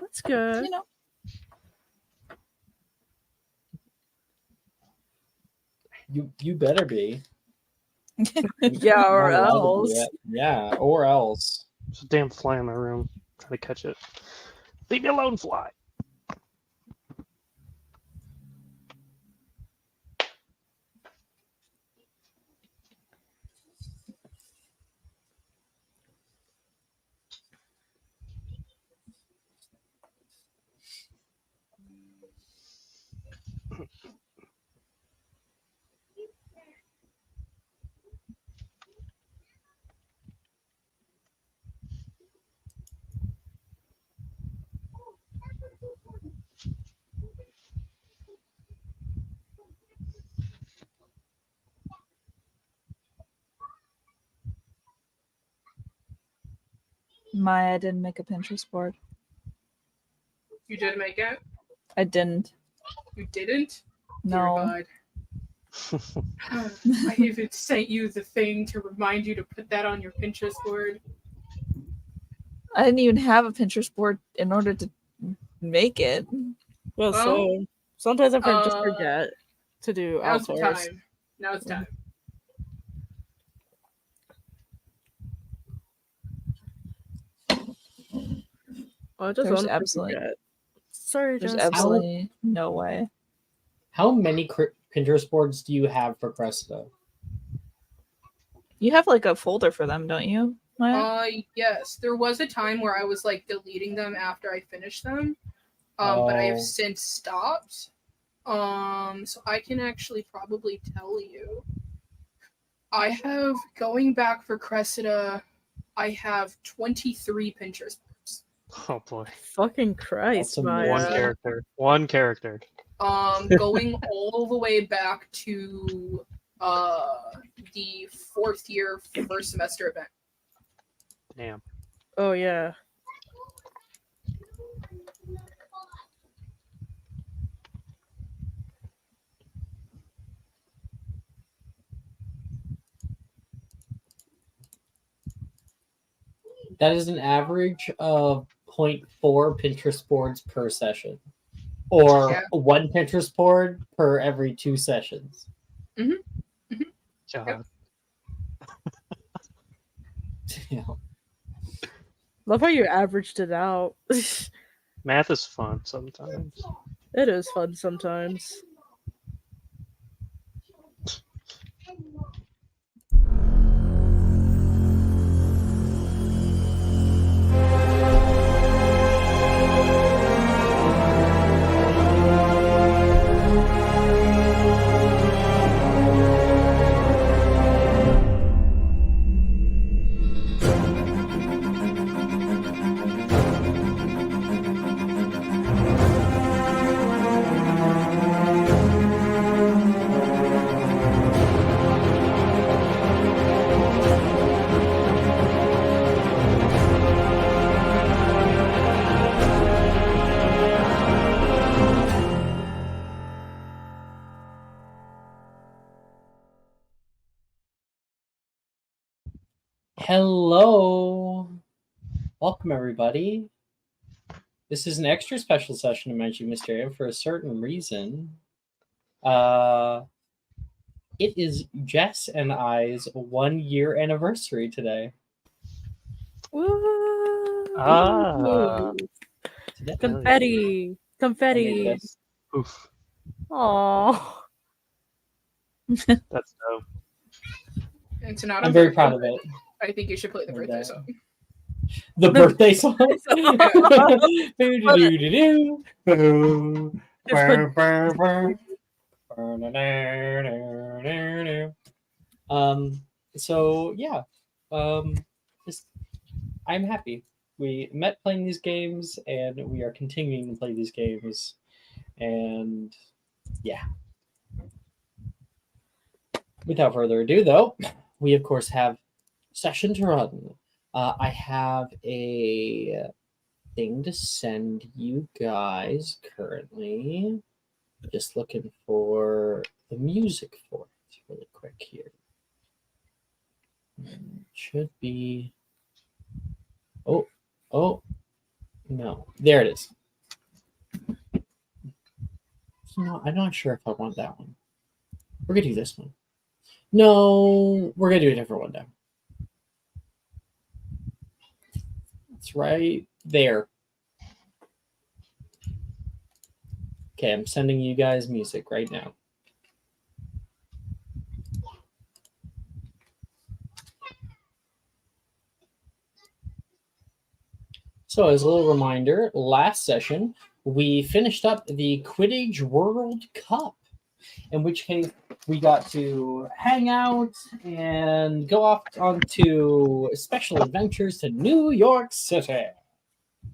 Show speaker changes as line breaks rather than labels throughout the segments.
That's good.
You know.
You better be.
Yeah, or
Not allowed to do
else.
that. Yeah, or else.
There's a damn fly in my room. Try to catch it. Leave me alone, fly.
Maya didn't make a Pinterest board.
You did make it?
I didn't.
You didn't?
No.
Dear God. I even sent you the thing to remind you to put that on your Pinterest board.
I didn't even have a Pinterest board in order to make it.
Well,
Well,
so sometimes I just forget to do
Now's the
outdoors.
time. Now it's time.
I just
There's
honestly
absolutely-
forget. Sorry,
There's
Jess.
absolutely no way.
How many Pinterest boards do you have for Cressida?
You have like a folder for them, don't you, Maya?
Yes. There was a time where I was like deleting them after I finished them. But I have
Oh.
since stopped. So I can actually probably tell you. I have, going back for Cressida, I have 23 Pinterest boards.
Oh boy.
Fucking Christ,
That's
Maya.
One character. One character.
Going all the way back to the 4th year first semester event.
Damn.
Oh yeah.
That is an average of 0.4 Pinterest boards per session. Or
Yeah.
one Pinterest board per every 2 sessions.
God.
Yeah.
Love how you averaged it out.
Math is fun sometimes.
It is fun sometimes.
Hello. Welcome, everybody. This is an extra special session of Magic Mysterium for a certain reason. It is Jess and I's 1-year anniversary today.
Woo!
Ah.
Today.
Confetti.
I made
Confetti.
this.
Oof.
Aww.
That's dope.
And so now
I'm very proud of it.
I think you should play the
And,
birthday song.
The birthday song. Do-do-do-do-do. Boom. Burr, burr, burr. So yeah, I'm happy. We met playing these games, and we are continuing to play these games, and yeah. Without further ado, though, we of course have session to run. I have a thing to send you guys currently. Just looking for the music for it really quick here. It should be. Oh, no. There it is. No, I'm not sure if I want that one. We're gonna do this one. No, we're gonna do a different one now. It's right there. Okay, I'm sending you guys music right now. So, as a little reminder, last session we finished up the Quidditch World Cup, in which case we got to hang out and go off onto special adventures to New York City.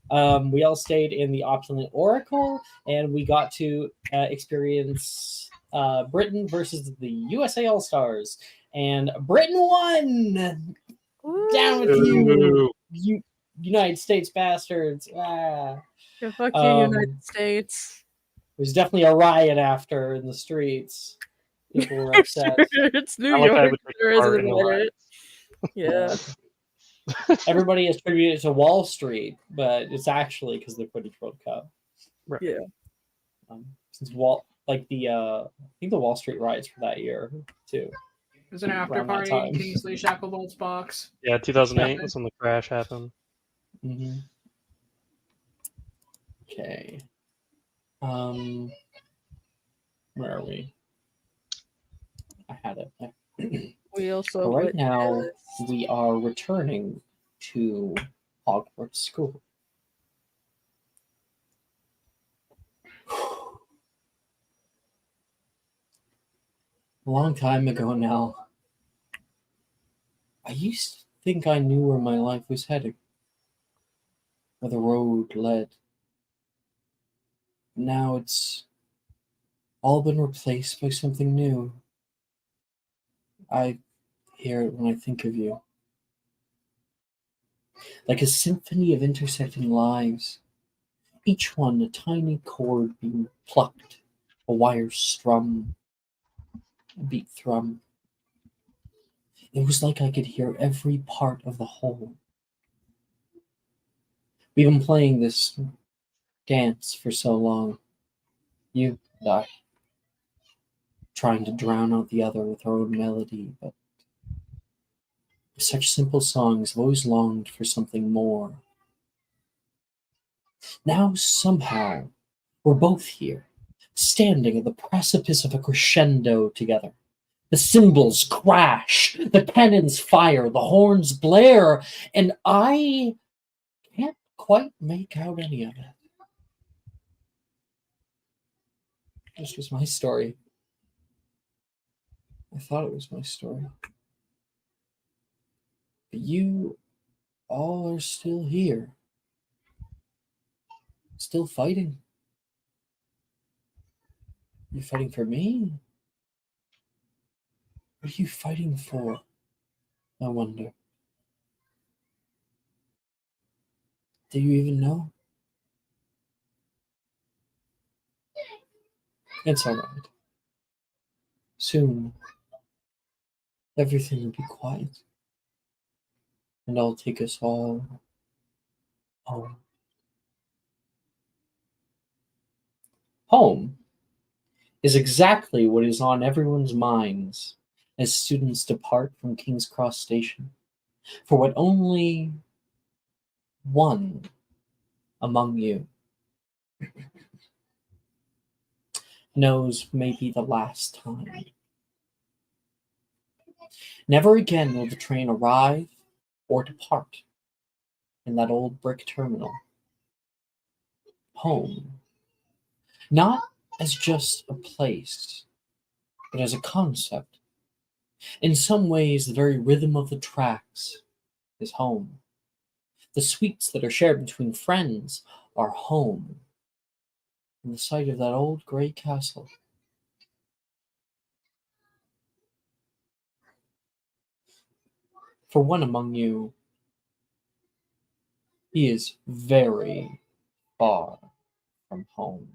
We all stayed in the Opulent Oracle, and we got to experience Britain versus the USA All Stars, and Britain won. Down with you, United States bastards! Ah.
Yeah, fuck you, United States.
There's definitely a riot after in the streets. People were upset.
It's New
Not like I
York.
would take
There
part
isn't
in a
a
riot.
Yeah.
Everybody attributed it to Wall Street, but it's actually because of the Quidditch World Cup.
Right.
Yeah.
Since I think the Wall Street riots were that year too.
There's an after
Around that
party
time.
in Kingsley Shacklebolt's box.
Yeah, 2008. That's when the crash happened.
Mm-hmm. Okay. Where are we? I had it there.
We also
Right now, we are returning to Hogwarts School. A long time ago now, I used to think I knew where my life was heading, where the road led. Now it's all been replaced by something new. I hear it when I think of you. Like a symphony of intersecting lives, each one a tiny chord being plucked, a wire strum, a beat thrum. It was like I could hear every part of the whole. We've been playing this dance for so long, you and I, trying to drown out the other with our own melody, but such simple songs have always longed for something more. Now somehow we're both here, standing at the precipice of a crescendo together. The cymbals crash, the cannons fire, the horns blare, and I can't quite make out any of it. This was my story. I thought it was my story. But you all are still here. Still fighting. You fighting for me? What are you fighting for? I wonder. Do you even know? It's all right. Soon, everything will be quiet, and I'll take us all home. Home is exactly what is on everyone's minds as students depart from King's Cross Station, for what only one among you knows may be the last time. Never again will the train arrive or depart in that old brick terminal. Home, not as just a place, but as a concept. In some ways, the very rhythm of the tracks is home. The sweets that are shared between friends are home. And the sight of that old grey castle. For one among you, he is very far from home.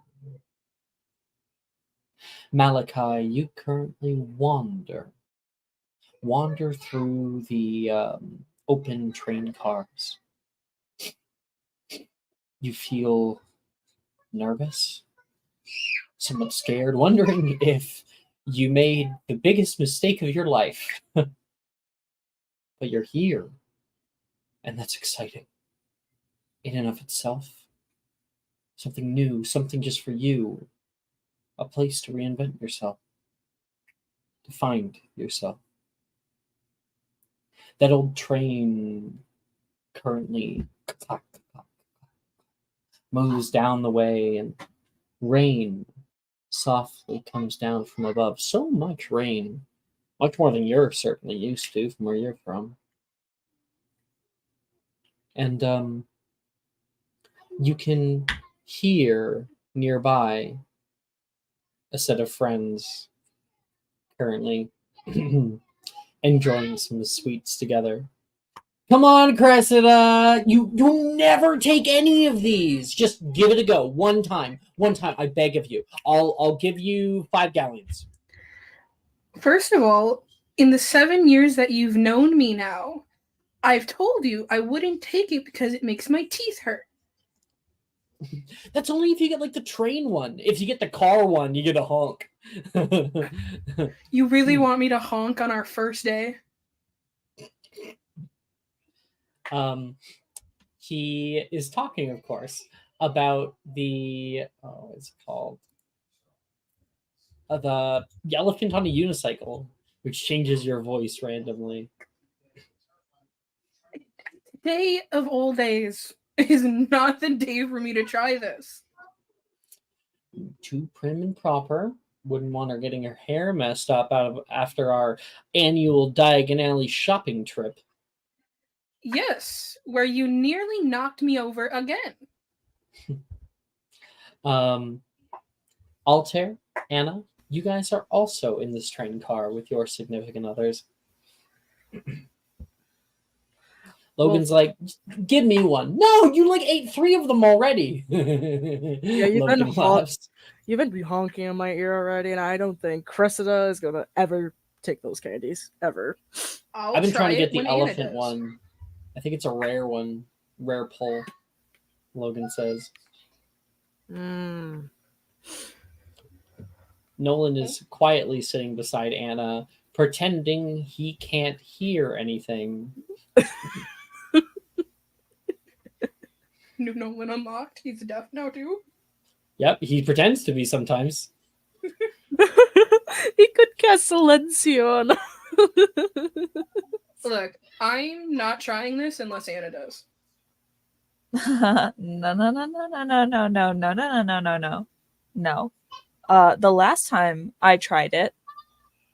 Malachi, you currently wander through the open train cars. You feel nervous. somewhat scared, wondering if you made the biggest mistake of your life. But you're here, and that's exciting in and of itself. Something new, something just for you, a place to reinvent yourself, to find yourself. That old train currently moves down the way, and rain softly comes down from above. So much rain, much more than you're certainly used to from where you're from. And you can hear nearby a set of friends currently enjoying some sweets together. Come on, Cressida! You never take any of these. Just give it a go. One time. I beg of you. I'll give you 5 gallons.
First of all, in the 7 years that you've known me now, I've told you I wouldn't take it because it makes my teeth hurt.
That's only if you get like the train one. If you get the car one, you get a honk.
You really want me to honk on our first day?
He is talking, of course, about the what's it called? The elephant on a unicycle, which changes your voice randomly.
Day of all days is not the day for me to try this.
Too prim and proper. Wouldn't want her getting her hair messed up after our annual Diagon Alley shopping trip.
Yes, where you nearly knocked me over again.
Altair, Anna, you guys are also in this train car with your significant others. Logan's like, give me one. No, you like ate 3 of them already.
Yeah, you've been honking in my ear already, and I don't think Cressida is gonna ever take those candies ever.
I've been trying to get the elephant one. I think it's a rare one, rare pull. Logan says. Nolan is quietly sitting beside Anna, pretending he can't hear anything.
New Nolan unlocked. He's deaf now too.
Yep, he pretends to be sometimes.
He could cast Silencio.
Look, I'm not trying this unless Anna does.
No. The last time I tried it,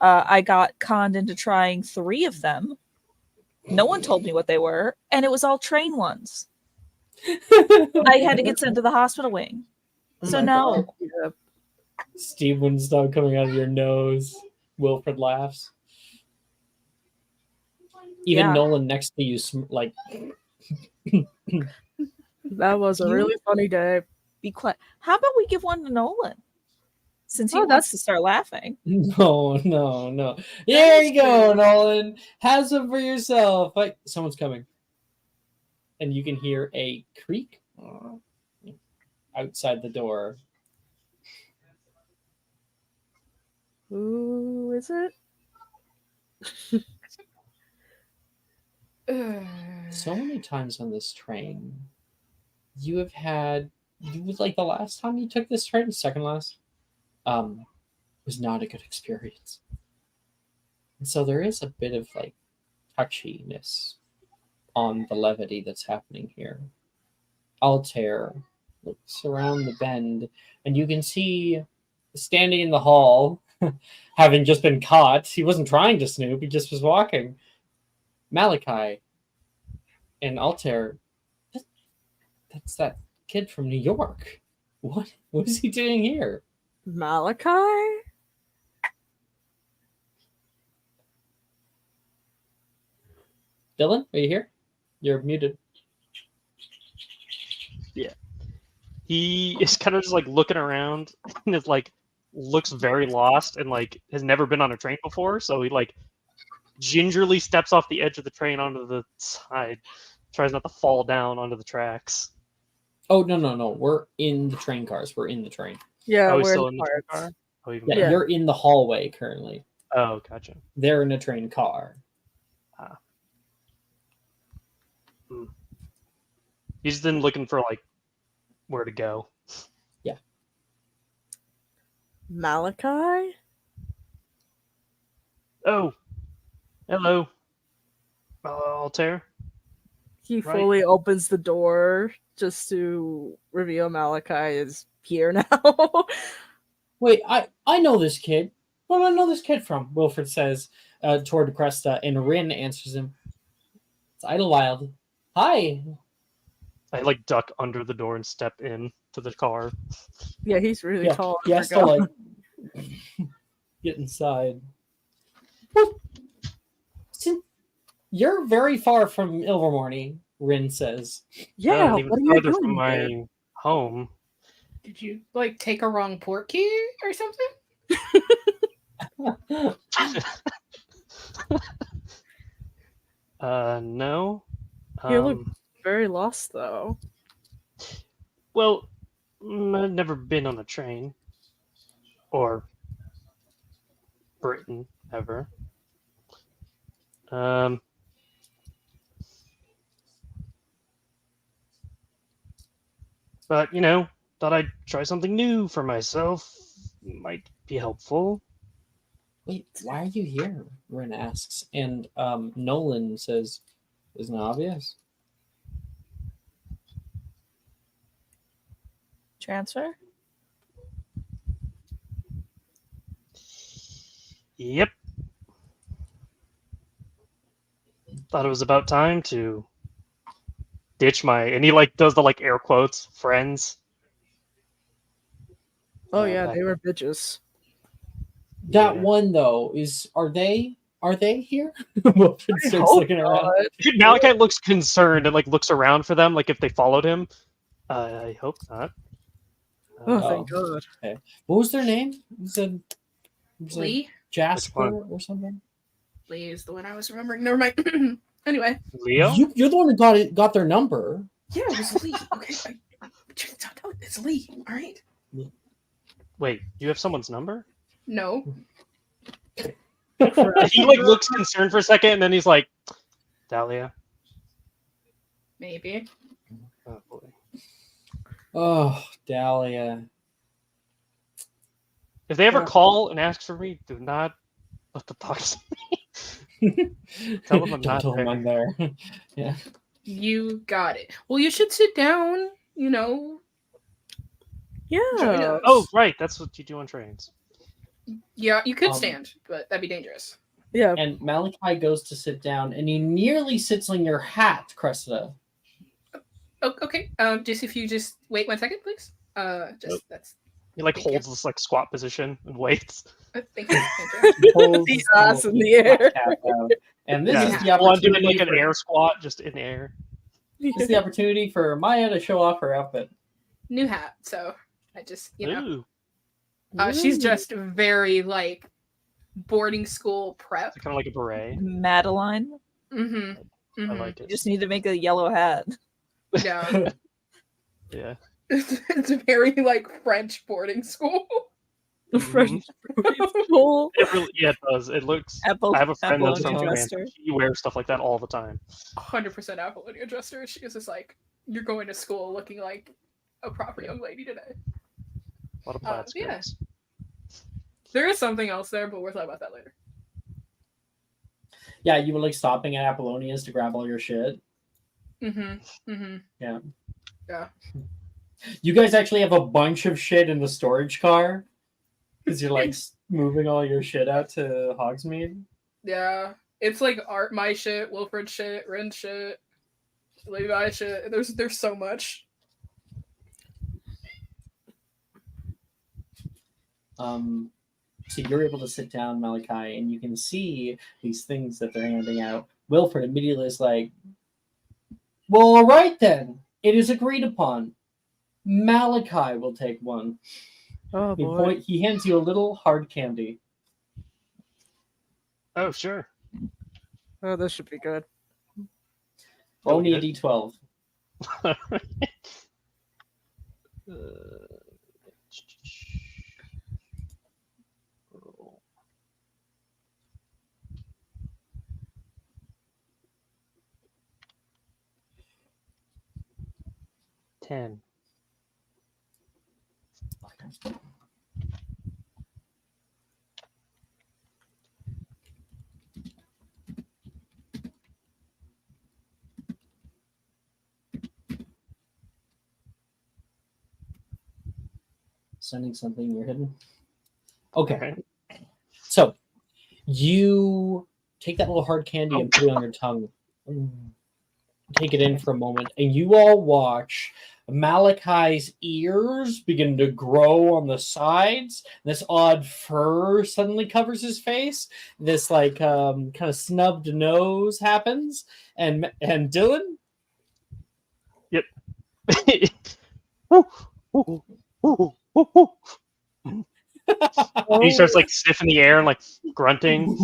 I got conned into trying 3 of them. No one told me what they were, and it was all train ones. I had to get sent to the hospital wing. So no.
Yeah.
Steve Winstone coming out of your nose. Wilfred laughs. Even Nolan next to you, like.
That was a really funny day.
Be quiet. How about we give one to Nolan? Since he wants to start laughing.
No. There you go, Nolan. Have some for yourself. Someone's coming. And you can hear a creak outside the door.
Who is it?
So many times on this train, you have had, like the last time you took this train, second last, was not a good experience. And so there is a bit of like touchiness on the levity that's happening here. Altair looks around the bend, and you can see standing in the hall, having just been caught. He wasn't trying to snoop, he just was walking. Malachi and Altair, that's that kid from New York. What is he doing here?
Malachi?
Dylan, are you here? You're muted.
Yeah. He is kind of just like looking around and is like looks very lost and like has never been on a train before. So he like gingerly steps off the edge of the train onto the side, tries not to fall down onto the tracks.
Oh, no. We're in the train cars. We're in the train.
Yeah,
Oh, he's
we're
still
in
in
the
the train
parts.
car? Oh, even
Yeah,
Yeah.
you're in the hallway currently.
Oh, gotcha.
They're in a train car.
He's then looking for like where to go.
Malachi?
Oh, hello, Altair.
He
Right.
fully opens the door just to reveal Malachi is here now.
Wait, I know this kid. Where do I know this kid from? Wilfred says toward Cresta, and Rin answers him. It's Idlewild. Hi.
I like duck under the door and step in to the car.
Yeah, he's really
Yeah,
tall.
he
I
has to
forgot.
like get inside. You're very far from Ilvermorny, Rin says.
Yeah,
even
what are you
farther
doing
from
here?
my home.
Did you like take a wrong port key or something?
No.
You look very lost, though.
Well, I've never been on a train. Or Britain, ever. But, thought I'd try something new for myself. Might be helpful.
Wait, why are you here? Rin asks. And Nolan says, isn't it obvious?
Transfer?
Yep. Thought it was about time to ditch my, and he like does the like air quotes friends.
Oh yeah,
I-
they were bitches.
That
Yeah.
one though are they here? Wilfred
I
starts
hope
looking around.
Dude, Malachi looks concerned and like looks around for them, like if they followed him. I hope not.
Oh,
Oh.
thank God.
Okay. What was their name? Was it
Lee?
Jasper
Which
or something?
Lee is the one I was remembering. Never mind. Anyway.
Leo?
You're the one who got their number.
Yeah, it was Lee. Okay. It's Lee. All right.
Wait, you have someone's number?
No.
He like looks concerned for a second, and then he's like, Dahlia.
Maybe.
Oh boy.
Oh, Dahlia.
If they ever
Yeah.
call and ask for me, do not let them talk to me. Tell them I'm
Don't
not
tell them
there.
I'm there. Yeah.
You got it. Well, you should sit down. Join
Yeah.
us.
Oh, right. That's what you do on trains.
Yeah, you could
Um,
stand, but that'd be dangerous.
Yeah.
And Malachi goes to sit down, and he nearly sits on your hat, Cressida.
Oh, okay. Just if you just wait 1 second, please. That's.
He like
Thank you.
holds this like squat position and waits.
Thank you. Thank you.
He pulls
The
his
ass
little
in the air.
cap out. And this
Yeah.
is the
Well, I'm doing
opportunity.
like an air squat just in the air.
This is the opportunity for Maya to show off her outfit.
New hat. So I just
Ooh,
she's just very like boarding school prep.
kind of like a beret.
Madeline?
Mm-hmm.
I like
You
it.
just need to make a yellow hat.
Yeah.
Yeah.
It's very like French boarding school.
The French school.
It really, yeah, it does. It looks.
Apple,
I have a friend that's
Apollonia
from France.
Dresser.
He wears stuff like that all the time.
100% Apollonia Dresser. She is just like, you're going to school looking like a proper young lady today.
A lot of plaid
yeah.
skirts.
There is something else there, but we'll talk about that later.
Yeah, you were like stopping at Apollonia's to grab all your shit.
Yeah.
You guys actually have a bunch of shit in the storage car because you're like moving all your shit out to Hogsmeade.
Yeah. It's like my shit, Wilfred shit, Ren shit, Levi shit. There's so much.
So you're able to sit down, Malachi, and you can see these things that they're handing out. Wilfred immediately is like, well, all right then. It is agreed upon. Malachi will take one.
Oh boy.
He hands you a little hard candy.
Oh, sure.
Oh, this should be good.
Roll me a
good.
d12.
10.
Sending something you're hidden. Okay.
Okay.
So you take that little hard candy and put it on your tongue. Take it in for a moment, and you all watch Malachi's ears begin to grow on the sides. This odd fur suddenly covers his face. This like kind of snubbed nose happens, and Dylan.
Yep. He starts like sniffing the air and like grunting.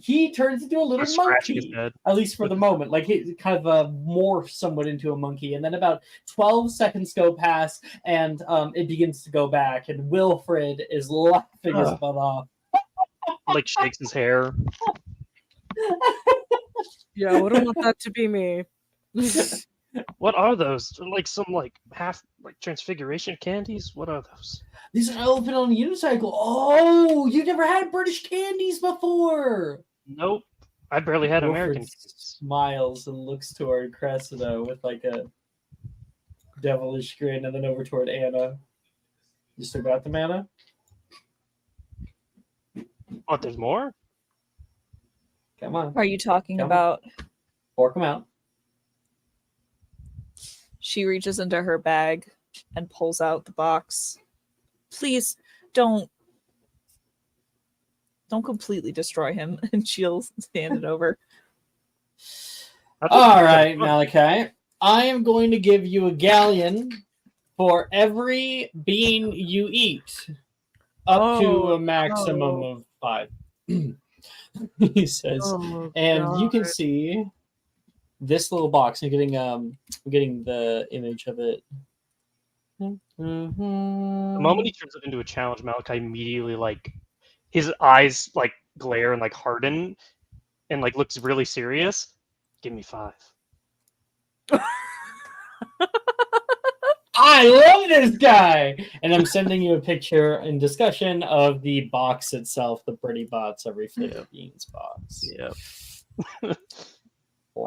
He turns into a little
Scratching his
monkey,
head.
at least for the moment. Like he kind of morphs somewhat into a monkey, and then about 12 seconds go past, and it begins to go back, and Wilfred is laughing his butt off.
Like shakes his hair.
Yeah, I wouldn't want that to be me.
What are those? They're like some like half like transfiguration candies. What are those?
These are elephant on a unicycle. Oh, you never had British candies before.
Nope. I barely had
Wilfred
American candies.
smiles and looks toward Cressida with like a devilish grin, and then over toward Anna. You still got them, Anna?
Oh, there's more?
Come on.
Are you talking
Come on.
about?
Fork them out.
She reaches into her bag and pulls out the box. Please don't completely destroy him. And she'll hand it over.
All right, Malachi. I am going to give you a galleon for every bean you eat, up to a maximum of 5. He says, and you can see this little box. I'm getting the image of it.
The moment he turns it into a challenge, Malachi immediately like his eyes like glare and like harden and like looks really serious. Give me 5.
I love this guy, and I'm sending you a picture in discussion of the box itself, the Pretty Bots every flavor beans box.
Yeah.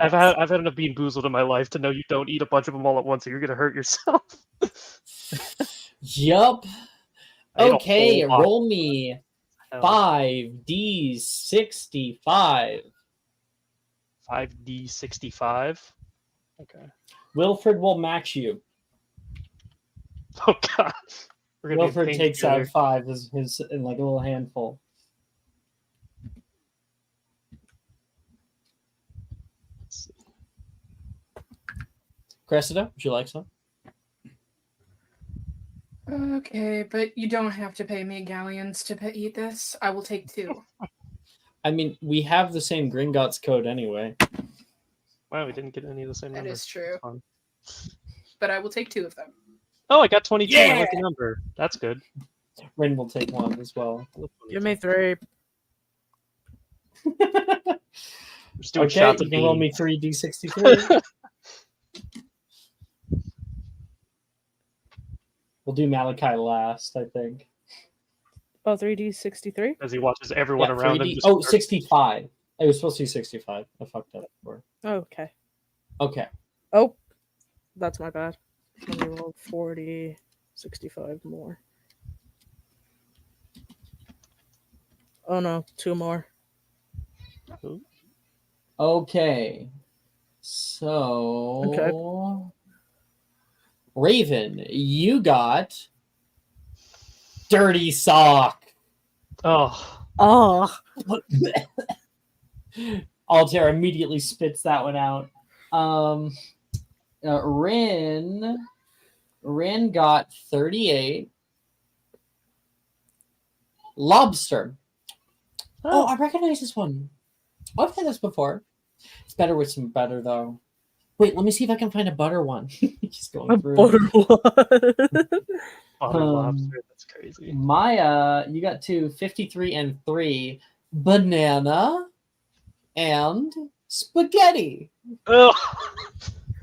I've had enough being boozled in my life to know you don't eat a bunch of them all at once, or you're gonna hurt yourself.
Yup.
I ate a
Okay,
whole box.
roll me 5d65.
5d65. Okay.
Wilfred will match you.
Oh god. We're gonna be in
Wilfred
pain
takes
together.
out 5 his in like a little handful.
Let's see.
Cressida, would you like some?
Okay, but you don't have to pay me galleons to eat this. I will take 2.
I mean, we have the same Gringotts code anyway.
Wow, we didn't get any of the same
That
numbers.
is true.
Fun.
But I will take 2 of them.
Oh, I got 22.
Yeah!
I like the number. That's good.
Rin will take 1 as well.
Give me 3.
Just doing
Okay,
shots
you
of
can roll
bean.
me 3d63. We'll do Malachi last, I think.
Oh, 3d63?
As he watches everyone
Yeah,
around
3D
him. Just
Oh, 65. It was supposed to be 65. I fucked up before.
Okay.
Okay.
Oh, that's my bad. Let me roll 40, 65 more. Oh no, 2 more.
Okay. So Raven, you got Dirty Sock.
Oh,
Oh,
Altair immediately spits that one out. Rin got 38. Lobster. Oh, I recognize this one. I've had this before. It's better with some butter, though. Wait, let me see if I can find a butter one. He's going
a
through.
butter one.
buttered lobster. That's crazy.
Maya, you got 2, 53 and 3. Banana and spaghetti.
Ugh.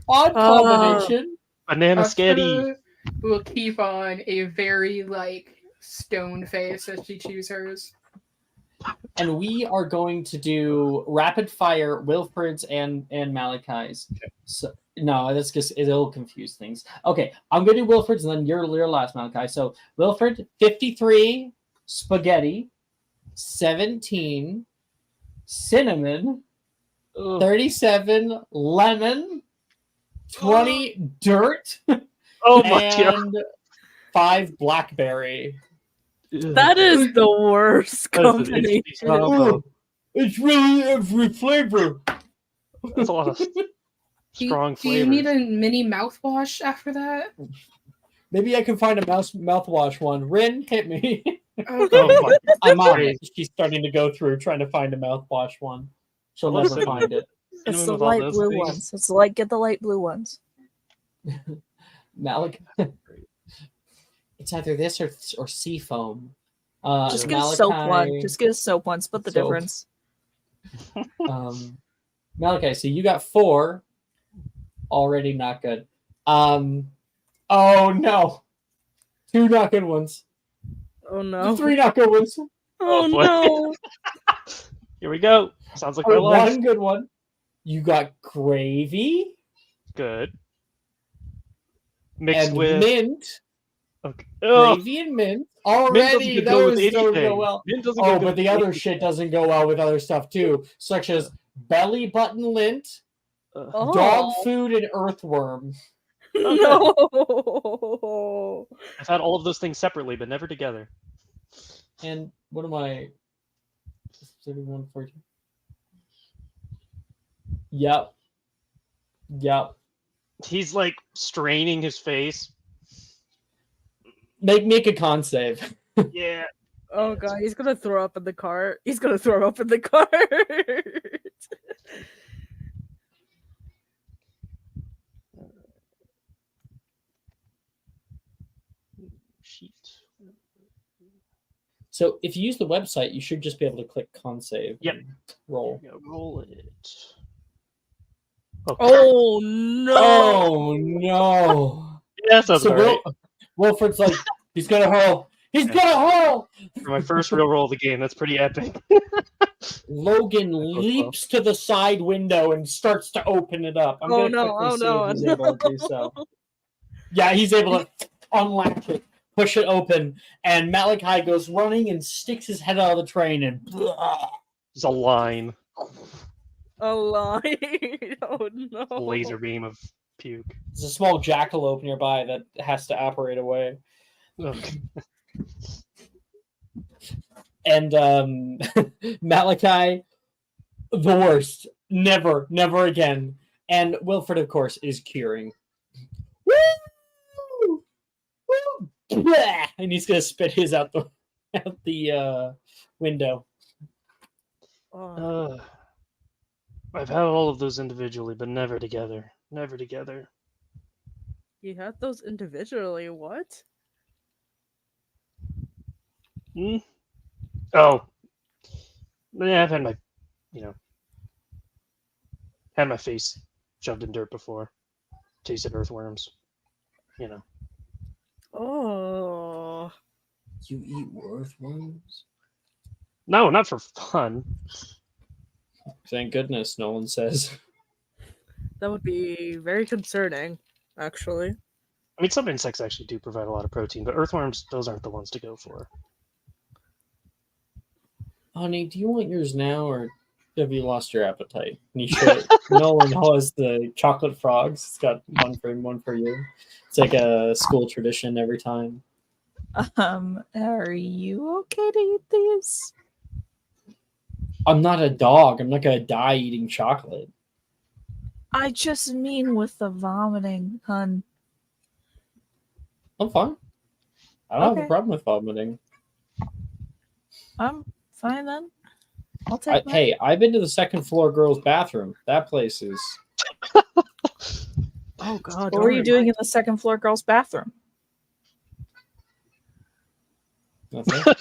Odd combination.
Banana sketty.
Cressida will keep on a very stone face as she chews hers.
And we are going to do rapid fire Wilfred's and Malachi's. So no, that's just it'll confuse things. Okay, I'm gonna do Wilfred's and then your last, Malachi. So Wilfred, 53 spaghetti, 17 cinnamon, 37 lemon, 20 dirt,
Oh my god.
and 5 blackberry.
That is the worst combination.
It's really every flavor.
That's a lot of strong
Do you need a mini mouthwash after that?
Maybe I can find a mouthwash one. Rin, hit me.
Okay.
I'm on it. She's starting to go through trying to find a mouthwash one. She'll never find it.
It's the light blue ones. It's like get the light blue ones.
Malachi. It's either this or sea foam.
Just get a soap one. Just get a soap one. Split the
Soap.
difference.
Malachi, so you got 4. Already not good. Oh no. 2 not good ones.
Oh no.
3 not good ones.
Oh
boy.
no.
Here we go. Sounds like my life.
1 good one. You got gravy.
Good. Mixed
And
with
mint.
Okay. Ugh.
Gravy and mint.
Mint
Already,
doesn't go with
those don't
anything.
go well.
Mint doesn't
Oh,
go
but the
with
other
anything.
shit doesn't go well with other stuff too, such as belly button lint,
Oh.
dog food, and earthworm.
No.
I've had all of those things separately, but never together.
And what am I? 31, 14. Yep.
He's like straining his face.
Make a con save.
Yeah.
Oh god, he's gonna throw up in the cart. He's gonna throw up in the cart.
Sheet.
So if you use the website, you should just be able to click con save.
Yep.
And roll.
Yeah, roll it. Oh,
Oh no.
Oh no.
yeah, that sounds
So
alright.
Wilfred's like, he's gonna hurl. He's gonna hurl.
For my first real roll of the game, that's pretty epic.
Logan leaps to the side window and starts to open it up. I'm
Oh,
gonna
no,
quickly
oh,
see
no,
if he's able to do so. Yeah, he's able to unlatch it, push it open, and Malachi goes running and sticks his head out of the train and
There's a line,
A line. Oh no.
a laser beam of puke.
there's a small jackalope nearby that has to operate away.
Ugh.
And Malachi, the worst. Never again. And Wilfred, of course, is curing. Woo! Woo! Blah! And he's gonna spit his out the window.
Oh.
I've had all of those individually, but never together. Never together.
You had those individually, what?
Hmm? Oh. Yeah, I've had my, had my face shoved in dirt before. Tasted earthworms.
Oh.
You eat earthworms?
No, not for fun.
Thank goodness, no one says.
That would be very concerning, actually.
I mean, some insects actually do provide a lot of protein, but earthworms, those aren't the ones to go for.
Honey, do you want yours now, or have you lost your appetite? And you should. Nolan has the chocolate frogs. It's got one for him, one for you. It's like a school tradition every time.
Are you okay to eat these?
I'm not a dog. I'm not gonna die eating chocolate.
I just mean with the vomiting, hun.
I'm fine. I don't have
Okay.
a problem with vomiting.
I'm fine then. I'll take mine.
Hey, I've been to the second floor girls' bathroom. That place is.
Oh god.
What were you doing in the second floor girls' bathroom?
Nothing.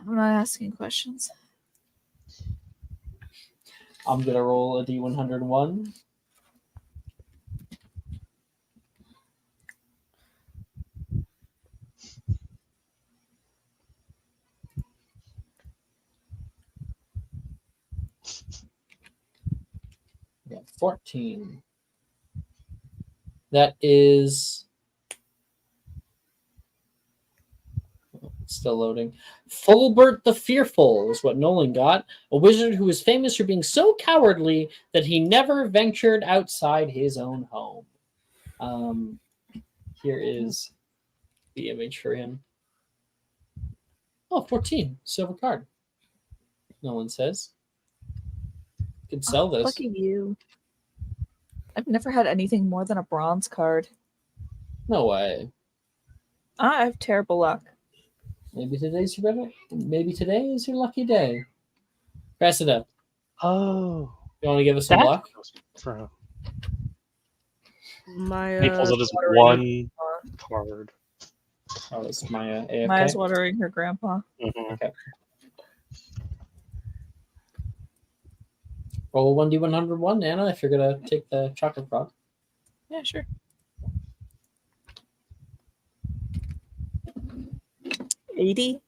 I'm not asking questions.
I'm gonna roll a D101. Yeah, 14. That is still loading. Fulbert the Fearful is what Nolan got. A wizard who is famous for being so cowardly that he never ventured outside his own home. Here is the image for him. Oh, 14. Silver card. Nolan says. Could sell this.
Lucky you. I've never had anything more than a bronze card.
No way.
I have terrible luck.
Maybe today's your better. Maybe today is your lucky day. Cressida,
Oh,
you want to give us some
that's
luck?
what it was from.
My
He pulls out his
watering-
one card.
Oh, it's Maya AFK.
Maya's watering her grandpa.
Mhm.
Roll 1D101, Anna, if you're gonna take the chocolate frog.
Yeah, sure. 80.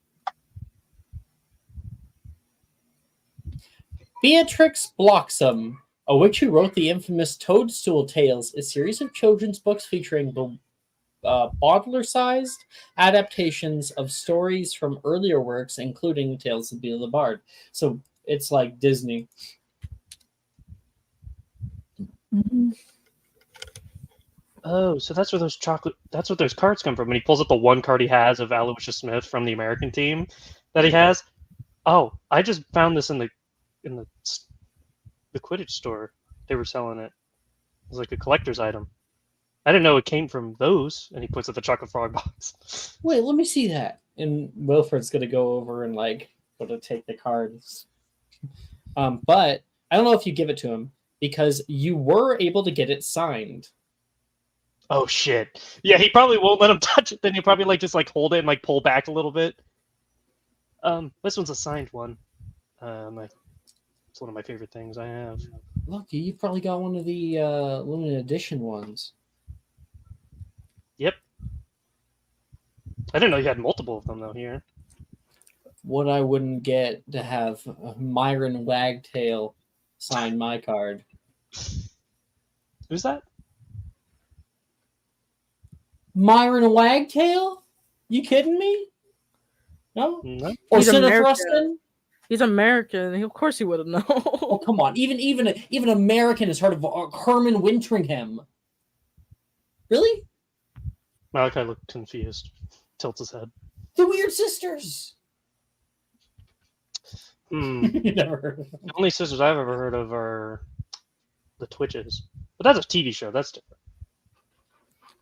Beatrix Bloxham, a witch who wrote the infamous Toadstool Tales, a series of children's books featuring bottler-sized adaptations of stories from earlier works, including Tales of Bela the Bard. So it's like Disney.
Mm-hmm.
Oh, so that's where those cards come from. And he pulls out the one card he has of Aloysius Smith from the American team that he has. Oh, I just found this in the Quidditch store. They were selling it. It was like a collector's item. I didn't know it came from those. And he puts it in the chocolate frog box.
Wait, let me see that. And Wilfred's gonna go over and like go to take the cards. But I don't know if you give it to him because you were able to get it signed.
Oh shit! Yeah, he probably won't let him touch it. Then he'll probably just hold it and pull back a little bit. This one's a signed one. It's one of my favorite things I have.
Look, you probably got one of the limited edition ones.
Yep. I didn't know you had multiple of them though here.
What I wouldn't get to have Myron Wagtail sign my card.
Who's that?
Myron Wagtail? You kidding me? No?
No.
Or
He's
Sinner
American.
Thruston?
He's American. Of course he would have known.
Oh, come on. Even American has heard of Herman Winteringham. Really?
Malachi looked confused. Tilts his head.
The Weird Sisters. You never heard of them.
The only sisters I've ever heard of are the Twitches. But that's a TV show. That's different.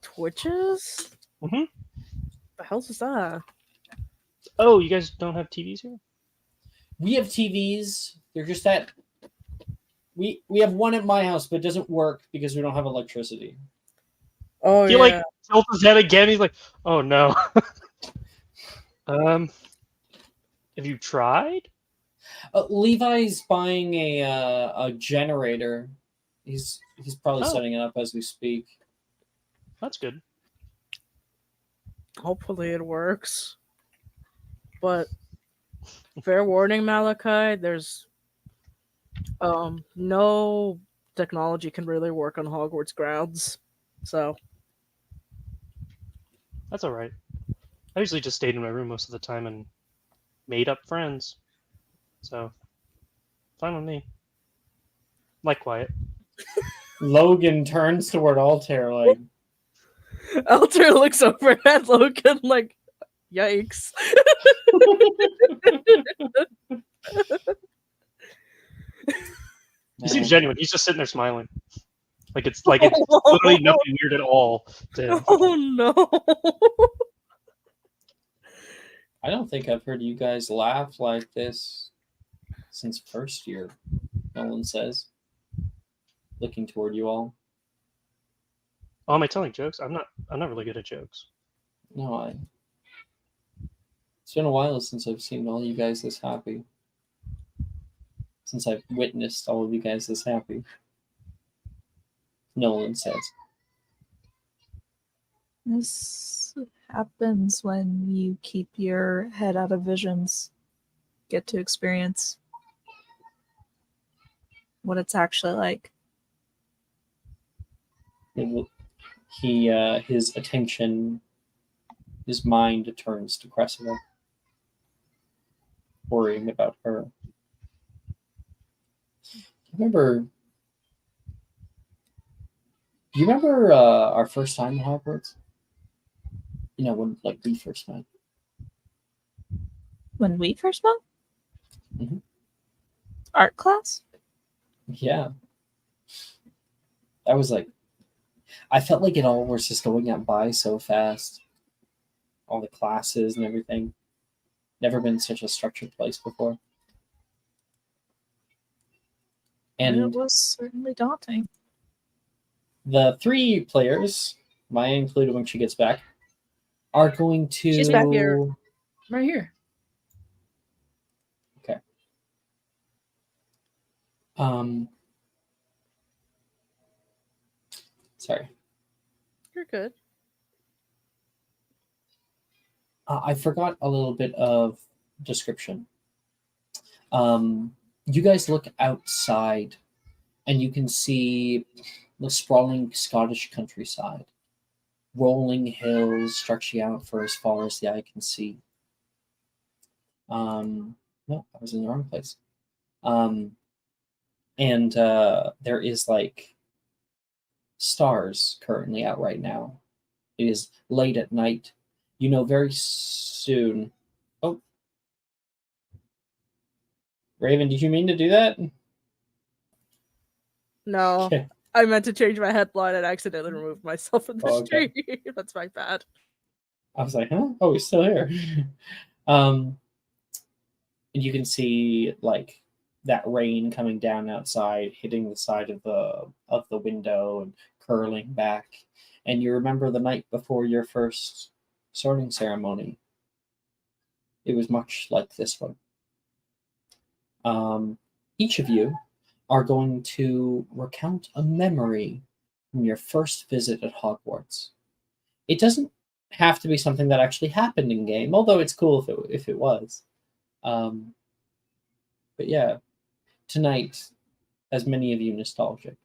Twitches?
Mm-hmm.
The hell's that?
Oh, you guys don't have TVs here?
We have TVs. They're just that we have one at my house, but it doesn't work because we don't have electricity.
Oh
He
yeah.
tilts his head again. He's like, "Oh no." Have you tried?
Levi's buying a generator. He's probably
Oh.
setting it up as we speak.
That's good.
Hopefully it works. But fair warning, Malachi, there's no technology can really work on Hogwarts grounds. So
That's all right. I usually just stayed in my room most of the time and made up friends. So, fine with me. Like quiet.
Logan turns toward Altair like,
Alter looks over at Logan like, yikes.
He seems genuine. He's just sitting there smiling. It's literally nothing weird at all to him.
Oh no.
I don't think I've heard you guys laugh like this since first year, Nolan says, looking toward you all.
Oh, am I telling jokes? I'm not really good at jokes.
No, It's been a while since I've seen all you guys this happy. Since I've witnessed all of you guys this happy. Nolan says.
This happens when you keep your head out of visions. Get to experience what it's actually like.
His attention, his mind turns to Cressida, worrying about her. Do you remember our first time at Hogwarts? You know, when like we first met.
When we first met?
Mhm.
Art class?
Yeah. That was like, I felt like it all was just going by so fast. All the classes and everything. Never been such a structured place before. And
it was certainly daunting.
the 3 players, Maya included when she gets back, are going to...
She's back
here.
Right here.
Okay. Sorry.
You're good.
I forgot a little bit of description. You guys look outside and you can see the sprawling Scottish countryside. Rolling hills stretching out for as far as the eye can see. No, I was in the wrong place. And there is like stars currently out right now. It is late at night. You know, very soon. Oh, Raven, did you mean to do that?
No,
Okay.
I meant to change my headline and accidentally removed myself from the
Okay.
stream. That's my bad.
I was like, huh? Oh, he's still here. And you can see like that rain coming down outside, hitting the side of the window and curling back. And you remember the night before your first sorting ceremony. It was much like this one. Each of you are going to recount a memory from your first visit at Hogwarts. It doesn't have to be something that actually happened in game, although it's cool if it was. But yeah, tonight, as many of you nostalgic.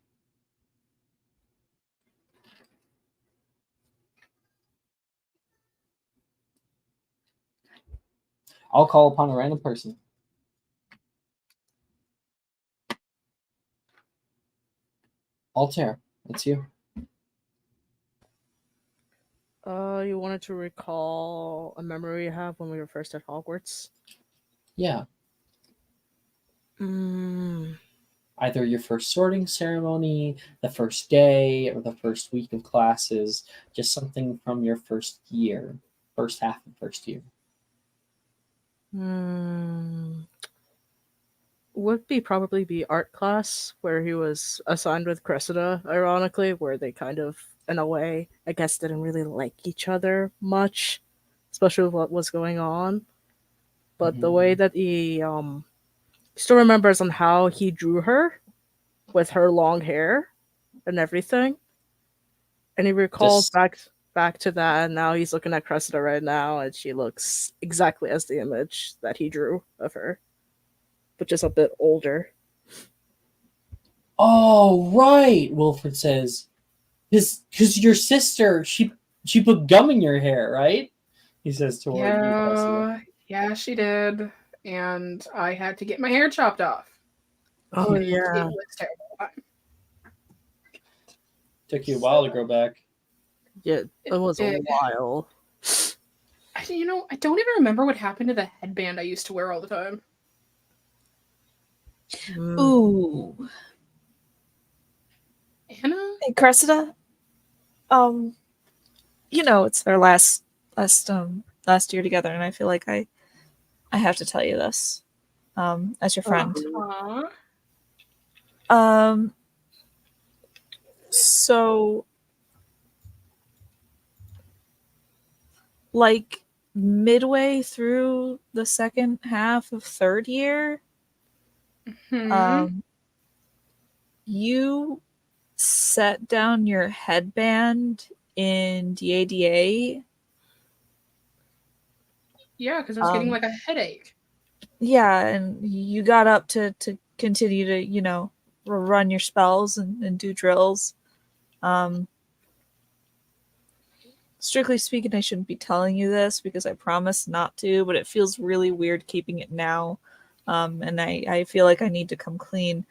I'll call upon a random person. Altair, it's you.
You wanted to recall a memory you have when we were first at Hogwarts?
Yeah.
Mm,
Either your first sorting ceremony, the first day, or the first week of classes. Just something from your first year, first half of first year.
Would probably be art class, where he was assigned with Cressida, ironically, where they kind of, in a way, I guess didn't really like each other much, especially with what was going on. But the way that he still remembers on how he drew her with her long hair and everything. And he recalls back to that, and now he's looking at Cressida right now, and she looks exactly as the image that he drew of her, but just a bit older.
Oh, right, Wilfred says. Because your sister, she put gum in your hair, right? He says toward you, Cressida.
Yeah, she did. And I had to get my hair chopped off.
Oh,
And
yeah.
It was terrible.
Took you a while to grow back.
Yeah, it was a while.
I don't even remember what happened to the headband I used to wear all the time.
Ooh.
Anna?
Hey, Cressida. It's their last year together, and I feel like I have to tell you this, as your friend. So, like, midway through the second half of third year, you set down your headband in DADA.
Yeah, because I was getting like a headache.
Yeah, and you got up to continue to, run your spells and do drills. Strictly speaking, I shouldn't be telling you this because I promised not to, but it feels really weird keeping it now. And I feel like I need to come clean.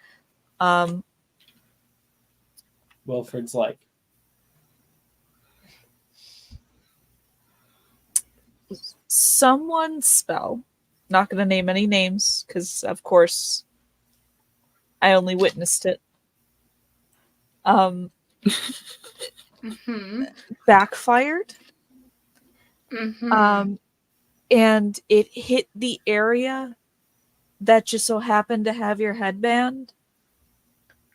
Wilfred's like,
Someone's spell, not going to name any names because, of course, I only witnessed it. Backfired. And it hit the area that just so happened to have your headband.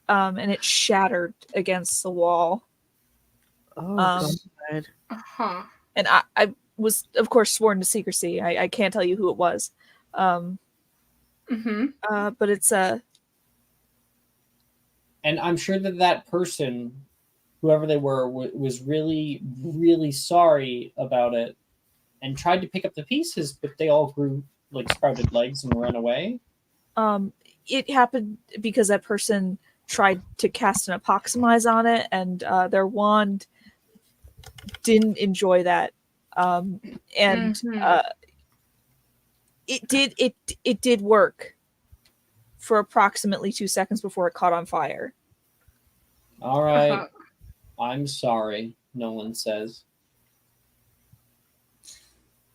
And it shattered against the wall.
Oh, God.
And I was, of course, sworn to secrecy. I can't tell you who it was. But it's
and I'm sure that person, whoever they were, was really, really sorry about it and tried to pick up the pieces, but they all grew like sprouted legs and ran away.
It happened because that person tried to cast an apoximize on it, and their wand didn't enjoy that. It did work for approximately 2 seconds before it caught on fire.
All right. I'm sorry, Nolan says.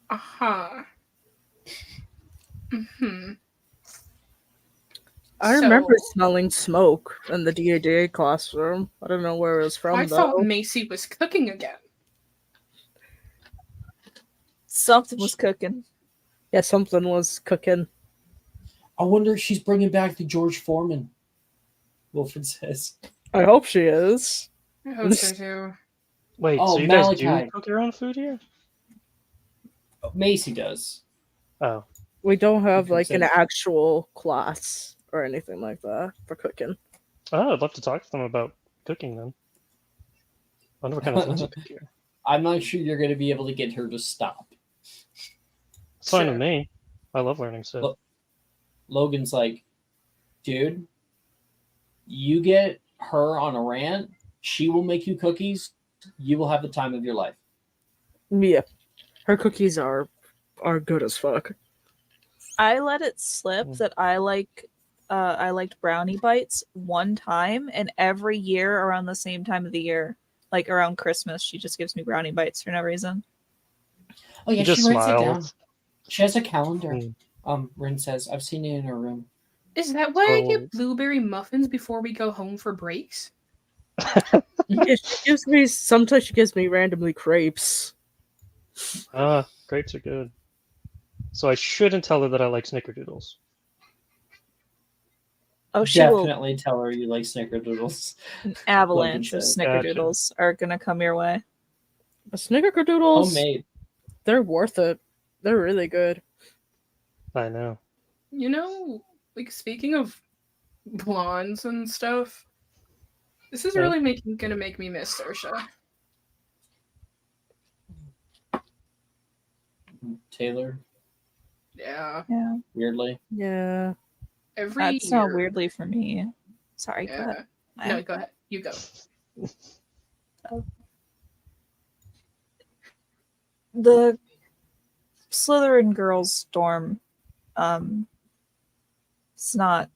I remember smelling smoke in the DADA classroom. I don't know where it was from,
I thought Macy was cooking again.
Something was cooking.
Yeah, something was cooking.
I wonder if she's bringing back the George Foreman, Wilfred says.
I hope she is.
I hope so too.
Wait,
Oh,
so you guys
Malachi.
do cook your own food here?
Macy does.
Oh.
We don't have like an actual class or anything like that for cooking.
Oh, I'd love to talk to them about cooking then. I wonder what kind of things you cook here.
I'm not sure you're going to be able to get her to stop.
It's fine with me. I love learning stuff.
Logan's like, dude, you get her on a rant, she will make you cookies, you will have the time of your life.
Yeah. Her cookies are good as fuck.
I let it slip that I liked brownie bites one time, and every year around the same time of the year, like around Christmas, she just gives me brownie bites for no reason.
Oh yeah,
she
writes
smiled.
it down. She has a calendar. Rin says, I've seen it in her room.
Is that why I get blueberry muffins before we go home for breaks?
Yeah, sometimes she gives me randomly crepes.
Crepes are good. So I shouldn't tell her that I like snickerdoodles.
Oh, she
definitely tell her you like snickerdoodles.
An avalanche of snickerdoodles are gonna come your way.
The snickerdoodles,
homemade.
They're worth it. They're really good.
I know.
You know, like speaking of blondes and stuff, this is really gonna make me miss Saoirse.
Taylor.
Yeah.
Weirdly.
Yeah.
That's
year.
not weirdly for me. Sorry, go ahead.
No, go ahead. You go.
The Slytherin girls' dorm, it's not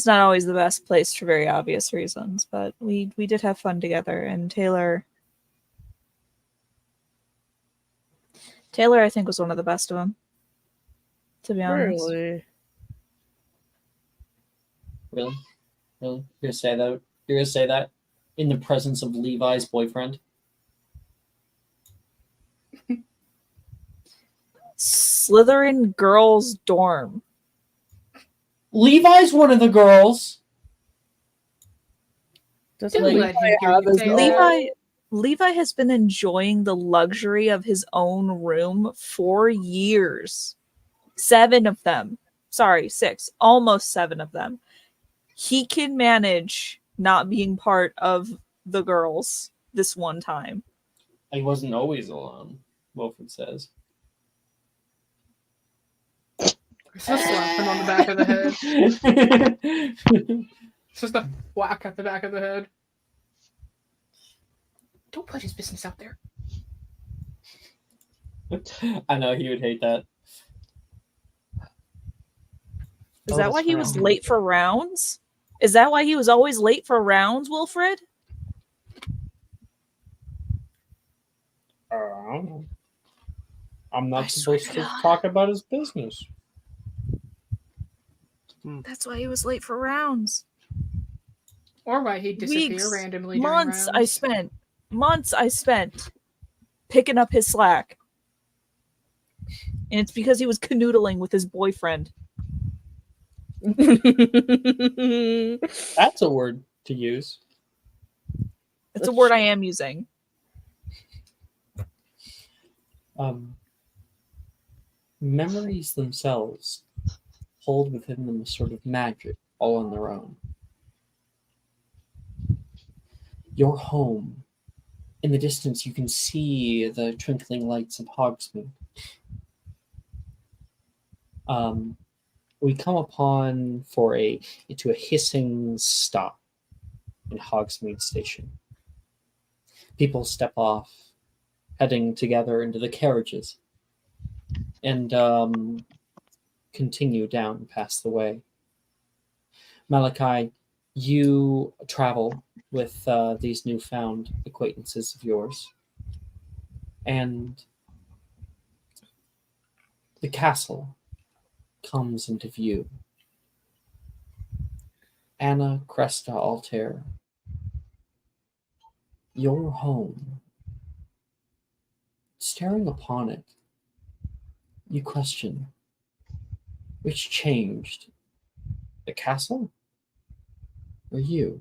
always the best place for very obvious reasons, but we did have fun together, and Taylor, I think, was one of the best of them, to be honest.
Really? You're gonna say that? You're gonna say that in the presence of Levi's boyfriend?
Slytherin girls' dorm.
Levi's one of the girls.
Doesn't Levi have his
Levi? Levi has been enjoying the luxury of his own room for years. 7 of them. Sorry, 6. Almost 7 of them. He can manage not being part of the girls this one time.
I wasn't always alone, Wilfred says.
Cressida slaps him on the back of the head. It's just a whack at the back of the head. Don't put his business out there.
I know he would hate that.
Is
Oh,
that
that's
why he was
right.
late for rounds? Is that why he was always late for rounds, Wilfred?
I'm
I
not
swear
supposed
to
to
God.
talk about his business.
That's why he was late for rounds.
Or why he'd disappear
Weeks,
randomly during
months
rounds.
I spent picking up his slack. And it's because he was canoodling with his boyfriend.
That's a word to use.
It's a word I am using.
Memories themselves hold within them a sort of magic all on their own. Your home. In the distance, you can see the twinkling lights of Hogsmeade. We come upon to a hissing stop in Hogsmeade Station. People step off, heading together into the carriages, and continue down past the way. Malachi, you travel with these newfound acquaintances of yours, and the castle comes into view. Anna Cresta Altair, your home. Staring upon it, you question, which changed, the castle or you?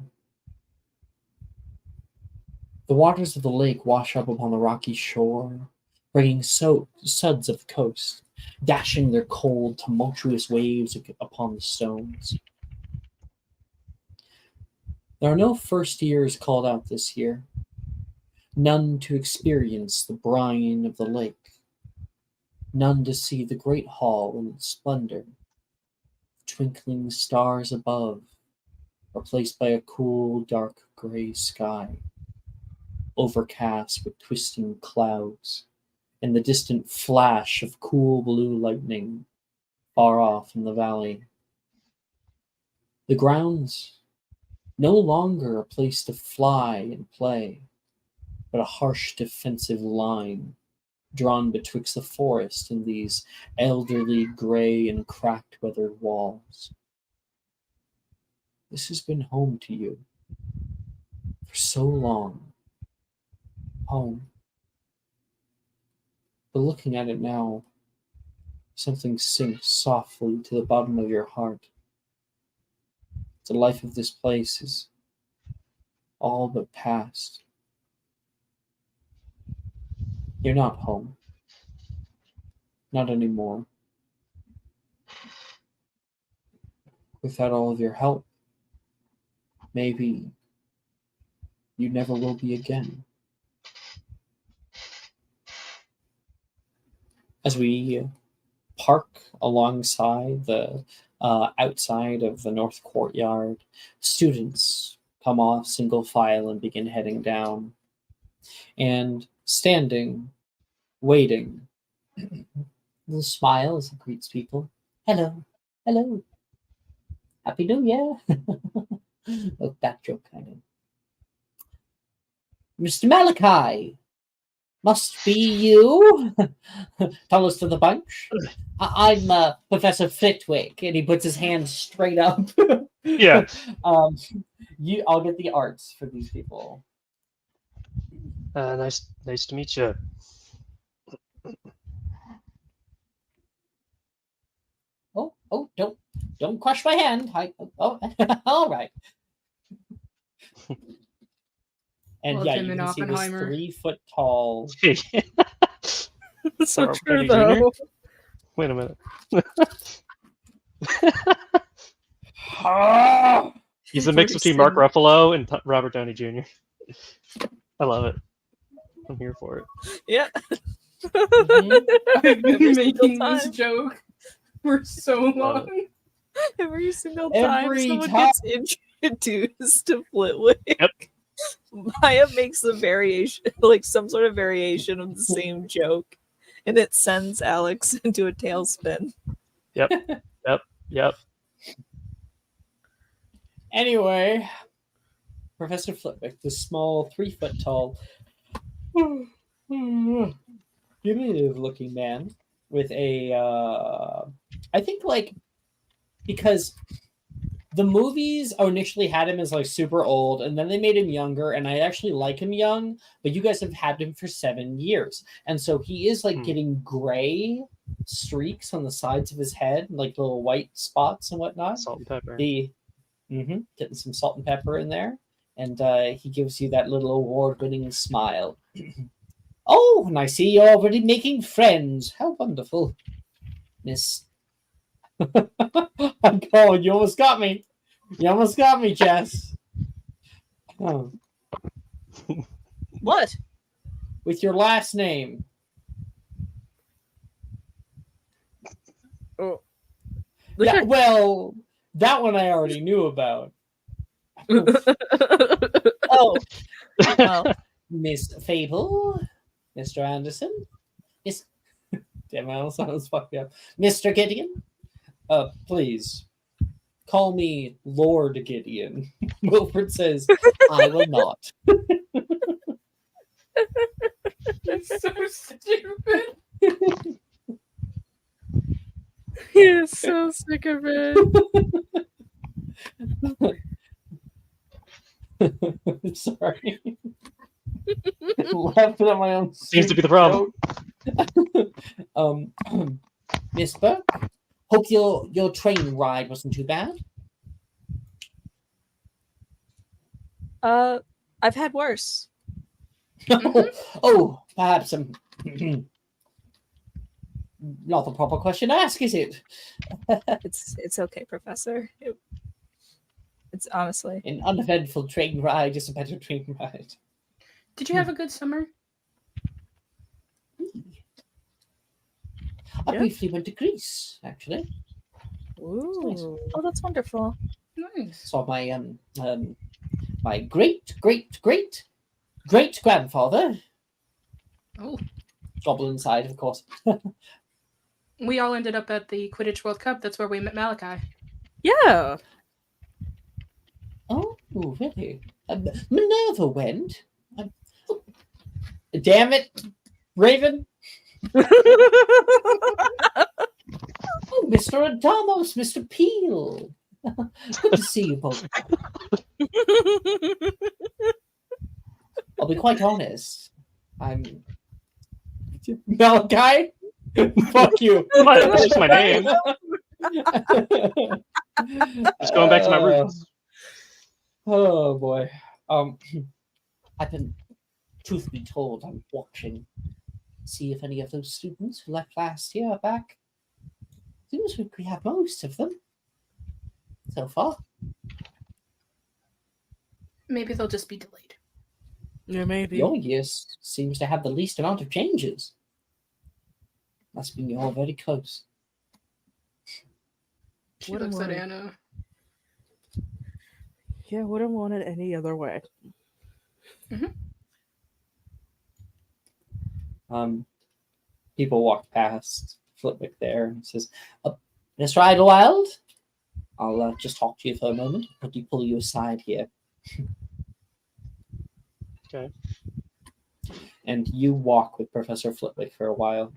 The waters of the lake wash up upon the rocky shore, bringing suds of the coast, dashing their cold, tumultuous waves upon the stones. There are no first years called out this year, none to experience the brine of the lake, none to see the great hall in its splendor. Twinkling stars above, replaced by a cool, dark gray sky, overcast with twisting clouds, and the distant flash of cool blue lightning far off in the valley. The grounds, no longer a place to fly and play, but a harsh defensive line drawn betwixt the forest and these elderly, gray, and cracked weathered walls. This has been home to you for so long. Home. But looking at it now, something sinks softly to the bottom of your heart. The life of this place is all but past. You're not home. Not anymore. Without all of your help, maybe you never will be again. As we park alongside the outside of the north courtyard, students come off single file and begin heading down. And standing, waiting, little smile as he greets people. Hello, hello, happy New Year. Oh, that joke kind of. Mr. Malachi, must be you. Tallest of the bunch. I'm Professor Flitwick, and he puts his hand straight up.
Yeah.
I'll get the arts for these people.
Nice to meet you.
Oh, don't crush my hand. All right. And
Love
yeah,
him
you
in
can see this
Oppenheimer.
3-foot tall.
so
Robert
true,
Downey Jr.?
though.
Wait a minute. He's a mix
Every
between Mark
single-
Ruffalo and Robert Downey Jr. I love it. I'm here for it.
Yeah.
Mhm.
I've been
Every single
making this
time.
joke for so
Love
long.
Every single time
Every
someone
time.
gets introduced to Flitwick,
Yep.
Maya makes a variation, like some sort of variation of the same joke, and it sends Alex into a tailspin.
Yep.
Anyway, Professor Flitwick, the small 3-foot tall, diminutive looking man with a, I think like, because the movies initially had him as like super old and then they made him younger, and I actually like him young, but you guys have had him for 7 years. And so he is like getting gray streaks on the sides of his head, like little white spots and whatnot.
Salt and pepper.
Getting some salt and pepper in there. And he gives you that little award-winning smile. Oh, and I see you're already making friends. How wonderful. Miss. I'm going. You almost got me. You almost got me, Jess. Oh.
What?
With your last name.
Oh.
Yeah, well, that one I already knew about.
Oh, well,
Miss Fable, Mr. Anderson, Miss. Damn, I almost fucked up. Mr. Gideon, please call me Lord Gideon. Wilfred says, I will not.
It's so stupid.
He is so sick of it.
Sorry. Laughing at my own.
Seems to be the problem.
Miss Burke, hope your train ride wasn't too bad.
I've had worse.
Oh, perhaps not the proper question to ask, is it?
It's okay, Professor. It's honestly.
An uneventful train ride is a better train ride.
Did you have a good summer?
I
Yeah.
briefly went to Greece, actually.
Ooh.
Oh, that's wonderful.
Nice.
Saw my great grandfather.
Oh,
Goblin side, of course.
we all ended up at the Quidditch World Cup. That's where we met Malachi.
Yeah.
Oh, really? Minerva went. Damn it, Raven! Oh, Mr. Adamos, Mr. Peel. Good to see you both. I'll be quite honest. I'm Malachi. Fuck you.
That's just my name. Just going back to my roots.
Oh boy. I've been, truth be told, I'm watching. See if any of those students who left last year are back. Seems we have most of them so far.
Maybe they'll just be delayed.
Yeah, maybe.
Your year seems to have the least amount of changes. Must mean you're all very close.
She
Wouldn't
looks at
worry.
Anna.
Yeah, wouldn't want it any other way.
People walk past Flitwick there and says, Mr. Idlewild, I'll just talk to you for a moment. Pull you aside here.
Okay.
And you walk with Professor Flitwick for a while.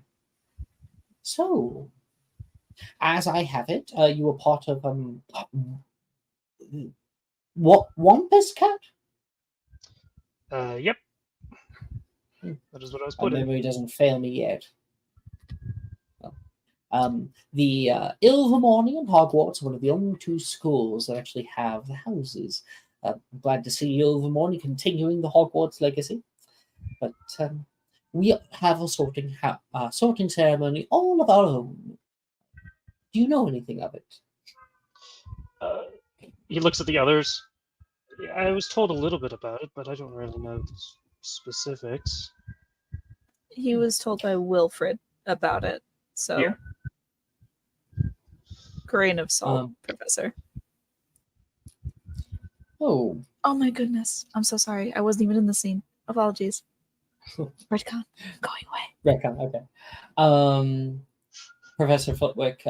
So, as I have it, you were part of what Wampus Cat?
Yep. That is what I was
My
put in.
memory doesn't fail me yet. The Ilvermorny and Hogwarts are one of the only two schools that actually have the houses. Glad to see you, Ilvermorny, continuing the Hogwarts legacy. But we have a sorting ceremony all of our own. Do you know anything of it?
He looks at the others. I was told a little bit about it, but I don't really know the specifics.
He was told by Wilfred about it, so
Yeah.
grain of salt, Professor.
Oh,
Oh my goodness. I'm so sorry. I wasn't even in the scene. Apologies. Redcon, going away.
Recon, okay. Professor Flitwick,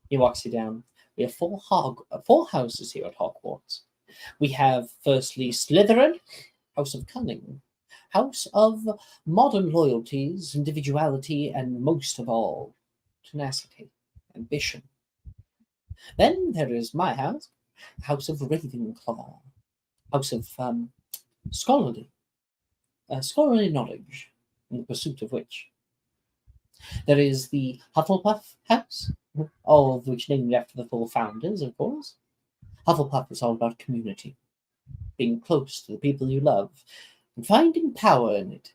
he walks you down. We have four houses here at Hogwarts. We have firstly Slytherin, House of Cunning, House of modern loyalties, individuality, and most of all, tenacity, ambition. Then there is my house, House of Ravenclaw, House of scholarly knowledge, in the pursuit of which. There is the Hufflepuff House, all of which named after the four founders, of course. Hufflepuff is all about community, being close to the people you love, and finding power in it.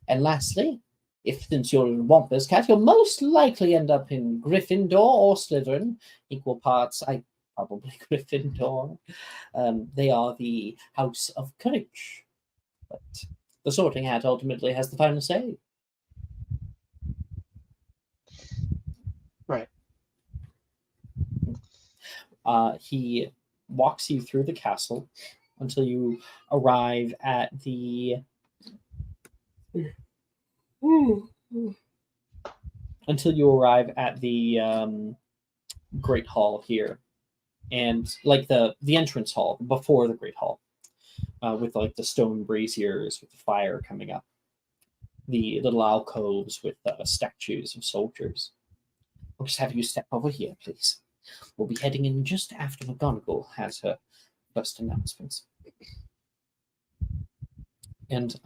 And lastly, since you're in Wampus Cat, you'll most likely end up in Gryffindor or Slytherin, equal parts. Probably Gryffindor. They are the House of Courage, but the Sorting Hat ultimately has the final say.
Right.
He walks you through the castle until you arrive at the Great Hall here, and like the entrance hall before the Great Hall, with like the stone braziers with the fire coming up, the little alcoves with statues of soldiers. I'll just have you step over here, please. We'll be heading in just after McGonagall has her first announcements. And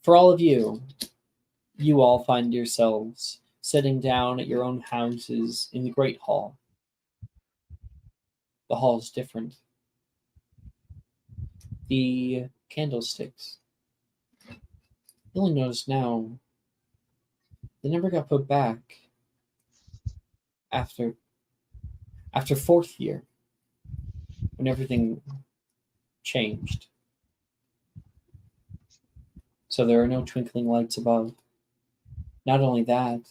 for all of you, you all find yourselves sitting down at your own houses in the Great Hall. The hall is different. The candlesticks, you only notice now, they never got put back after fourth year, when everything changed. So there are no twinkling lights above. Not only that,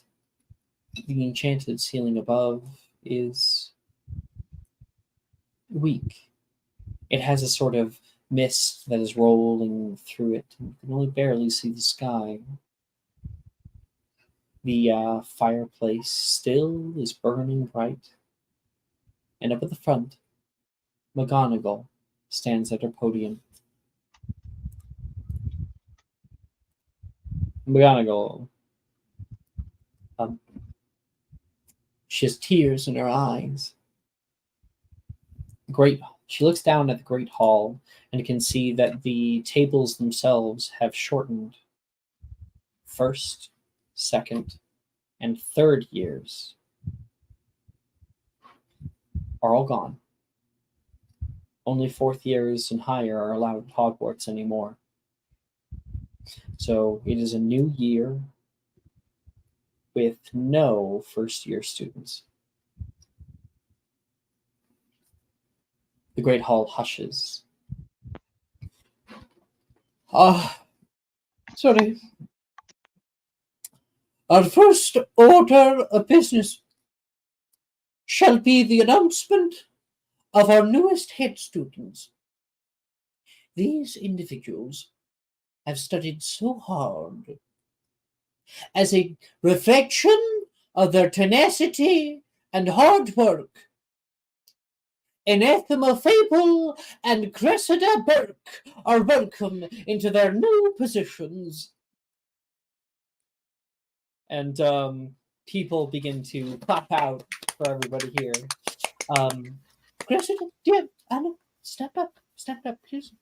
the enchanted ceiling above is weak. It has a sort of mist that is rolling through it, and you can only barely see the sky. The fireplace still is burning bright, and up at the front, McGonagall stands at her podium. McGonagall, she has tears in her eyes. She looks down at the Great Hall and can see that the tables themselves have shortened. First, second, and third years are all gone. Only fourth years and higher are allowed at Hogwarts anymore. So it is a new year with no first year students. The Great Hall hushes. Sorry. Our first order of business shall be the announcement of our newest head students. These individuals have studied so hard as a reflection of their tenacity and hard work. Anathema Fable and Cressida Burke are welcome into their new positions. And people begin to clap out for everybody here. Cressida, Anna, step up, please.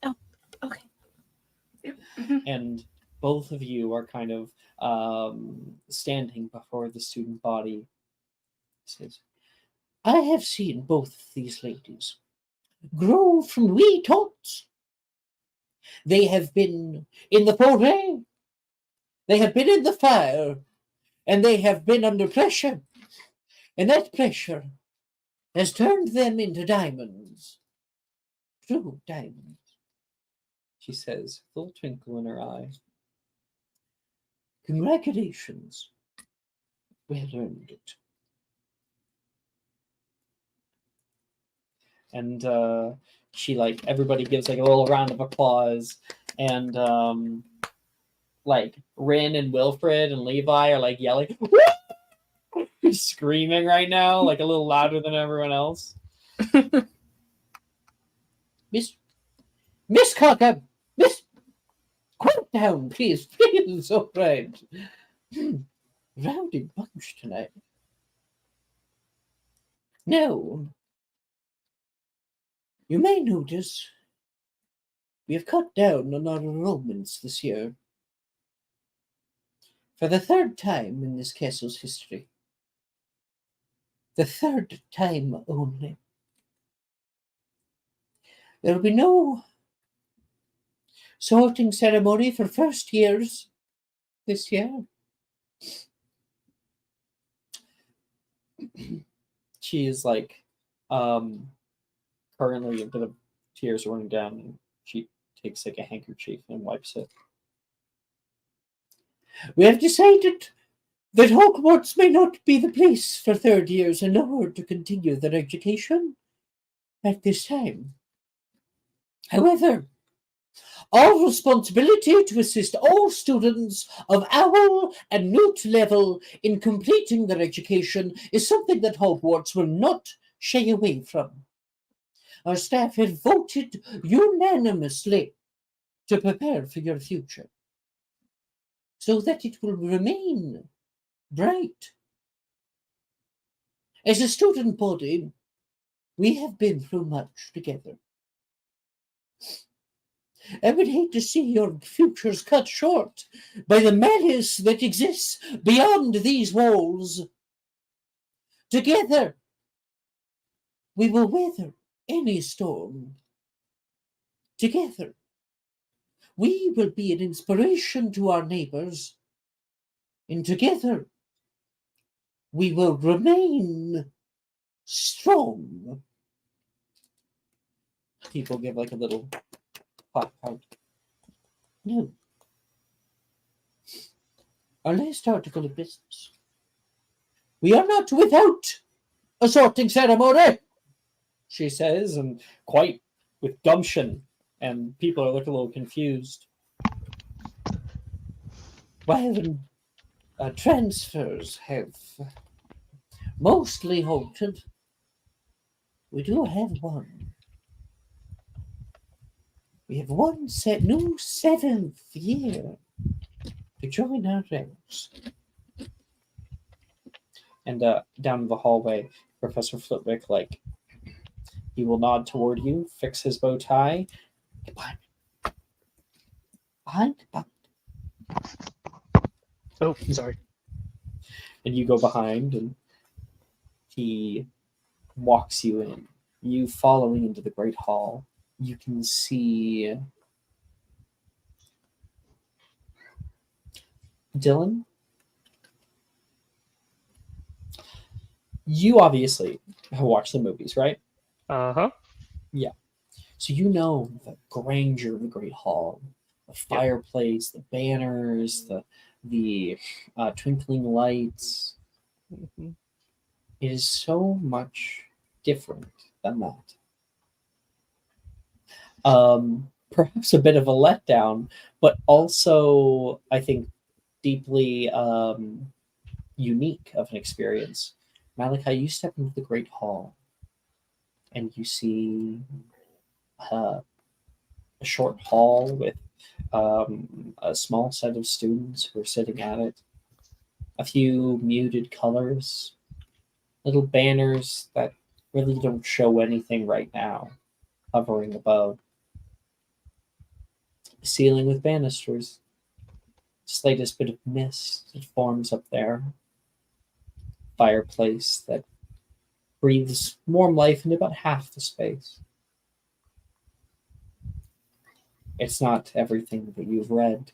Oh, okay.
And both of you are kind of standing before the student body, says, "I have seen both these ladies grow from wee tots. They have been in the foray, they have been in the fire, and they have been under pressure. And that pressure has turned them into diamonds. True diamonds," she says, full twinkle in her eye. "Congratulations. Well earned it." And she like everybody gives like a little round of applause, and like Rin and Wilfred and Levi are like yelling, "Woo!" screaming right now, like a little louder than everyone else. Miss Cocker, Miss, quiet down, please, please, all right. Rowdy bunch tonight. Now, you may notice we have cut down on our enrollments this year. For the third time in this castle's history. The third time only. There will be no sorting ceremony for first years this year. She is like, currently a bit of tears running down, and she takes like a handkerchief and wipes it. We have decided that Hogwarts may not be the place for third years in order to continue their education at this time. However, our responsibility to assist all students of owl and newt level in completing their education is something that Hogwarts will not shy away from. Our staff have voted unanimously to prepare for your future, so that it will remain bright. As a student body, we have been through much together. I would hate to see your futures cut short by the malice that exists beyond these walls. Together, we will weather any storm. Together, we will be an inspiration to our neighbors. And together, we will remain strong. People give like a little clap out. No. Our last article of business. We are not without a sorting ceremony, she says, and quite with gumption, and people are looking a little confused. While transfers have mostly halted, we do have one. We have one new seventh year to join our ranks. And down the hallway, Professor Flitwick, like, he will nod toward you, fix his bow tie. Behind.
Oh, sorry.
And you go behind, and he walks you in. You following into the Great Hall. You can see Dylan. You obviously have watched the movies, right?
Uh-huh.
Yeah. So you know the grandeur of the Great Hall, the fireplace, the banners, the twinkling lights.
Mm-hmm.
It is so much different than that. Perhaps a bit of a letdown, but also I think deeply unique of an experience. Malachi, you step into the Great Hall, and you see a short hall with a small set of students who are sitting at it. A few muted colors, little banners that really don't show anything right now, hovering above. Ceiling with banisters. slightest bit of mist that forms up there. Fireplace that breathes warm life into about half the space. It's not everything that you've read,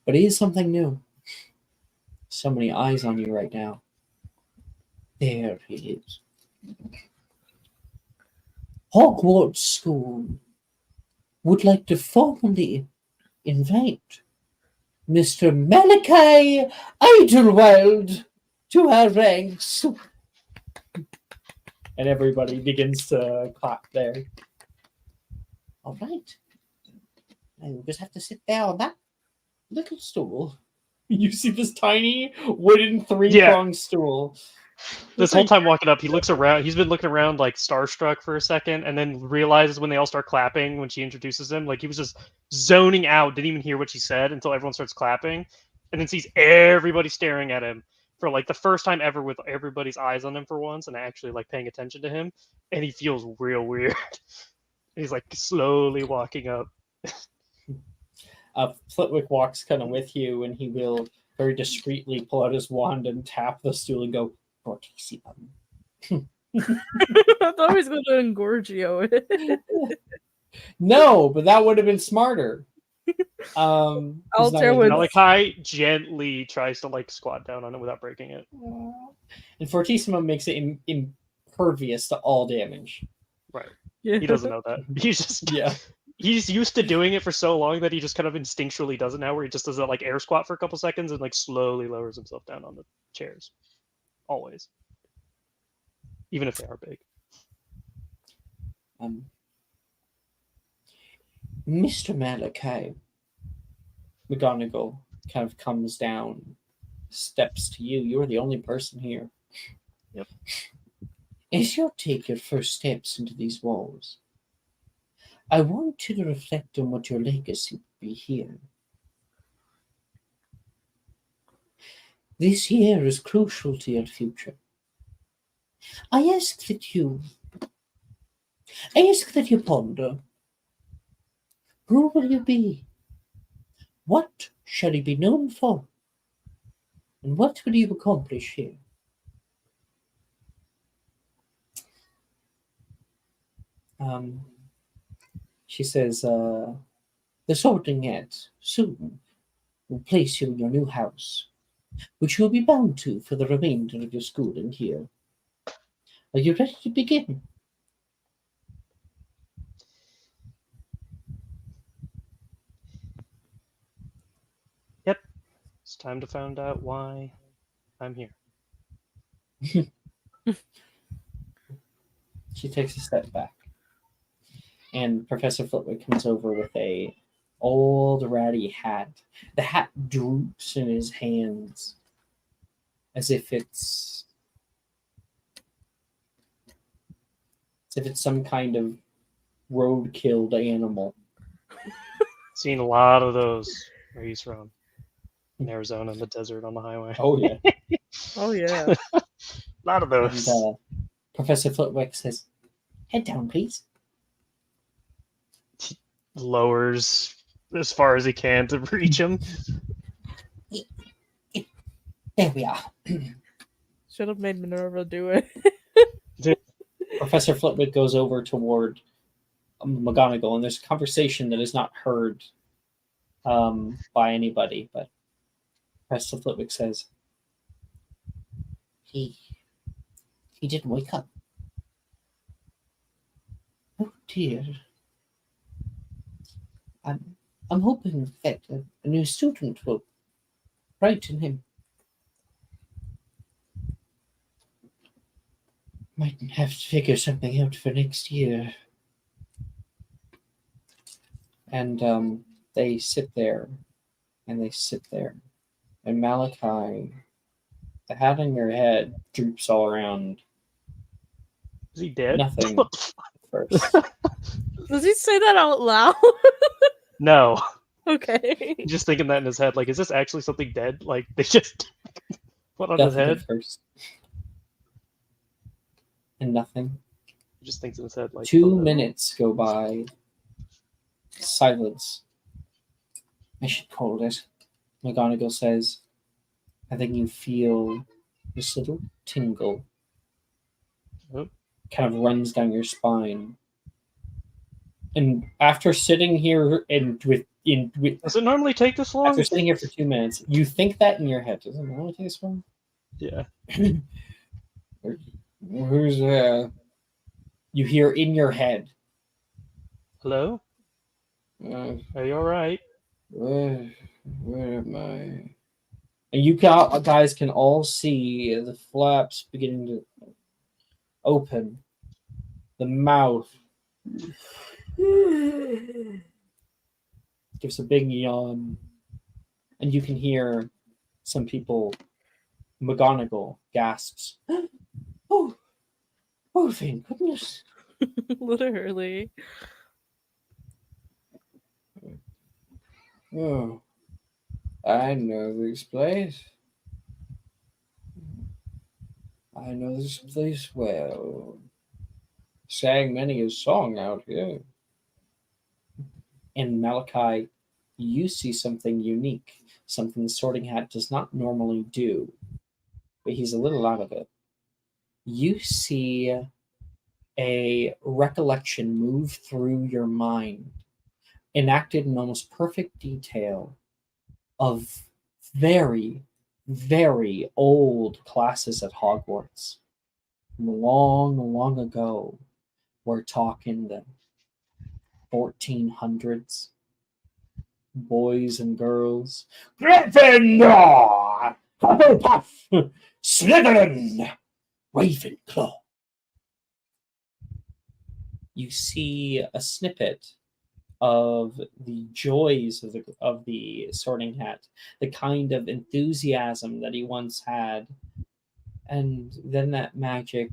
but it is something new. So many eyes on you right now. There he is. Hogwarts School would like to formally invite Mr. Malachi Idlewild to our ranks. And everybody begins to clap there. All right. Now you just have to sit there on that little stool. You see this tiny wooden three-pronged stool.
This whole time walking up, he looks around. He's been looking around like starstruck for a second, and then realizes when they all start clapping when she introduces him, like he was just zoning out, didn't even hear what she said until everyone starts clapping, and then sees everybody staring at him for like the first time ever with everybody's eyes on him for once, and actually like paying attention to him, and he feels real weird. He's like slowly walking up.
Flitwick walks kind of with you, and he will very discreetly pull out his wand and tap the stool and go, Fortissimo.
I thought he was going to Engorgio it.
No, but that would have been smarter.
Altair would-
Malachi gently tries to like squat down on it without breaking it.
And Fortissimo makes it impervious to all damage.
Right.
Yeah.
He doesn't know that. He's just
Yeah.
He's used to doing it for so long that he just kind of instinctually does it now, where he just does that like air squat for a couple seconds and like slowly lowers himself down on the chairs. Always. Even if they are big.
Mr. Malachi, McGonagall kind of comes down, steps to you. You're the only person here.
Yep.
As you take your first steps into these walls, I want you to reflect on what your legacy will be here. This year is crucial to your future. I ask that you ponder. Who will you be? What shall you be known for? And what will you accomplish here? She says, the Sorting Hat soon will place you in your new house, which you'll be bound to for the remainder of your schooling here. Are you ready to begin?
Yep. It's time to find out why I'm here.
She takes a step back. And Professor Flitwick comes over with a old ratty hat. The hat droops in his hands as if it's some kind of road-killed animal.
Seen a lot of those where he's from. In Arizona, in the desert, on the highway.
Oh, yeah.
Oh, yeah.
A lot of those.
And Professor Flitwick says, head down, please.
Lowers as far as he can to reach him.
There we are.
Should have made Minerva do it.
Professor Flitwick goes over toward McGonagall, and there's a conversation that is not heard by anybody, but Professor Flitwick says, He didn't wake up. Oh dear. I'm hoping that a new student will brighten him. Might have to figure something out for next year. And they sit there, and they sit there. And Malachi, the hat on your head droops all around.
Is he dead?
Nothing first.
Does he say that out loud?
No.
Okay.
He's just thinking that in his head. Like, is this actually something dead? Like, they just put on his
Nothing
head?
at first. And nothing.
He just thinks in his head, like,
2
hello.
minutes go by. Silence. I should call it. McGonagall says, I think you feel this little tingle
Oh.
kind of runs down your spine. And after sitting here
Does it normally take this long?
after sitting here for 2 minutes, you think that in your head. Does it normally take this long?
Yeah.
Who's you hear in your head.
Hello? Are you alright?
Where am I? And you guys can all see the flaps beginning to open. The mouth gives a big yawn. And you can hear some people, McGonagall gasps. Oh, thank goodness.
Literally.
Oh, I know this place. I know this place well. Sang many a song out here. And Malachi, you see something unique, something the Sorting Hat does not normally do, but he's a little out of it. You see a recollection move through your mind, enacted in almost perfect detail, of very, very old classes at Hogwarts. Long, long ago. We're talking the 1400s. Boys and girls. Gryffindor! Hufflepuff! Slytherin! Ravenclaw. You see a snippet of the joys of the Sorting Hat, the kind of enthusiasm that he once had, and then that magic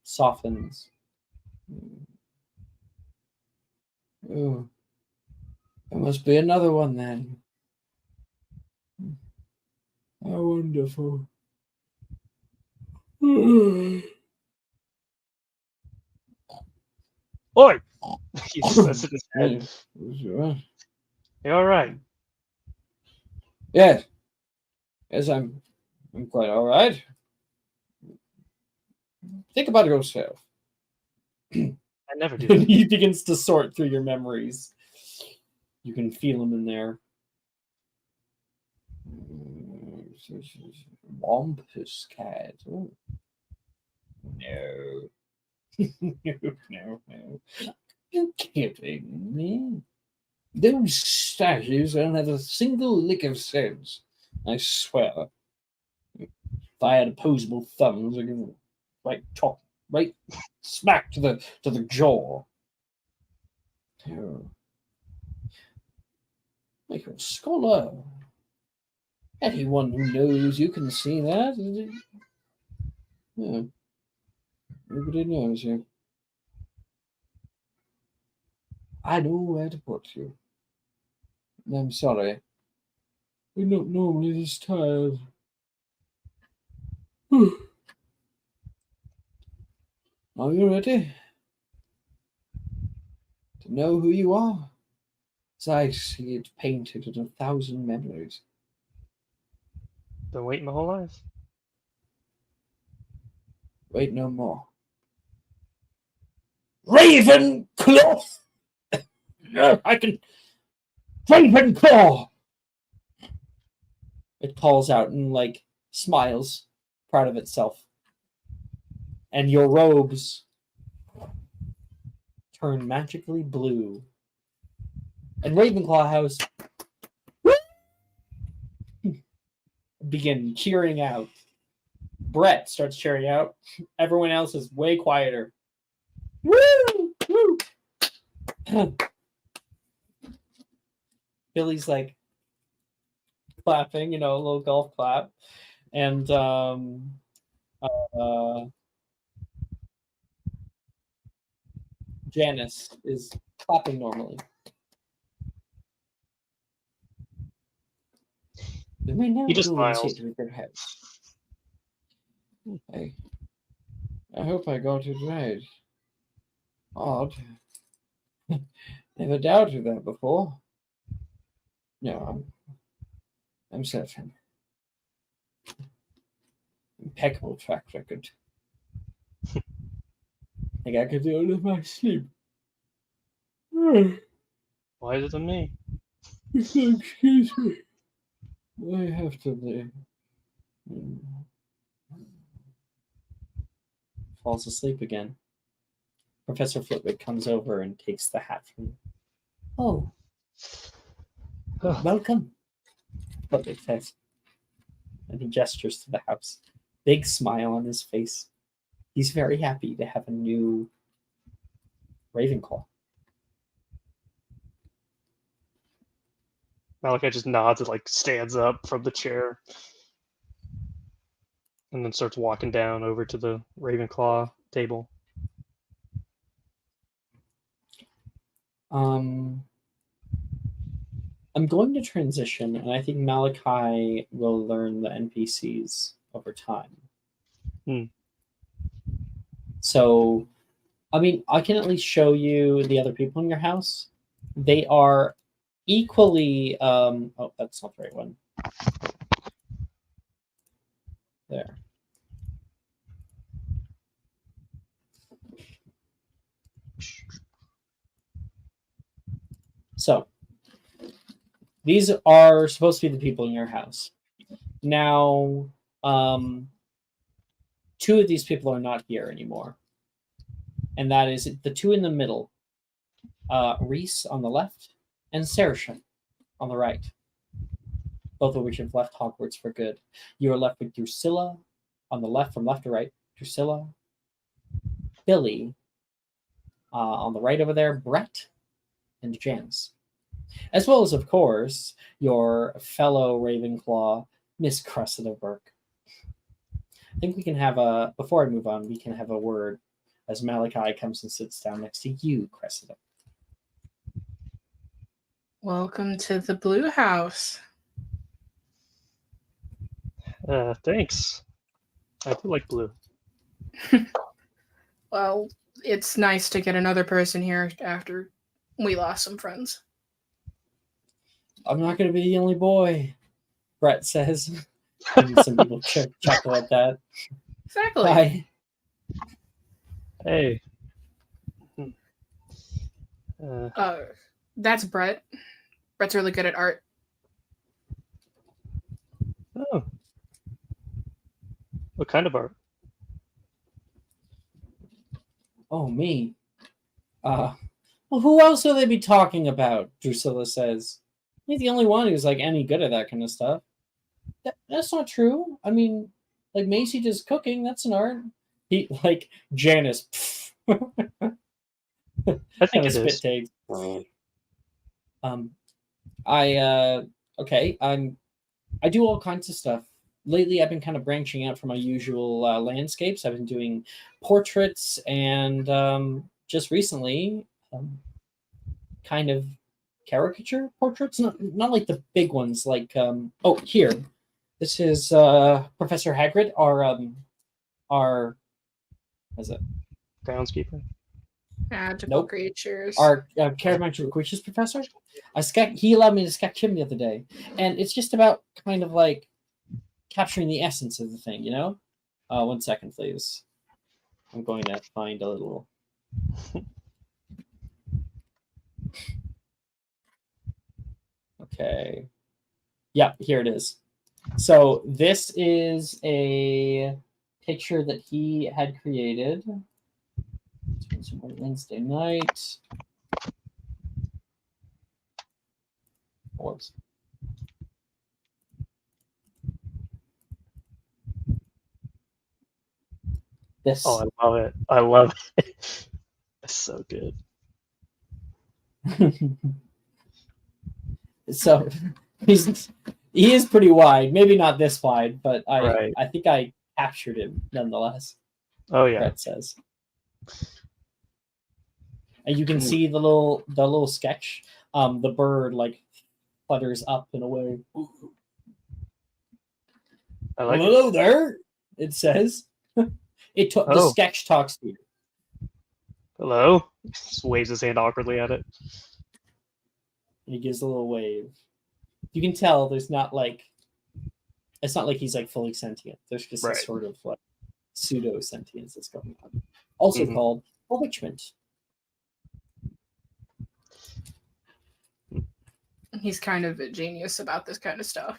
softens. Oh, there must be another one then. How wonderful.
Oi! He just says in his head. You alright?
Yes. Yes, I'm quite all right. Think about yourself.
I never do.
And he begins to sort through your memories. You can feel them in there. Wampus cat. Oh. No. No. You're kidding me. Those statues don't have a single lick of sense. I swear. If I had opposable thumbs, I'd give them right smack to the jaw. Oh. Like a scholar. Anyone who knows you can see that. Yeah. Nobody knows you. I know where to put you. I'm sorry. We're not normally this tired. Are you ready to know who you are? As I see it painted in 1,000 memories.
Been waiting my whole life.
Wait no more. Ravenclaw! I can. Ravenclaw! It calls out and, smiles, proud of itself. And your robes turn magically blue. And Ravenclaw House begin cheering out. Brett starts cheering out. Everyone else is way quieter. Woo! Woo! Billy's clapping, a little golf clap. And Janice is clapping normally. They may never
He just
go and
smiles.
sit with their heads. I hope I got it right. Odd. Never doubted that before. No, I'm certain. Impeccable track record. I think I could do it in my sleep.
Why is it on me?
Excuse me. I have to leave. Falls asleep again. Professor Flitwick comes over and takes the hat from you. Oh, welcome, Flitwick says. And he gestures to the house. Big smile on his face. He's very happy to have a new Ravenclaw.
Malachi just nods and like stands up from the chair, and then starts walking down over to the Ravenclaw table.
I'm going to transition, and I think Malachi will learn the NPCs over time.
Hmm.
So, I mean, I can at least show you the other people in your house. They are equally. Oh, that's not the right one. There. So, these are supposed to be the people in your house. Now, two of these people are not here anymore. And that is the two in the middle. Reese on the left and Saoirse on the right. Both of which have left Hogwarts for good. You are left with Drusilla on the left, from left to right. Drusilla, Billy on the right over there, Brett, and Janice. As well as, of course, your fellow Ravenclaw, Miss Cressida Burke. I think we can have before I move on, we can have a word as Malachi comes and sits down next to you, Cressida.
Welcome to the Blue House.
Thanks. I do like blue.
Well, it's nice to get another person here after we lost some friends.
I'm not going to be the only boy, Brett says. And some people chuckle at that.
Exactly.
Bye.
Hey.
That's Brett. Brett's really good at art.
Oh. What kind of art?
Oh, me. Well, who else will they be talking about? Drusilla says. He's the only one who's like any good at that kind of stuff. That's not true. I mean, like Macy does cooking. That's an art. He like Janice.
I think
Have a
it
spit
is.
take. I do all kinds of stuff. Lately, I've been kind of branching out from my usual landscapes. I've been doing portraits and just recently, kind of caricature portraits. Not like the big ones. Like here, this is Professor Hagrid, our what is it?
Groundskeeper.
Magical
Nope.
creatures.
Our Caramagical Creatures professor. He allowed me to sketch him the other day, and it's just about kind of like capturing the essence of the thing, you know. 1 second, please. I'm going to find a little. Okay. Yeah, here it is. So this is a picture that he had created. It's Wednesday night. Whoops. This.
Oh, I love it. I love it. It's so good.
So he is pretty wide. Maybe not this wide, but I think I captured him nonetheless.
Oh yeah.
Brett says. And you can see the little sketch. The bird like flutters up and away.
I like
Hello there, it says. The sketch talks to you.
Hello. Just waves his hand awkwardly at it.
And he gives a little wave. You can tell there's not like It's not like he's like fully sentient. There's just a
Right.
sort of like pseudo sentience that's going on. Also
Mhm.
called bewitchment.
He's kind of a genius about this kind of stuff.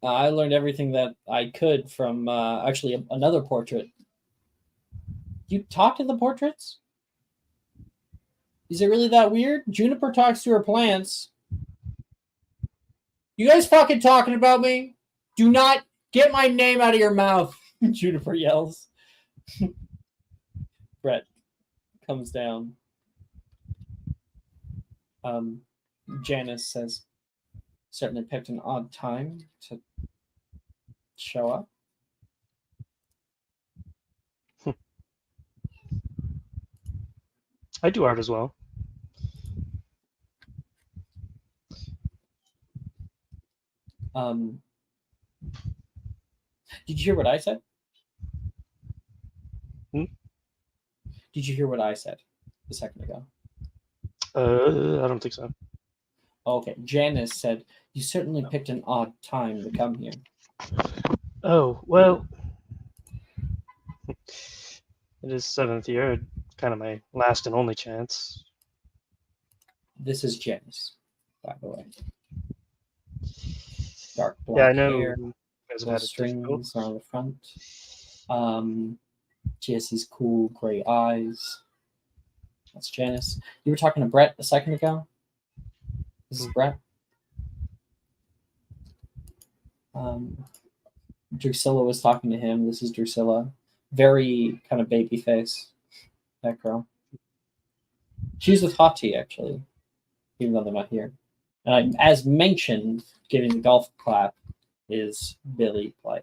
I learned everything that I could from actually another portrait. You talk to the portraits? Is it really that weird? Juniper talks to her plants. You guys fucking talking about me? Do not get my name out of your mouth, Juniper yells. Brett comes down. Janice says, certainly picked an odd time to show up.
I do art as well.
Did you hear what I said?
Hmm?
Did you hear what I said a second ago?
I don't think so.
Okay, Janice said, you certainly picked an odd time to come here.
Oh, well. It is 7th year, kind of my last and only chance.
This is Janice, by the way. Dark
Yeah,
blonde
I know
hair,
you guys have
little
had it difficult.
strings on the front. She has these cool gray eyes. That's Janice. You were talking to Brett a second ago? This is Brett. Drusilla was talking to him. This is Drusilla. Very kind of baby face, that girl. She's with Hottie, actually, even though they're not here. As mentioned, giving the golf clap is Billy Blythe.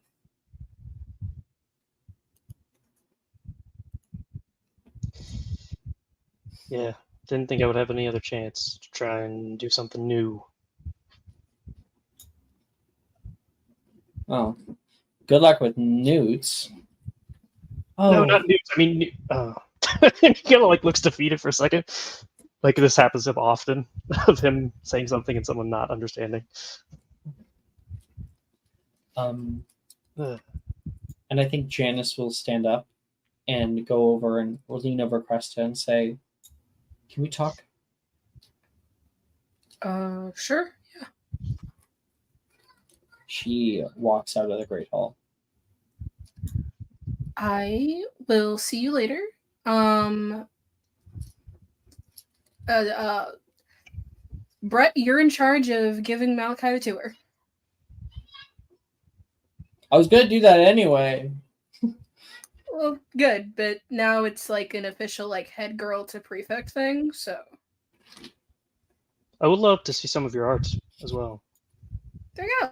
Yeah, didn't think I would have any other chance to try and do something new.
Oh, good luck with Newts. Oh,
No, not new. I mean, he kind of like looks defeated for a second. Like this happens to him often, of him saying something and someone not understanding.
And
Ugh.
I think Janice will stand up and go over and or lean over Cresta and say, "Can we talk?"
Sure.
She walks out of the Great Hall.
I will see you later. Brett, you're in charge of giving Malachi the tour.
I was gonna do that anyway.
Well, good, but now it's like an official like head girl to prefect thing, so
I would love to see some of your art as well.
there you go.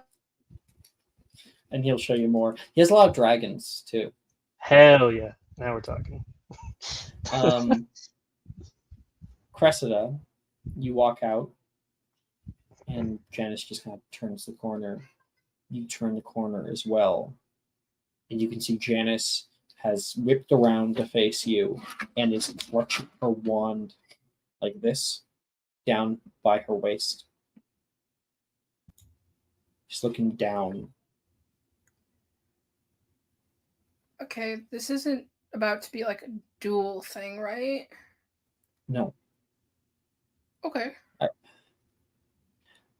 And he'll show you more. He has a lot of dragons too.
Hell yeah! Now we're talking.
Cressida, you walk out, and Janice just kind of turns the corner. You turn the corner as well, and you can see Janice has whipped around to face you and is clutching her wand like this down by her waist. She's looking down.
Okay, this isn't about to be like a duel thing, right?
No,
Okay.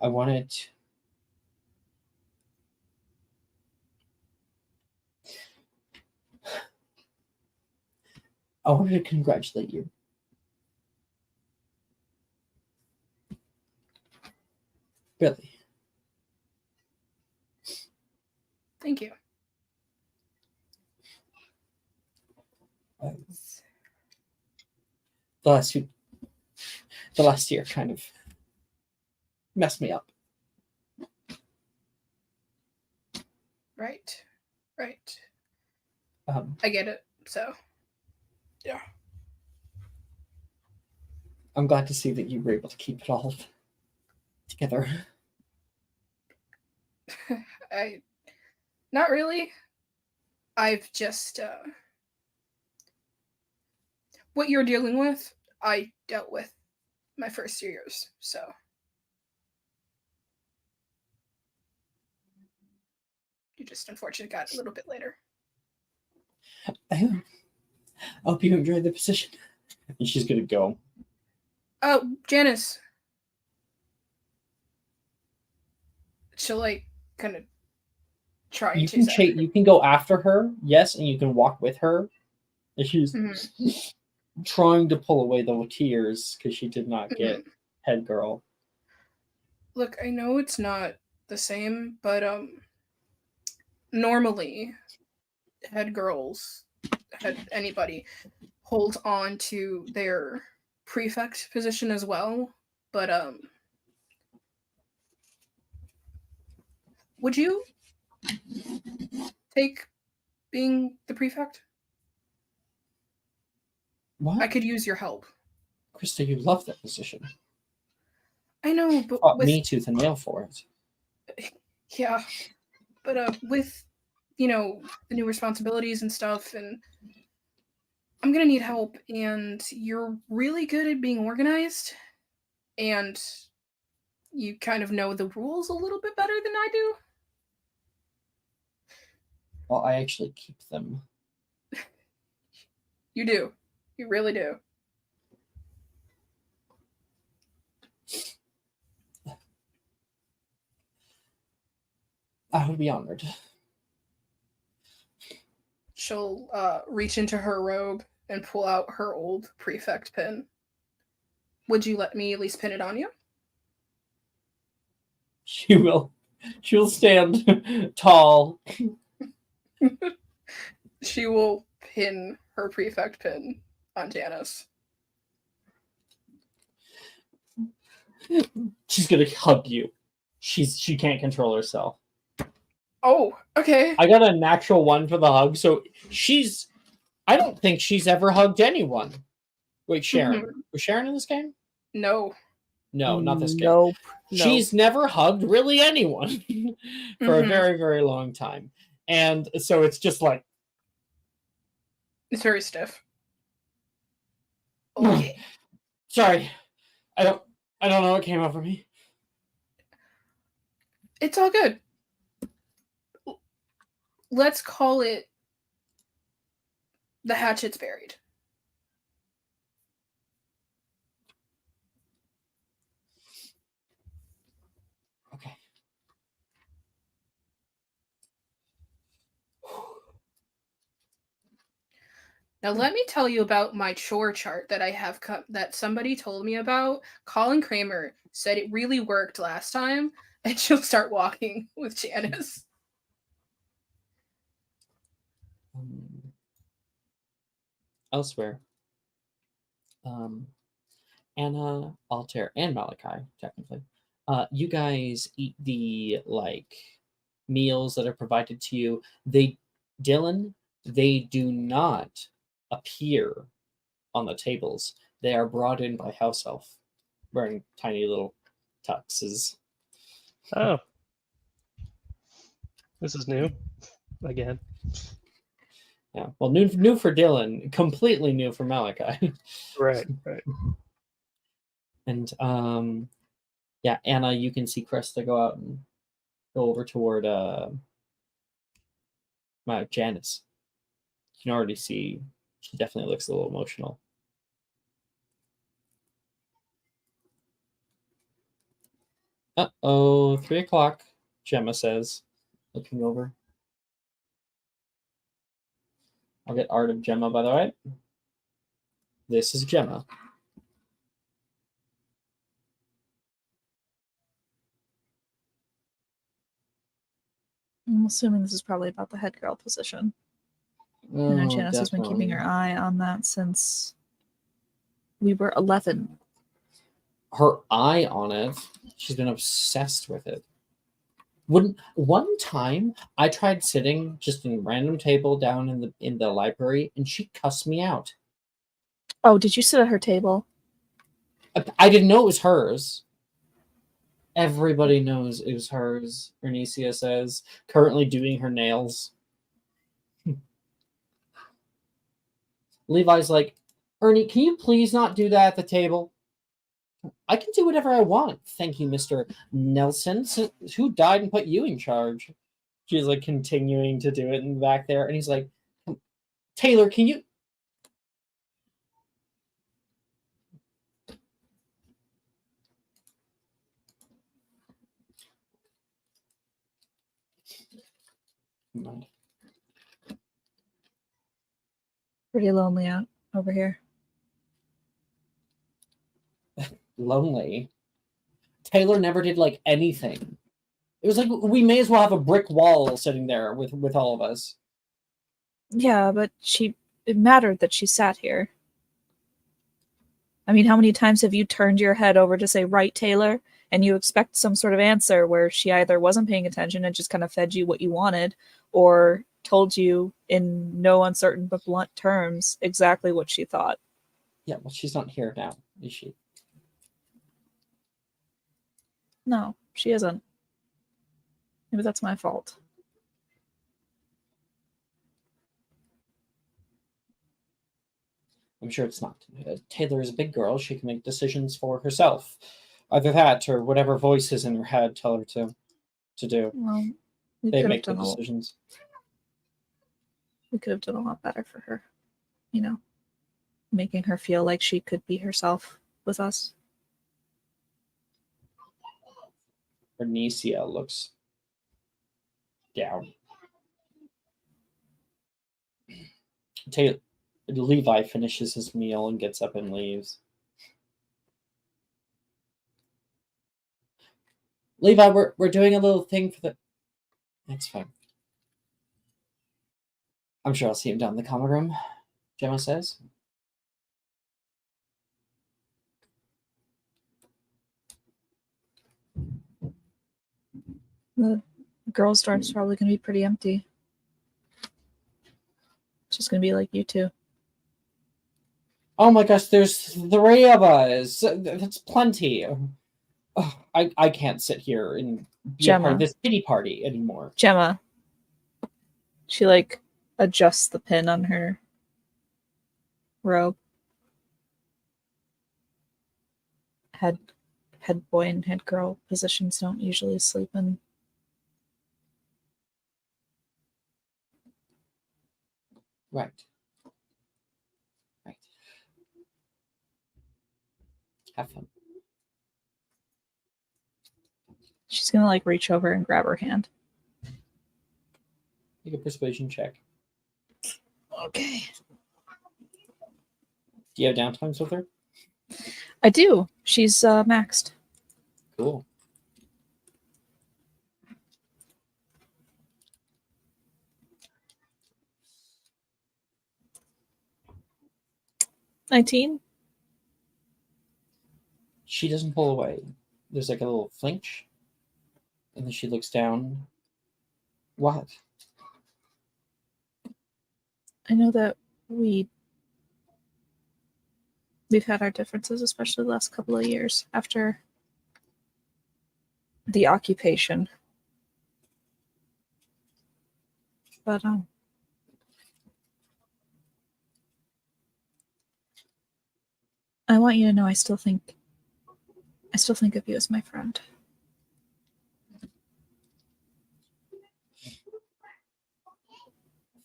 I wanted. I wanted to congratulate you. Really.
Thank you.
The last year kind of messed me up.
Right. Right.
Um,
I get it. So, yeah.
I'm glad to see that you were able to keep it all together.
Not really. I've just what you're dealing with, I dealt with my first 2 years. So, It just unfortunately got a little bit later.
I hope you enjoy the position. And she's gonna go.
Oh, Janice. She'll like kind of try
You
and
can
chase after.
you can go after her, yes, and you can walk with her. And she's trying to pull away the tears because she did not get head girl.
Look, I know it's not the same, but normally head girls, anybody hold on to their prefect position as well. But would you take being the prefect?
What?
I could use your help.
Krista, you love that position.
I know, but
Fought
with
me tooth and nail for it.
yeah, but with the new responsibilities and stuff, and I'm gonna need help. And you're really good at being organized, and you kind of know the rules a little bit better than I do.
Well, I actually keep them.
You do. You really do.
I would be honored.
She'll reach into her robe and pull out her old prefect pin. Would you let me at least pin it on you?
She will. She'll stand tall.
She will pin her prefect pin on Janice.
She's gonna hug you. She can't control herself.
Oh, okay.
I got a natural 1 for the hug, so I don't think she's ever hugged anyone. Wait, Sharon. Was Sharon in this game?
No.
No, not this game.
Nope.
She's never hugged really anyone for a very, very long time. And so it's just like
It's very stiff. Okay.
sorry. I don't know what came over me.
It's all good. Let's call it the hatchet's buried.
Okay.
Now let me tell you about my chore chart that I have that somebody told me about. Colin Kramer said it really worked last time, and she'll start walking with Janice.
Elsewhere, Anna, Altair, and Malachi, technically, you guys eat the meals that are provided to you. Dylan, they do not appear on the tables. They are brought in by house elf, wearing tiny little tuxes.
Oh, this is new again.
Yeah, well, new for Dylan, completely new for Malachi.
Right.
And yeah, Anna, you can see Krista go out and go over toward Janice. You can already see she definitely looks a little emotional. Uh-oh, 3 o'clock, Gemma says, looking over. I'll get art of Gemma, by the way. This is Gemma.
I'm assuming this is probably about the head girl position.
Oh,
I know Janice has been keeping her eye on that since we were 11.
Her eye on it. She's been obsessed with it. One time I tried sitting just in a random table down in the library, and she cussed me out.
Oh, did you sit at her table?
I didn't know it was hers. Everybody knows it was hers, Ernesia says, currently doing her nails. Levi's like, Ernie, can you please not do that at the table? I can do whatever I want. Thank you, Mr. Nelson. Who died and put you in charge? She's like continuing to do it in the back there, and he's like, Taylor, can you? Never mind.
Pretty lonely out over here.
Lonely. Taylor never did like anything. It was like we may as well have a brick wall sitting there with all of us.
Yeah, but it mattered that she sat here. I mean, how many times have you turned your head over to say, right, Taylor? And you expect some sort of answer where she either wasn't paying attention and just kind of fed you what you wanted, or told you in no uncertain but blunt terms exactly what she thought.
Yeah, well, she's not here now, is she?
No, she isn't. Maybe that's my fault.
I'm sure it's not. Taylor is a big girl. She can make decisions for herself. Either that or whatever voices in her head tell her to do.
Well, we
They
could have
make the
done
decisions.
we could have done a lot better for her. You know, making her feel like she could be herself with us.
Bernicia looks down. Levi finishes his meal and gets up and leaves. Levi, we're doing a little thing for the. That's fine. I'm sure I'll see him down in the common room, Gemma says.
The girls' dorm's probably going to be pretty empty. It's just going to be like you two.
Oh my gosh, there's 3 of us. That's plenty. Oh, I can't sit here and be a part
Gemma.
of this pity party anymore.
Gemma. She like adjusts the pin on her robe. Head boy and head girl positions don't usually sleep in.
Right. Have fun.
She's gonna like reach over and grab her hand.
Make a persuasion check.
Okay.
Do you have downtimes with her?
I do. She's maxed.
Cool.
$19.
She doesn't pull away. There's like a little flinch. And then she looks down. What?
I know that we've had our differences, especially the last couple of years after the occupation. But I want you to know I still think of you as my friend.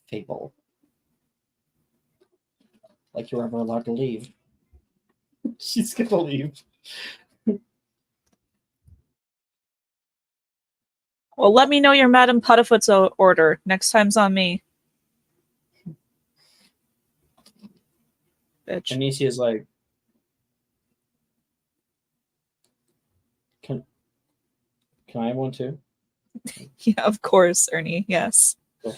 Fable. Like you're ever allowed to leave. She's gonna leave.
Well, let me know your Madame Puttifoot's order. Next time's on me. Bitch.
Anisia's like, Can I have one too?
Yeah, of course, Ernie. Yes.
Cool.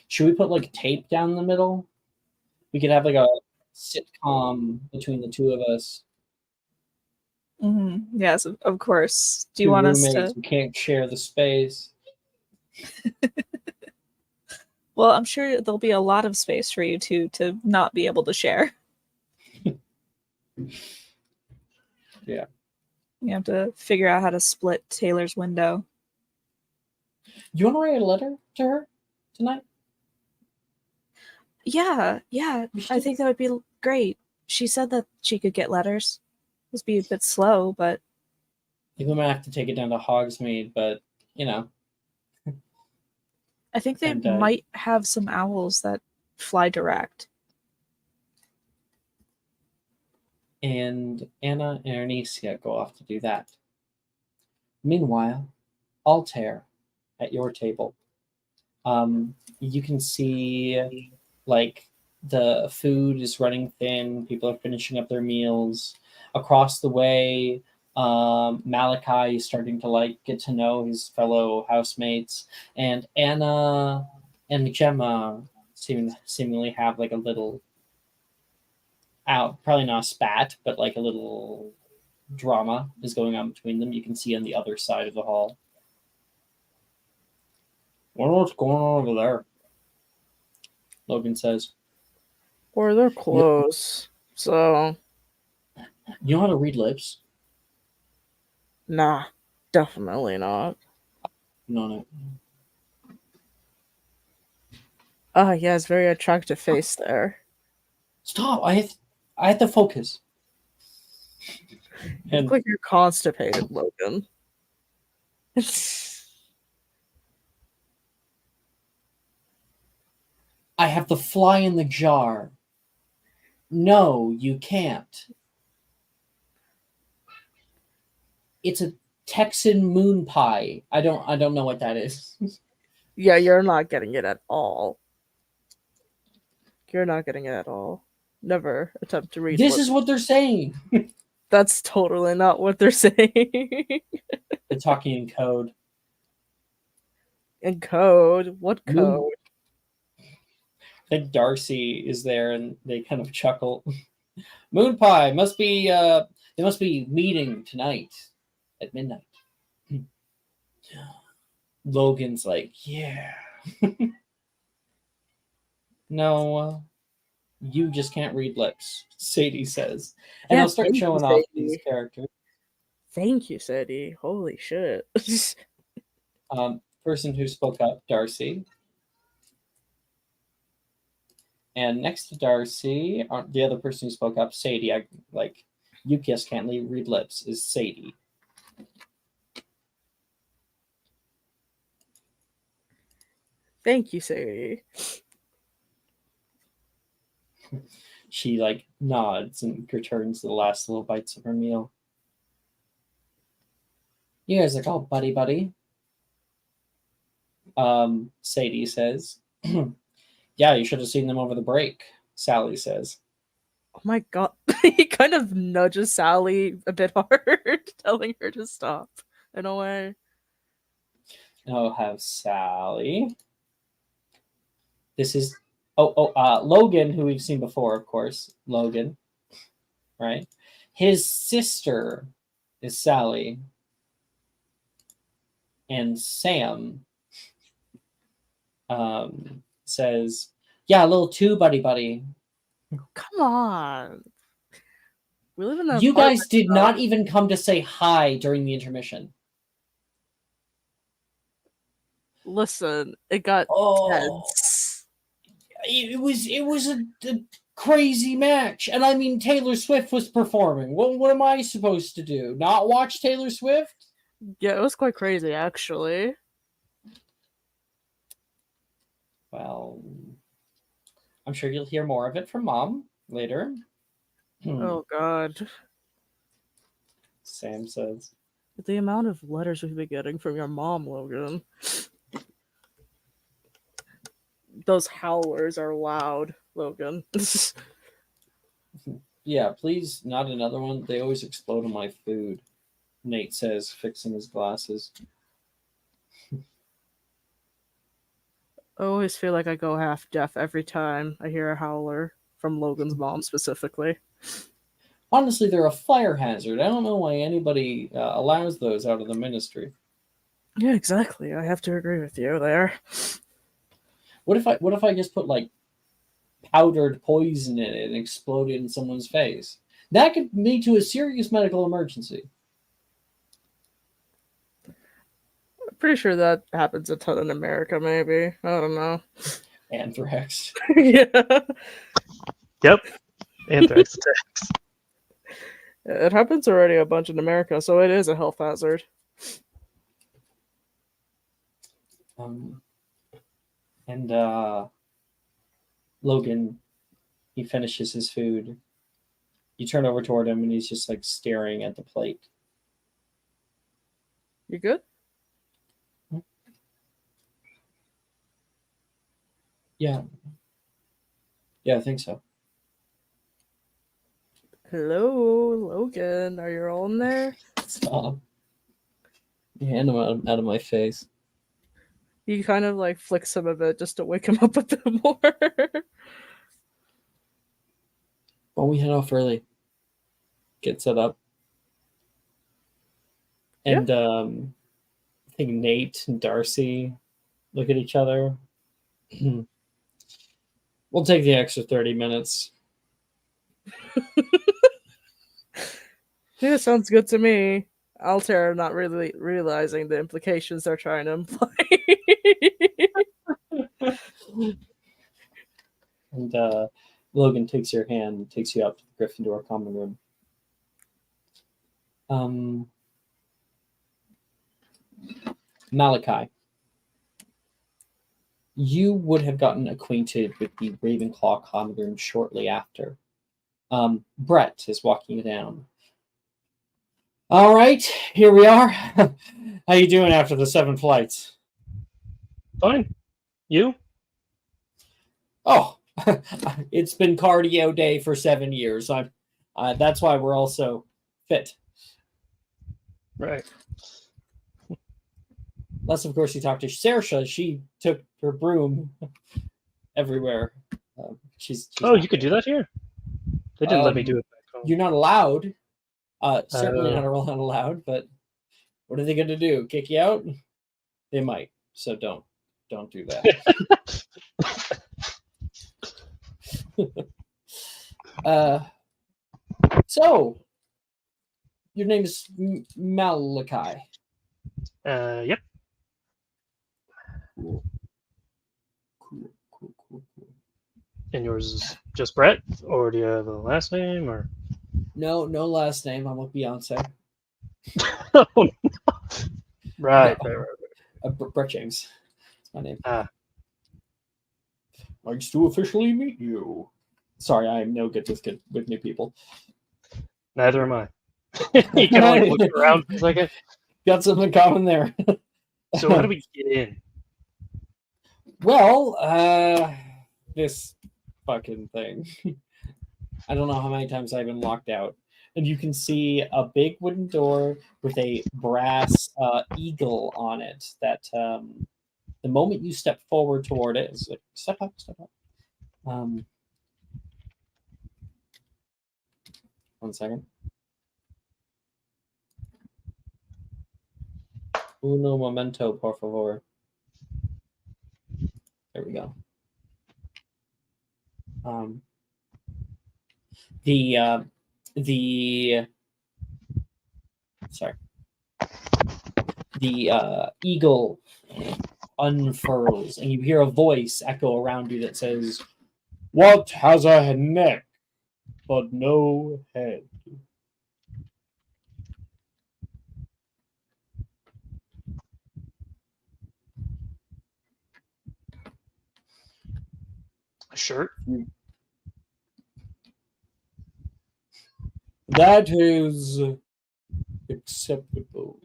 Should we put like tape down the middle? We could have like a sitcom between the 2 of us.
Mm-hmm. Yes, of course. Do
2
you want us
roommates
to?
who can't share the space.
Well, I'm sure there'll be a lot of space for you two to not be able to share.
Yeah.
You have to figure out how to split Taylor's window.
You want to write a letter to her tonight?
Yeah.
We
I
should.
think that would be great. She said that she could get letters. It'd be a bit slow, but
I think we might have to take it down to Hogsmeade, but you know,
I think they
And,
might have some owls that fly direct.
and Anna and Anicia go off to do that. Meanwhile, Altair, at your table, you can see like the food is running thin. People are finishing up their meals. Across the way, Malachi is starting to like get to know his fellow housemates, and Anna and Gemma seemingly have like a little out, probably not a spat, but like a little drama is going on between them. You can see on the other side of the hall. Wonder what's going on over there, Logan says.
Or they're close. So,
You know how to read lips?
nah, definitely not.
No.
Ah, yeah, it's very attractive face there.
Stop! I have to focus.
You look
And
like you're constipated, Logan.
I have the fly in the jar. No, you can't. It's a Texan moon pie. I don't know what that is.
Yeah, you're not getting it at all. You're not getting it at all. Never attempt to read
This
lips.
is what they're saying.
That's totally not what they're saying.
They're talking in code.
In code? What
Moon-
code?
I think Darcy is there, and they kind of chuckle. Moon pie must be. They must be meeting tonight at midnight. Logan's like, yeah. No, you just can't read lips, Sadie says. And
Yeah,
I'll start
thank you,
showing off these
Sadie.
characters.
Thank you, Sadie. Holy shit.
Person who spoke up, Darcy. And next to Darcy, the other person who spoke up, Sadie. You just can't read lips, is Sadie.
Thank you, Sadie.
She like nods and returns the last little bites of her meal. You guys are all buddy buddy. Sadie says. Yeah, you should have seen them over the break, Sally says.
Oh my god. He kind of nudges Sally a bit hard, telling her to stop in a way.
I'll have Sally. This is Logan, who we've seen before, of course. Logan, right? His sister is Sally, and Sam says, "Yeah, a little too, buddy.
Come on. We live in the
You
apartment.
guys did not even come to say hi during the intermission."
Listen, it got
Oh,
tense.
it was a crazy match, and I mean Taylor Swift was performing. What am I supposed to do? Not watch Taylor Swift?
Yeah, it was quite crazy, actually.
Well, I'm sure you'll hear more of it from Mom later.
Oh god.
Sam says.
The amount of letters we've been getting from your mom, Logan. Those howlers are loud, Logan.
Yeah, please, not another one. They always explode on my food, Nate says, fixing his glasses.
I always feel like I go half deaf every time I hear a howler from Logan's mom specifically.
Honestly, they're a fire hazard. I don't know why anybody allows those out of the ministry.
Yeah, exactly. I have to agree with you there.
What if I just put like powdered poison in it and explode it in someone's face? That could lead to a serious medical emergency.
I'm pretty sure that happens a ton in America, maybe. I don't know.
Anthrax.
Yeah.
Yep. Anthrax attacks.
It happens already a bunch in America, so it is a health hazard.
Um, and Logan, he finishes his food. You turn over toward him, and he's just like staring at the plate.
You good?
Yeah. Yeah, I think so.
Hello, Logan. Are you all in there?
Stop. You hand him out of my face.
He kind of like flicks him a bit just to wake him up a bit more.
Why don't we head off early? Get set up.
Yeah.
And I think Nate and Darcy look at each other. We'll take the extra 30 minutes.
Yeah, sounds good to me. Altair not really realizing the implications they're trying to imply.
And Logan takes your hand and takes you up to the Gryffindor common room. Malachi, you would have gotten acquainted with the Ravenclaw common room shortly after. Brett is walking down. All right, here we are. How you doing after the 7 flights?
Fine. You?
Oh, it's been cardio day for 7 years. That's why we're all so fit.
Right.
Unless, of course, you talk to Saoirse. She took her broom everywhere. She's
Oh, you could do that here? They didn't let me do it back home.
You're not allowed. Certainly not allowed. But what are they going to do? Kick you out? They might. So don't do that. So your name is Malachi.
Yep.
Cool.
And yours is just Brett, or do you have a last name, or?
No last name. I'm with Beyonce.
Oh, no. Right.
Brett James. That's my name. Nice to officially meet you. Sorry, I am no good with new people.
Neither am I. You kind of like look around for a second.
Got something in common there.
So how do we get in?
Well, this fucking thing. I don't know how many times I've been locked out. And you can see a big wooden door with a brass eagle on it that the moment you step forward toward it, it's like, step up. One second. Uno momento, por favor. There we go. The eagle unfurls, and you hear a voice echo around you that says, "What has a neck but no head?"
A shirt?
That is acceptable.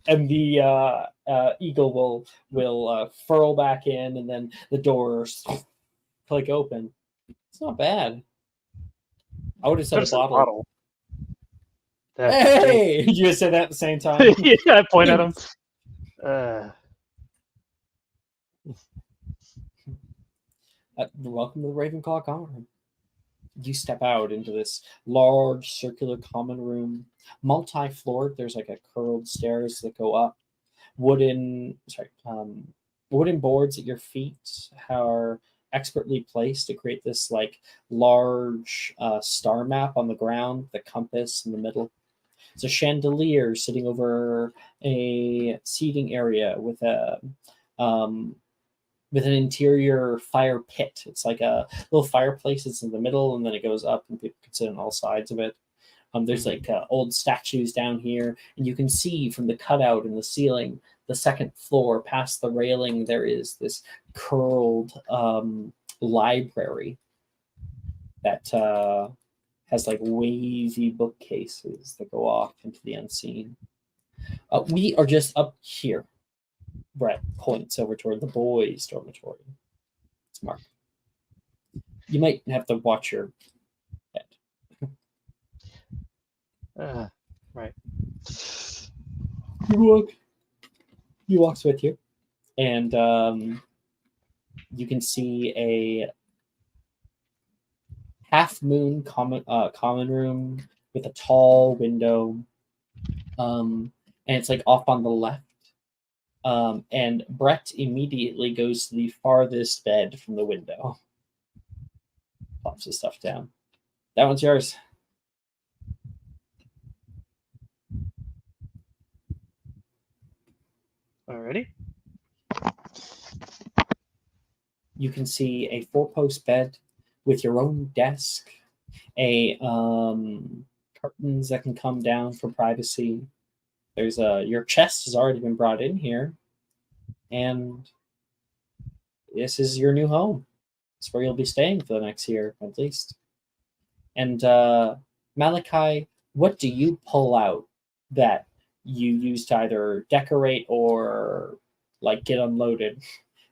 And the eagle will furl back in, and then the doors click open. It's not bad. I would have said a bottle. Hey! You just said that at the same time.
Yeah, I point at him.
Welcome to the Ravenclaw common room. You step out into this large circular common room, multi-floored. There's like a curled stairs that go up. Wooden boards at your feet are expertly placed to create this like large star map on the ground, the compass in the middle. It's a chandelier sitting over a seating area with an interior fire pit. It's like a little fireplace that's in the middle, and then it goes up, and people can sit on all sides of it. There's like old statues down here, and you can see from the cutout in the ceiling, the second floor, past the railing, there is this curled library that has like wavy bookcases that go off into the unseen. We are just up here. Brett points over toward the boys' dormitory. It's Mark. You might have to watch your head.
Right.
He walks with you, and you can see a half moon common room with a tall window, and it's like off on the left. And Brett immediately goes to the farthest bed from the window. Pops his stuff down. That one's yours.
Alrighty.
You can see a 4-post bed with your own desk, a curtains that can come down for privacy. There's your chest has already been brought in here, and this is your new home. It's where you'll be staying for the next year at least. And Malachi, what do you pull out that you use to either decorate or like get unloaded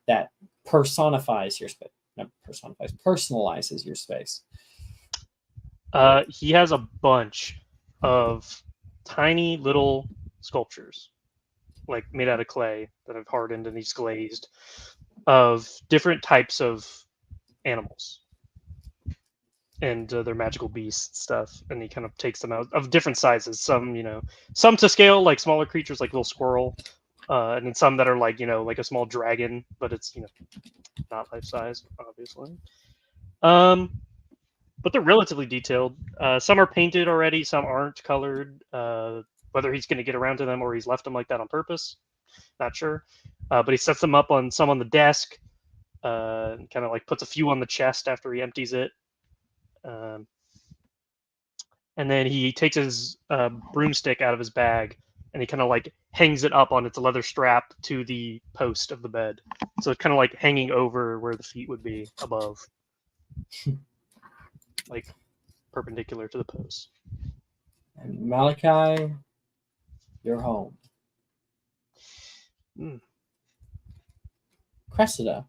that personifies your space? Not personifies, personalizes your space.
He has a bunch of tiny little sculptures, like made out of clay that I've hardened and he's glazed, of different types of animals and their magical beasts stuff. And he kind of takes them out of different sizes. Some to scale, like smaller creatures, like little squirrel, and then some that are like like a small dragon, but it's not life size, obviously. But they're relatively detailed. Some are painted already, some aren't colored. Whether he's going to get around to them or he's left them like that on purpose, not sure. But he sets them up on some on the desk, and kind of like puts a few on the chest after he empties it. And then he takes his broomstick out of his bag and he kind of like hangs it up on its leather strap to the post of the bed. So it's kind of like hanging over where the feet would be above. Like perpendicular to the post.
And Malachi, you're home. Cressida,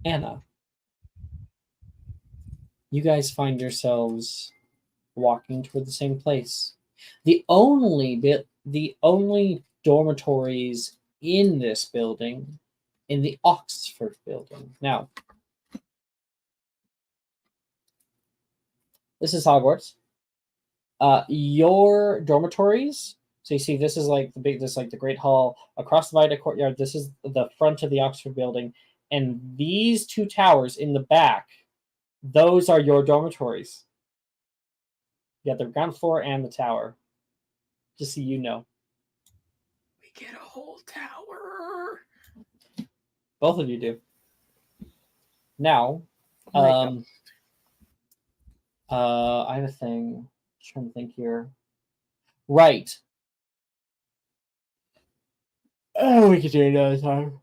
Anna, you guys find yourselves walking toward the same place. The only dormitories in this building, in the Oxford building. Now, this is Hogwarts. Your dormitories. So you see, this is like the Great Hall across the Vita Courtyard. This is the front of the Oxford building, and these two towers in the back, those are your dormitories. You got the ground floor and the tower. Just so you know.
We get a whole tower.
Both of you do. Now, I have a thing. I'm trying to think here. Right. Oh, we could do it another time.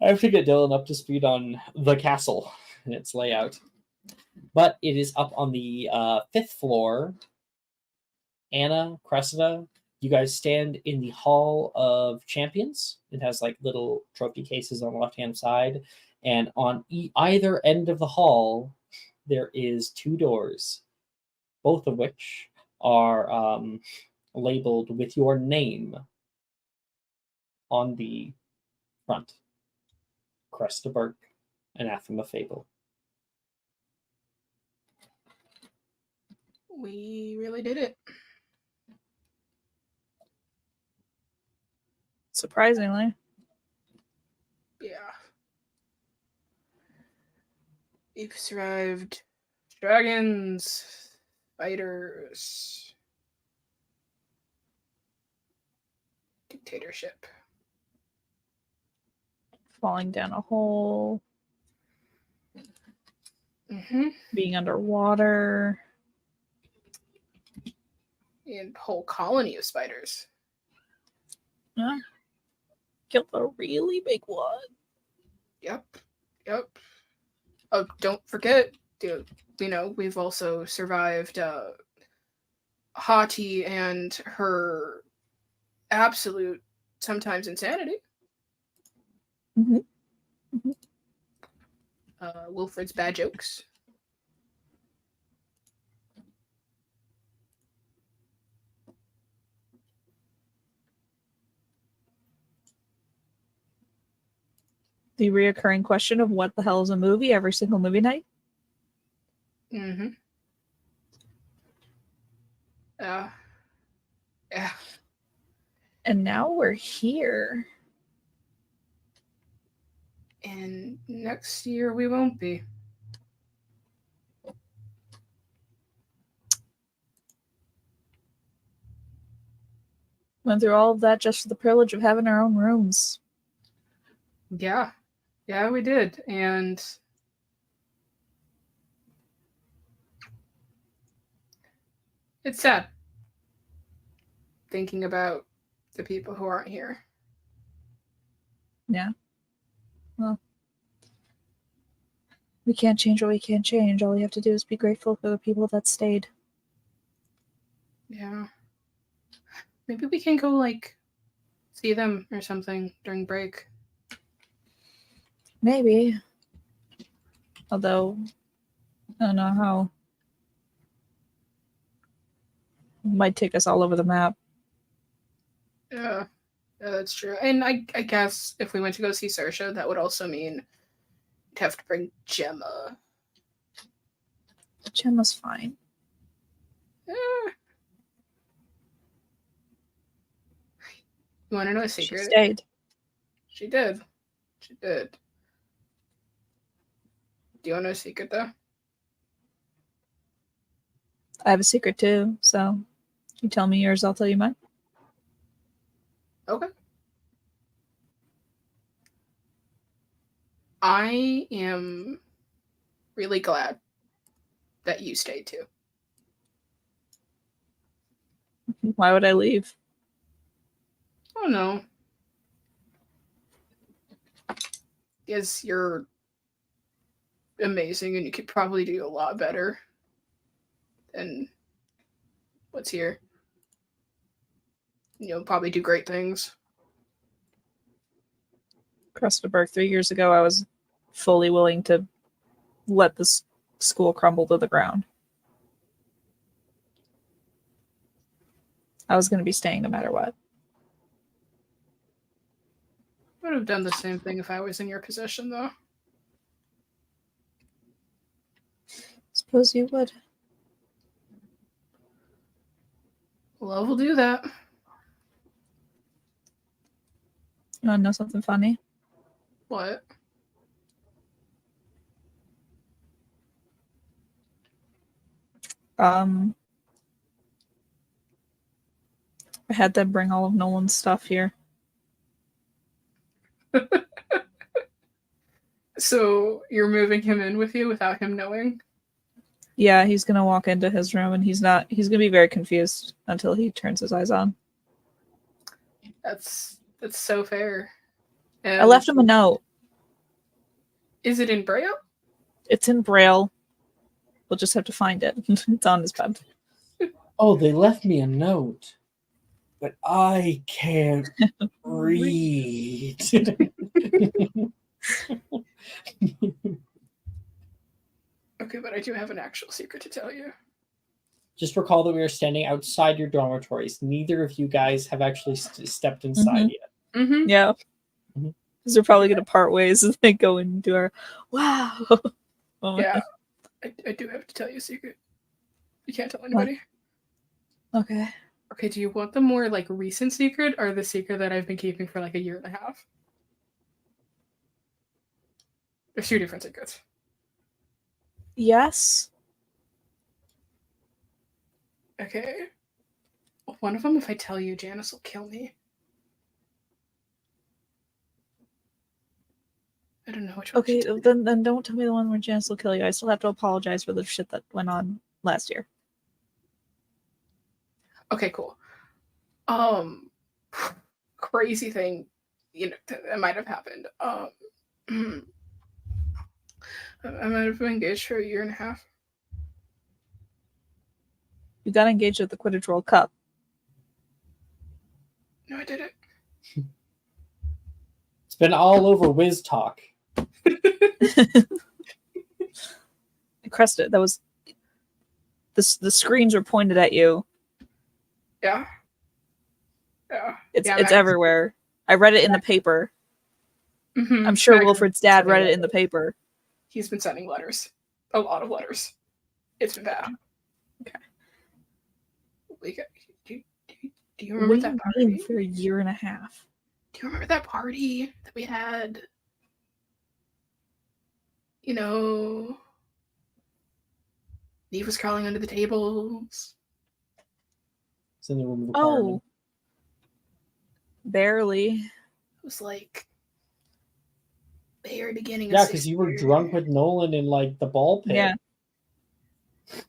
I have to get Dylan up to speed on the castle and its layout. But it is up on the 5th floor. Anna, Cressida, you guys stand in the Hall of Champions. It has like little trophy cases on the left-hand side. And on either end of the hall, there is 2 doors, both of which are labeled with your name on the front. Cresta Burke, Anathema Fable.
We really did it.
Surprisingly.
Yeah. We've survived dragons, spiders, dictatorship.
Falling down a hole.
Mm-hmm.
Being underwater.
a whole colony of spiders.
Yeah. Killed a really big one.
Yep. Oh, don't forget, dude, we've also survived Hati and her absolute, sometimes insanity.
Mm-hmm.
Wilfred's bad jokes.
The reoccurring question of what the hell is a movie every single movie night?
Mm-hmm. Yeah.
And now we're here.
And next year we won't be.
Went through all of that just for the privilege of having our own rooms.
Yeah. Yeah, we did. And it's sad thinking about the people who aren't here.
Yeah. Well, we can't change what we can't change. All we have to do is be grateful for the people that stayed.
Yeah. Maybe we can go, see them or something during break.
Maybe. Although, I don't know how. It might take us all over the map.
Yeah, that's true. And I guess if we went to go see Saoirse, that would also mean we'd have to bring Gemma.
Gemma's fine.
Eh. You want to know a
She
secret?
stayed.
She did. She did. Do you want to know a secret, though?
I have a secret too, so you tell me yours, I'll tell you mine.
Okay. I am really glad that you stayed too.
Why would I leave?
Oh no. Because you're amazing and you could probably do a lot better than what's here. Probably do great things.
Krestenberg 3 years ago, I was fully willing to let this school crumble to the ground. I was going to be staying no matter what.
I would have done the same thing if I was in your position, though.
Suppose you would.
Love will do that.
You want to know something funny?
What?
I had them bring all of Nolan's stuff here.
So you're moving him in with you without him knowing?
Yeah, he's going to walk into his room and he's going to be very confused until he turns his eyes on.
That's so fair. And
I left him a note.
Is it in Braille?
It's in Braille. We'll just have to find it. It's on his bed.
Oh, they left me a note, but I can't read.
Okay, but I do have an actual secret to tell you.
Just recall that we are standing outside your dormitories. Neither of you guys have actually stepped inside yet.
Mm-hmm.
Yeah.
Mhm.
Because they're probably going to part ways as they go into our wow. moment.
Yeah. I do have to tell you a secret. You can't tell anybody.
Okay.
Okay, do you want the more recent secret or the secret that I've been keeping for a year and a half? There's two different secrets.
Yes.
Okay. One of them, if I tell you, Janice will kill me. I don't know which one.
Okay, then don't tell me the one where Janice will kill you. I still have to apologize for the shit that went on last year.
Okay, cool. Crazy thing, that might have happened. I might have been engaged for a year and a half.
You got engaged at the Quidditch World Cup.
No, I didn't.
It's been all over Wiz Talk.
Cresta, that was the screens were pointed at you.
Yeah. Yeah.
It's
Yeah,
it's everywhere. I read it in the paper.
Mm-hmm.
I'm sure Wilfred's dad read it in the paper.
He's been sending letters. A lot of letters. It's been bad.
Okay.
Do you remember
What do
that
you
party?
mean for a year and a half?
Do you remember that party that we had? You know, Neve was crawling under the tables.
It's in the room of the
Oh, barely.
It was like very beginning of
Yeah, because you were
6th
drunk
grade.
with Nolan in like the ball pit.
Yeah.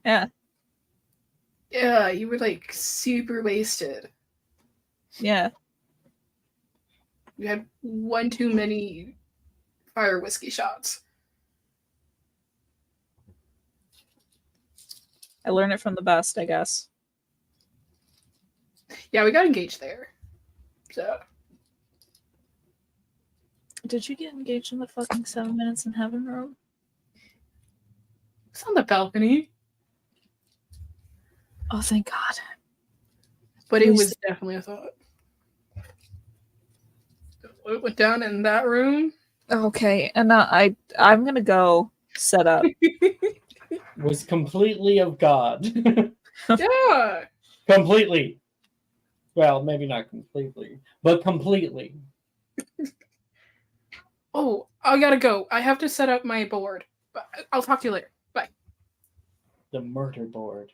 Yeah.
Yeah, you were like super wasted.
Yeah.
You had one too many fire whiskey shots.
I learned it from the best, I guess.
Yeah, we got engaged there. So
Did you get engaged in the fucking 7 Minutes in Heaven room?
it's on the balcony,
Oh, thank God.
but it
Please.
was definitely a thought. It went down in that room.
Okay, and I'm gonna go set up.
Was completely of God.
Yeah.
Completely. Well, maybe not completely, but completely.
Oh, I gotta go. I have to set up my board. But I'll talk to you later. Bye.
The murder board.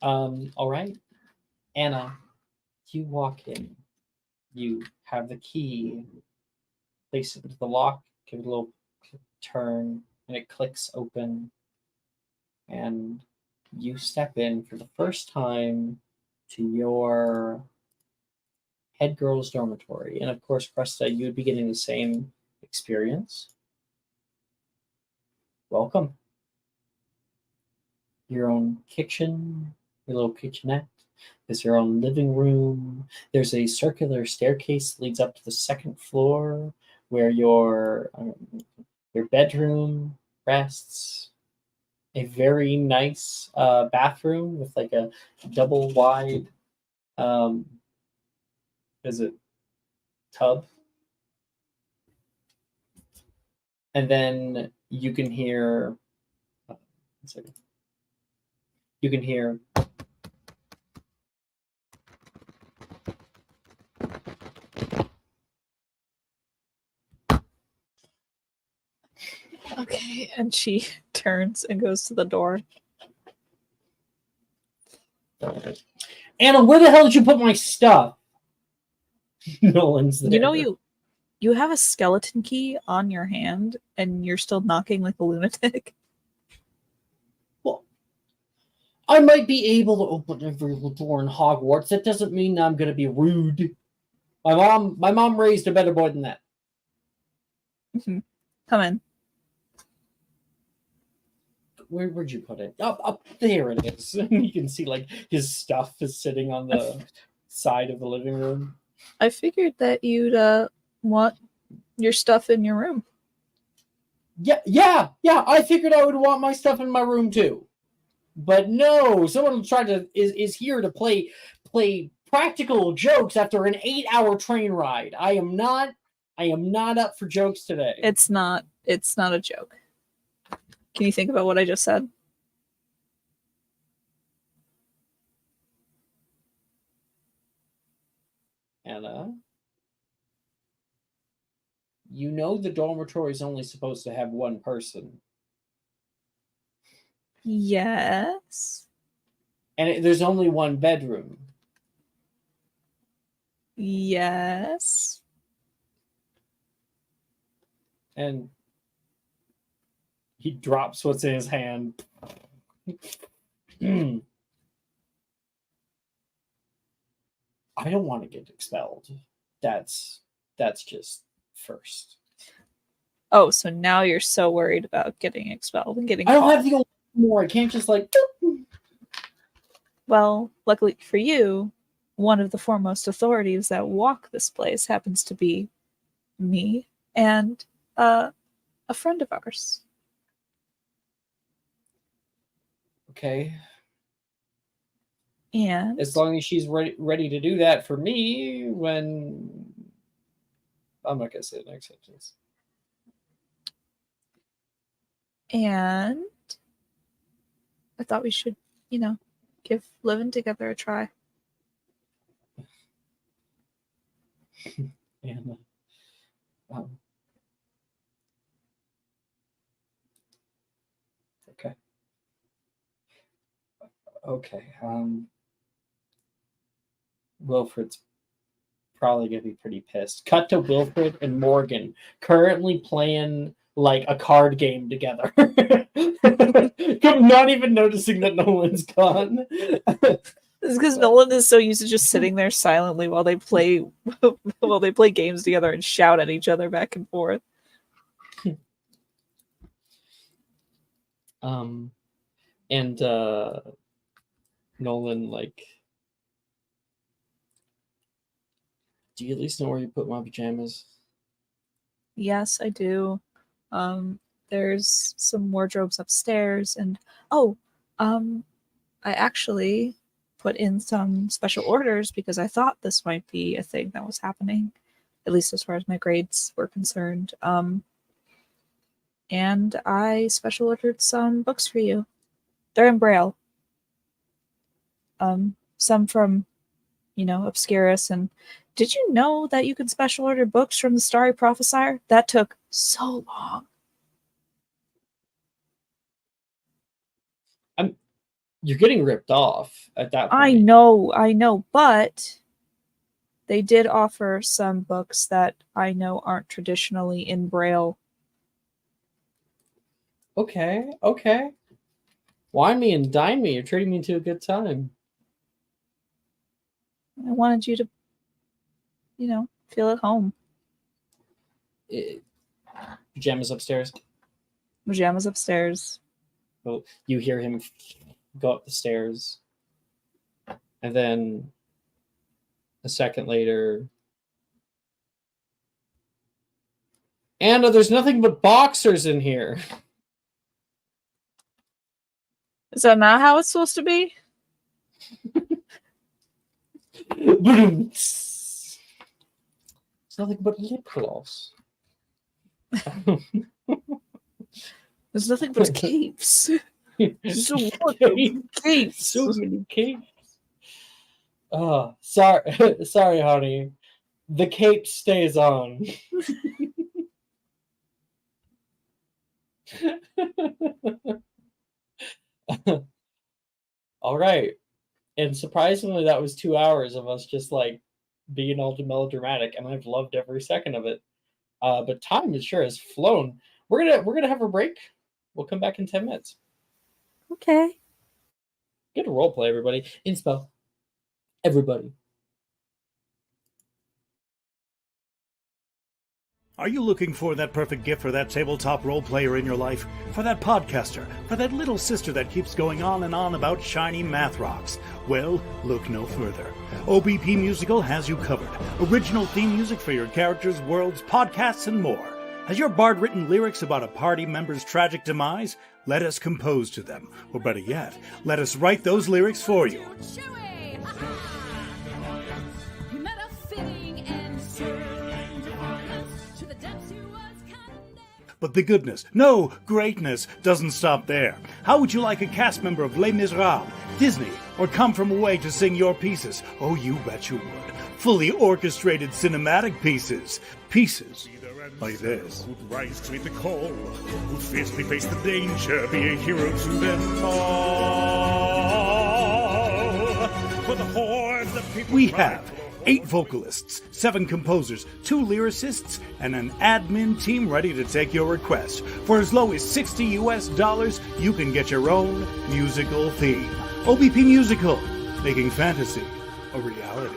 All right. Anna, you walk in. You have the key. Place it into the lock, give it a little turn, and it clicks open. And you step in for the first time to your head girl's dormitory. And of course, Cresta, you would be getting the same experience. Welcome. Your own kitchen, your little kitchenette. There's your own living room. There's a circular staircase that leads up to the second floor where your bedroom rests. A very nice bathroom with like a double wide tub. And then you can hear
Okay, and she turns and goes to the door.
Anna, where the hell did you put my stuff? Nolan's there.
You know you have a skeleton key on your hand and you're still knocking like a lunatic.
Well, I might be able to open every little door in Hogwarts. That doesn't mean I'm going to be rude. My mom raised a better boy than that.
Come in.
Where'd you put it? Up there it is. You can see like his stuff is sitting on the side of the living room.
I figured that you'd want your stuff in your room.
Yeah. I figured I would want my stuff in my room too. But no, someone is here to play practical jokes after an 8-hour train ride. I am not up for jokes today.
It's not a joke. Can you think about what I just said?
Anna, you know the dormitory is only supposed to have one person.
Yes.
And there's only one bedroom.
Yes.
And He drops what's in his hand. I don't want to get expelled. That's just first.
Oh, so now you're so worried about getting expelled and getting
I don't
caught.
have the old more. I can't just like.
Well, luckily for you, one of the foremost authorities that walk this place happens to be me and a friend of ours.
Okay.
And
As long as she's ready to do that for me, when I'm not gonna say the next sentence.
and I thought we should, give living together a try.
And okay. Okay. Wilfred's probably gonna be pretty pissed. Cut to Wilfred and Morgan currently playing like a card game together. Not even noticing that Nolan's gone.
It's because Nolan is so used to just sitting there silently while they play games together and shout at each other back and forth.
And Nolan, like, do you at least know where you put my pajamas?
Yes, I do. There's some wardrobes upstairs, and I actually put in some special orders because I thought this might be a thing that was happening, at least as far as my grades were concerned. And I special ordered some books for you. They're in Braille. Some from, Obscurus. And did you know that you could special order books from the Starry Prophesier? That took so long.
You're getting ripped off at that point.
I know, but they did offer some books that I know aren't traditionally in Braille.
Okay. Wine me and dine me. You're treating me to a good time.
I wanted you to, feel at home.
Pajamas upstairs.
Pajamas upstairs.
Oh, you hear him go up the stairs. And then a second later, Anna, there's nothing but boxers in here.
Is that not how it's supposed to be?
It's nothing but lip gloss.
There's nothing but capes. So what? Capes.
So many capes. Oh, sorry, honey. The cape stays on. All right. And surprisingly, that was 2 hours of us just like being all melodramatic, and I've loved every second of it. But time sure has flown. We're gonna have a break. We'll come back in 10 minutes.
Okay.
Good role play, everybody. Inspo. Everybody.
Are you looking for that perfect gift for that tabletop role player in your life? For that podcaster? For that little sister that keeps going on and on about shiny math rocks? Well, look no further. OBP Musical has you covered. Original theme music for your characters, worlds, podcasts, and more. Has your bard written lyrics about a party member's tragic demise? Let us compose to them. Or better yet, let us write those lyrics for you. But the goodness, no, greatness, doesn't stop there. How would you like a cast member of Les Miserables, Disney, or Come From Away to sing your pieces? Oh, you bet you would. Fully orchestrated cinematic pieces. Pieces like this.
Who'd rise to meet the call, who'd fiercely face the danger, be a hero to them all. For the hordes of people
We have 8 vocalists, 7 composers, 2 lyricists, and an admin team ready to take your request. For as low as $60 you can get your own musical theme. OBP Musical, making fantasy a reality.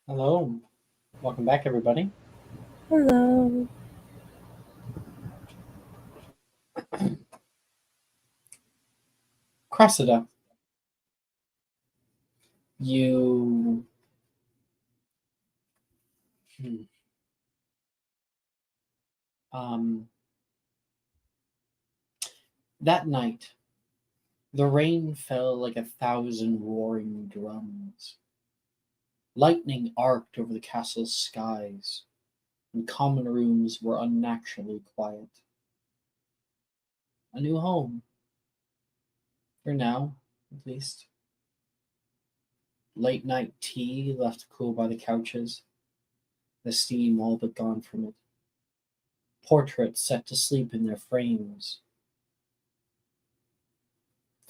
Hello. Welcome back, everybody.
Hello.
Cressida. You. Hmm. That night, the rain fell like 1,000 roaring drums. Lightning arced over the castle's skies, and common rooms were unnaturally quiet. A new home. For now, at least. Late night tea left cool by the couches, the steam all but gone from it. Portraits set to sleep in their frames.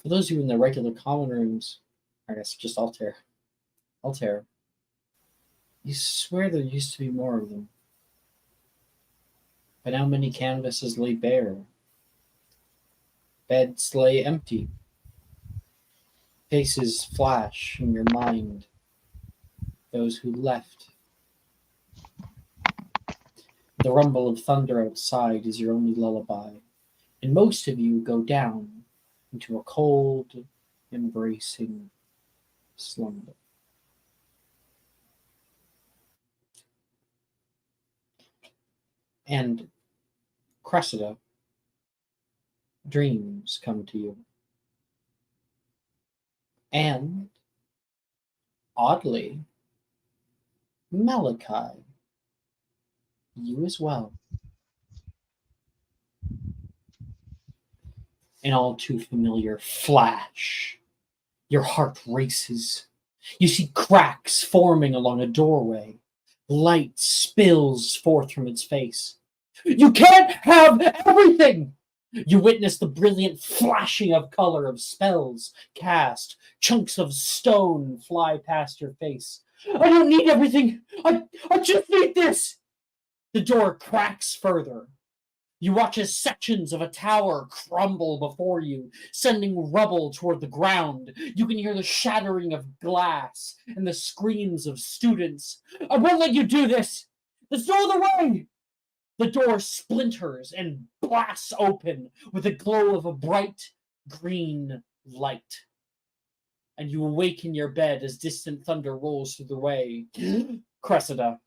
For those of you in the regular common rooms, I guess just Altair. You swear there used to be more of them. But now many canvases lay bare. Beds lay empty. Faces flash in your mind. Those who left. The rumble of thunder outside is your only lullaby, and most of you go down into a cold, embracing slumber. And Cressida, dreams come to you. And, oddly, Malachi, you as well. An all too familiar flash. Your heart races. You see cracks forming along a doorway. Light spills forth from its face. You can't have everything! You witness the brilliant flashing of color of spells cast. Chunks of stone fly past your face. I don't need everything! I just need this! The door cracks further. You watch as sections of a tower crumble before you, sending rubble toward the ground. You can hear the shattering of glass and the screams of students. I won't let you do this! There's no other way! The door splinters and blasts open with the glow of a bright green light. And you awake in your bed as distant thunder rolls through the way. Cressida.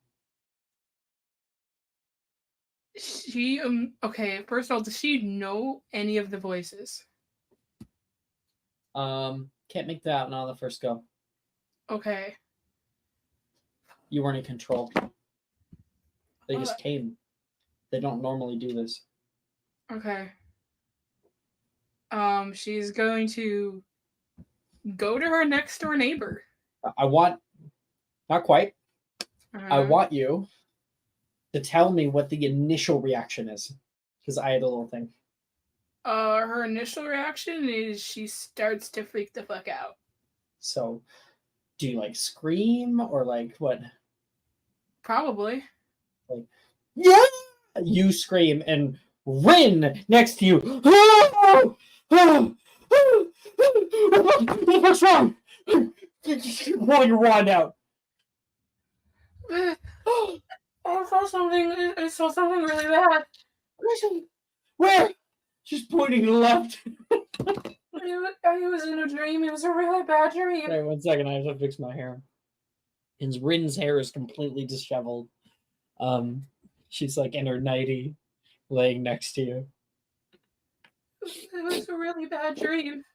She okay, first of all, does she know any of the voices?
Can't make that out on the first go.
Okay.
You weren't in control. They just came. They don't normally do this.
Okay. She's going to go to her next door neighbor.
I want, not quite. I want you to tell me what the initial reaction is, because I had a little thing.
Her initial reaction is she starts to freak the fuck out.
So, do you like scream or like what?
Probably.
Like, yeah! You scream and Rin next to you. What's wrong? Pull your wand out.
I saw something. I saw something really bad.
Where? She's pointing to the left.
I was in a dream. It was a really bad dream.
Sorry, 1 second. I have to fix my hair. And Rin's hair is completely disheveled. She's like in her nightie, laying next to you.
It was a really bad dream.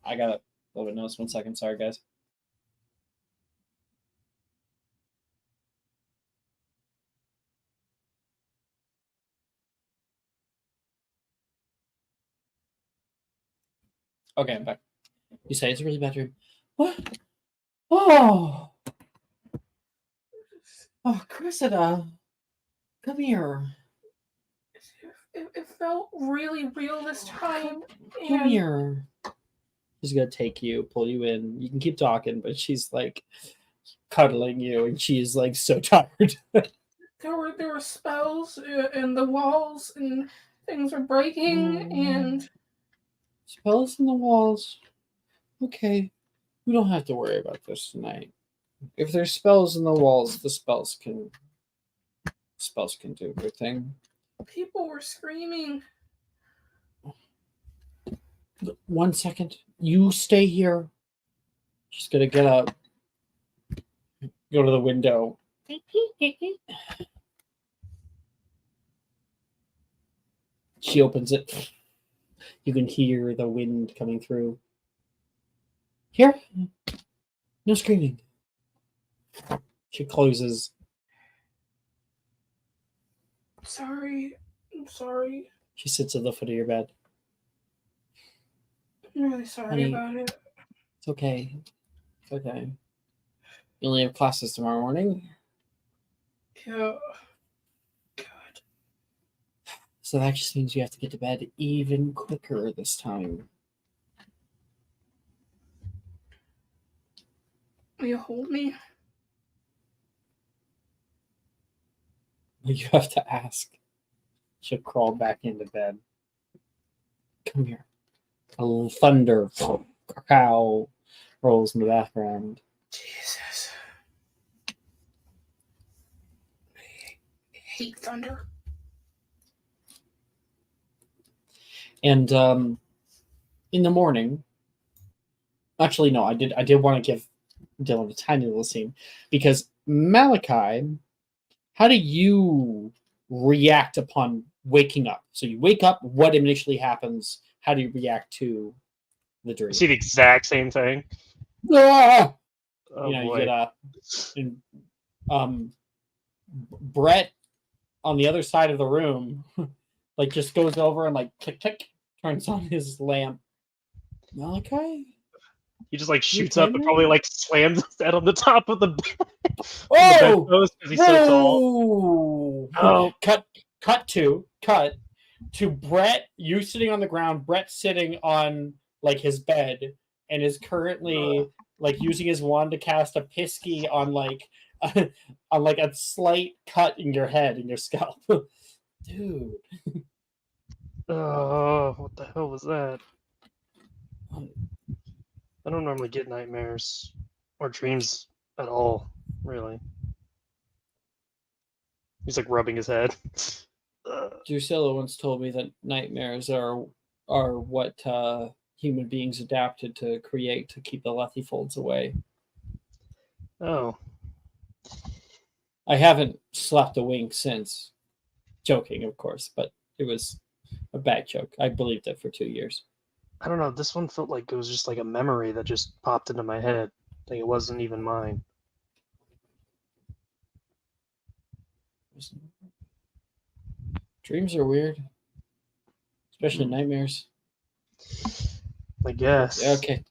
I got a little bit notes. 1 second. Sorry, guys. Okay, I'm back. You say it's a really bad dream. What? Oh, Cressida, come here.
It felt really real this time.
Come here. She's gonna take you, pull you in. You can keep talking, but she's like cuddling you, and she's like so tired.
There were spells in the walls, and things were breaking, and
spells in the walls. Okay. We don't have to worry about this tonight. If there's spells in the walls, the spells can do their thing.
People were screaming.
1 second. You stay here. She's gonna get up. Go to the window. She opens it. You can hear the wind coming through. Here? No screaming. She closes.
Sorry. I'm sorry.
She sits at the foot of your bed.
I'm really sorry
Honey.
about it.
It's okay. It's okay. You only have classes tomorrow morning.
Yeah. God.
So that just means you have to get to bed even quicker this time.
Will you hold me?
You have to ask. She'll crawl back into bed. Come here. A little thunder. Cow rolls in the background.
Jesus. I hate thunder.
And in the morning, actually no, I did want to give Dylan a tiny little scene because Malachi, how do you react upon waking up? So you wake up, what initially happens? How do you react to the dream?
I see the exact same thing.
Ah!
Oh
You
boy.
get up, and Brett on the other side of the room, like just goes over and like click click turns on his lamp. Malachi,
He just like
You
shoots up and
kidding me?
probably like slams his head on the top of the bed.
oh,
Because he's so tall.
whoa!
Oh,
Cut to Brett. You sitting on the ground. Brett sitting on like his bed and is currently like using his wand to cast a pisky on like on like a slight cut in your head in your scalp. Dude.
oh, what the hell was that? I don't normally get nightmares or dreams at all, really. He's like rubbing his head.
Drusilla once told me that nightmares are what human beings adapted to create to keep the Lethe folds away.
Oh,
I haven't slept a wink since. Joking, of course, but it was a bad joke. I believed it for 2 years.
I don't know. This one felt like it was just like a memory that just popped into my head. Like it wasn't even mine.
Dreams are weird, especially nightmares.
I guess.
Okay,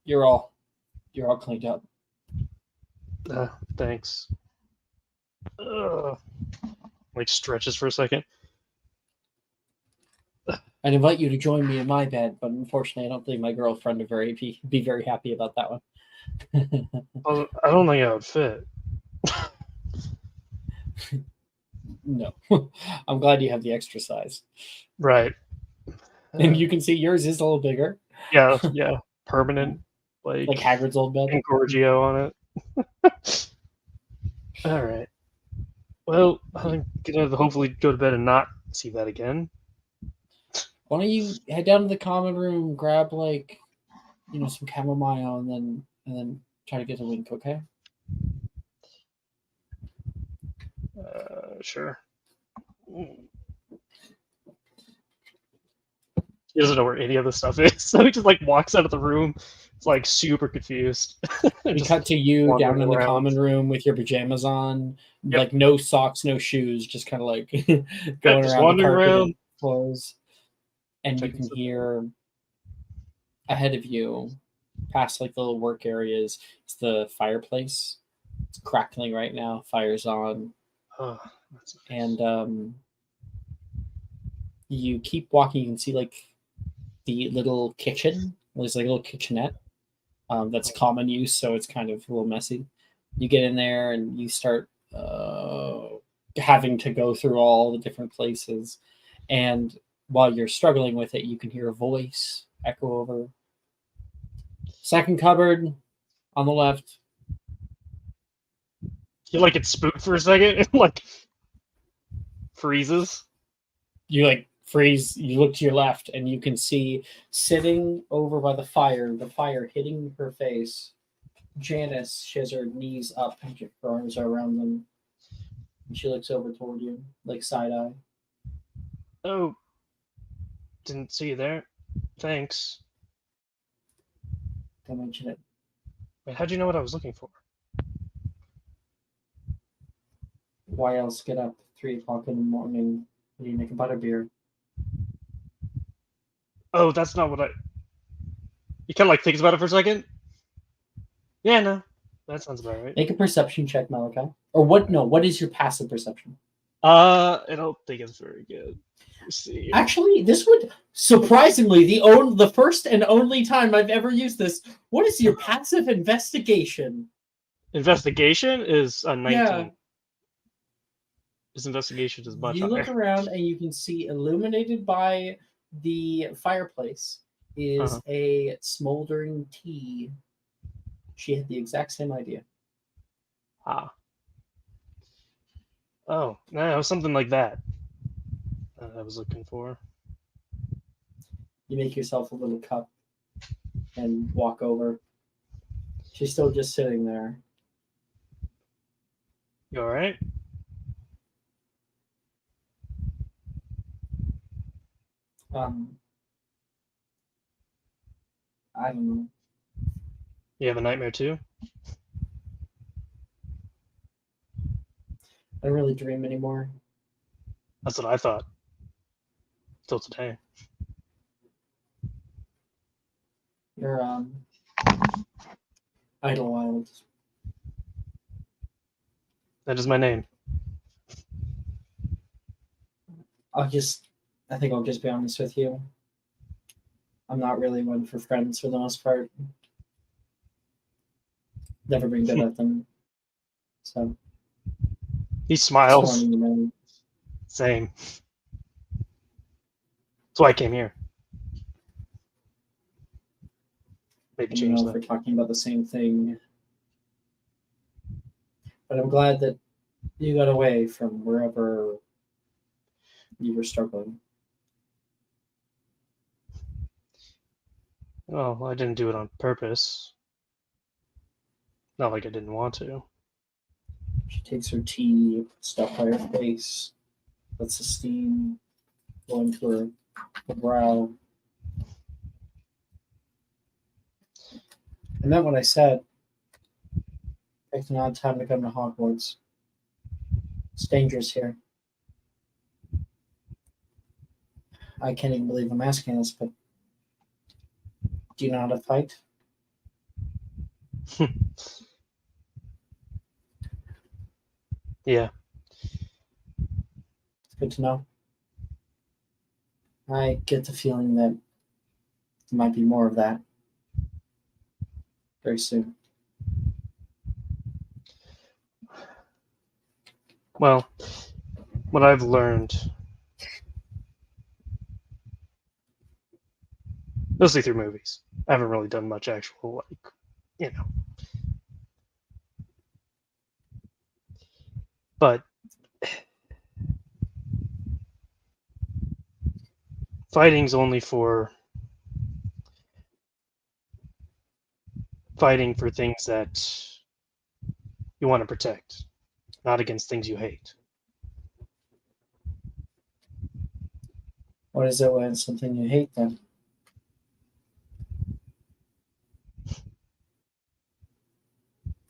you're all cleaned up.
Thanks. Like stretches for a second.
I'd invite you to join me in my bed, but unfortunately, I don't think my girlfriend would be very happy about that one.
Well, I don't think I would fit.
No, I'm glad you have the extra size,
Right.
and you can see yours is a little bigger,
Yeah, yeah. Permanent, like
Hagrid's old bed.
Engorgio on it. All right. Well, I'm gonna hopefully go to bed and not see that again.
Why don't you head down to the common room, grab some chamomile, and then try to get a wink, okay?
Sure. He doesn't know where any of this stuff is, so he just like walks out of the room. It's like super confused.
We
Just
cut to you
wandering
down in the
around.
common room with your pajamas on,
Yep.
like no socks, no shoes, just kind of like going
just
around the
wandering
carpeted
around.
floors. And you
Checking
can
stuff out.
hear ahead of you, past like the little work areas, it's the fireplace. It's crackling right now. Fire's on.
Oh, that's nice.
And you keep walking. You can see like the little kitchen. There's like a little kitchenette that's common use, so it's kind of a little messy. You get in there and you start having to go through all the different places. And while you're struggling with it, you can hear a voice echo over. Second cupboard, On the left.
He like gets spooked for a second and like freezes.
You like freeze. You look to your left, and you can see sitting over by the fire hitting her face. Janice, she has her knees up, and her arms are around them. And she looks over toward you, like side eye.
Oh, didn't see you there. Thanks.
Don't mention it.
Wait, how'd you know what I was looking for?
Why else get up 3 o'clock in the morning when you make a butterbeer?
Oh, that's not what I. You kind of like thinks about it for a second. Yeah, no, that sounds about right.
Make a perception check, Malachi. Or what? No, what is your passive perception?
I don't think it's very good. Let's see.
Actually, this would surprisingly the first and only time I've ever used this. What is your passive investigation?
Investigation is a 19.
Yeah.
His investigation is much
You look
higher.
around and you can see illuminated by the fireplace is a smoldering tea. She had the exact same idea.
Ah. Oh, no, it was something like that I was looking for.
You make yourself a little cup and walk over. She's still just sitting there.
You all right?
I don't know.
You have a nightmare too?
I don't really dream anymore.
That's what I thought. Till today.
You're Idlewild.
That is my name.
I think I'll just be honest with you. I'm not really one for friends for the most part. Never been good at them. So
He
just
smiles.
wanting to know.
Same. That's why I came here. Maybe
I don't
change
know if we're
that.
talking about the same thing. But I'm glad that you got away from wherever you were struggling.
Well, I didn't do it on purpose. Not like I didn't want to.
She takes her tea, stuff by her face, lets the steam go into her brow. I meant what I said. Picked an odd time to come to Hogwarts. It's dangerous here. I can't even believe I'm asking this, but do you know how to fight?
Yeah.
It's good to know. I get the feeling that there might be more of that very soon.
Well, what I've learned, mostly through movies. I haven't really done much actual, like, you know. But fighting's only for fighting for things that you want to protect, not against things you hate.
What is it when it's something you hate then?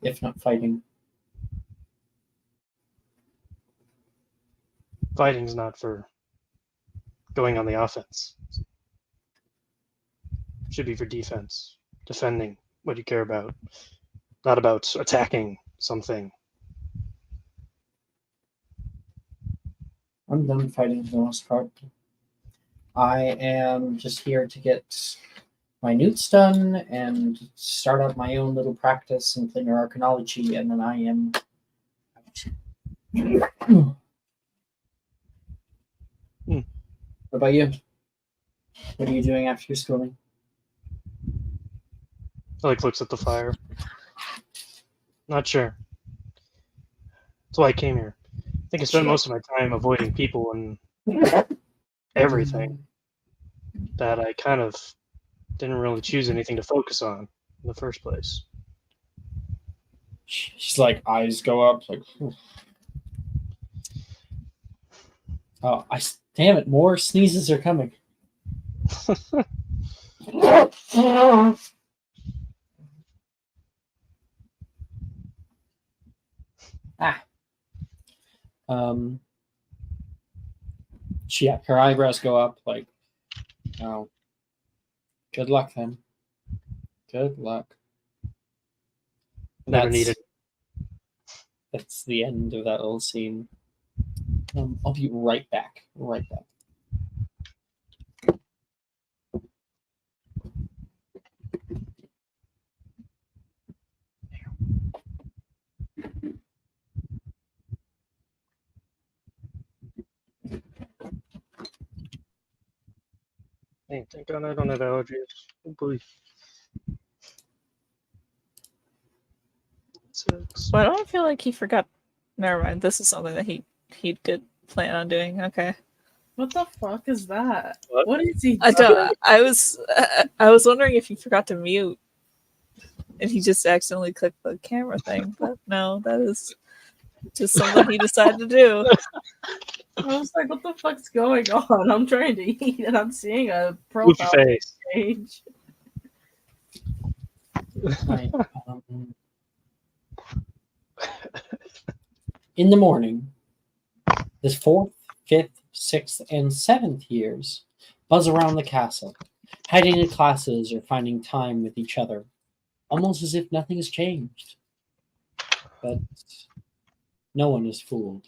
If not fighting.
Fighting's not for going on the offense. It should be for defense, defending what you care about, not about attacking something.
I'm done fighting for the most part. I am just here to get my newts done and start up my own little practice in planar arcanology, and then I am out. What about you? What are you doing after your schooling?
I like looks at the fire. Not sure. That's why I came here. I think I spent most of my time avoiding people and everything that I kind of didn't really choose anything to focus on in the first place.
She's like, eyes go up, like, oh, damn it, more sneezes are coming. Ah. Yeah, her eyebrows go up, like, oh, good luck then. Good luck.
Never needed.
That's the end of that little scene. I'll be right back. Right back.
Hey, thank God I don't have allergies. Oh boy. Six.
Well, I don't feel like he forgot. Never mind. This is something that he did plan on doing. Okay.
What the fuck is that?
What?
What is he
I
doing?
don't. I was wondering if he forgot to mute, if he just accidentally clicked the camera thing. But no, that is just something he decided to do.
I was like, what the fuck's going on? I'm trying to eat and I'm seeing a
Goofy
profile
face.
page.
Right. In the morning, the 4th, 5th, 6th, and 7th years buzz around the castle, heading to classes or finding time with each other, almost as if nothing has changed. But no one is fooled.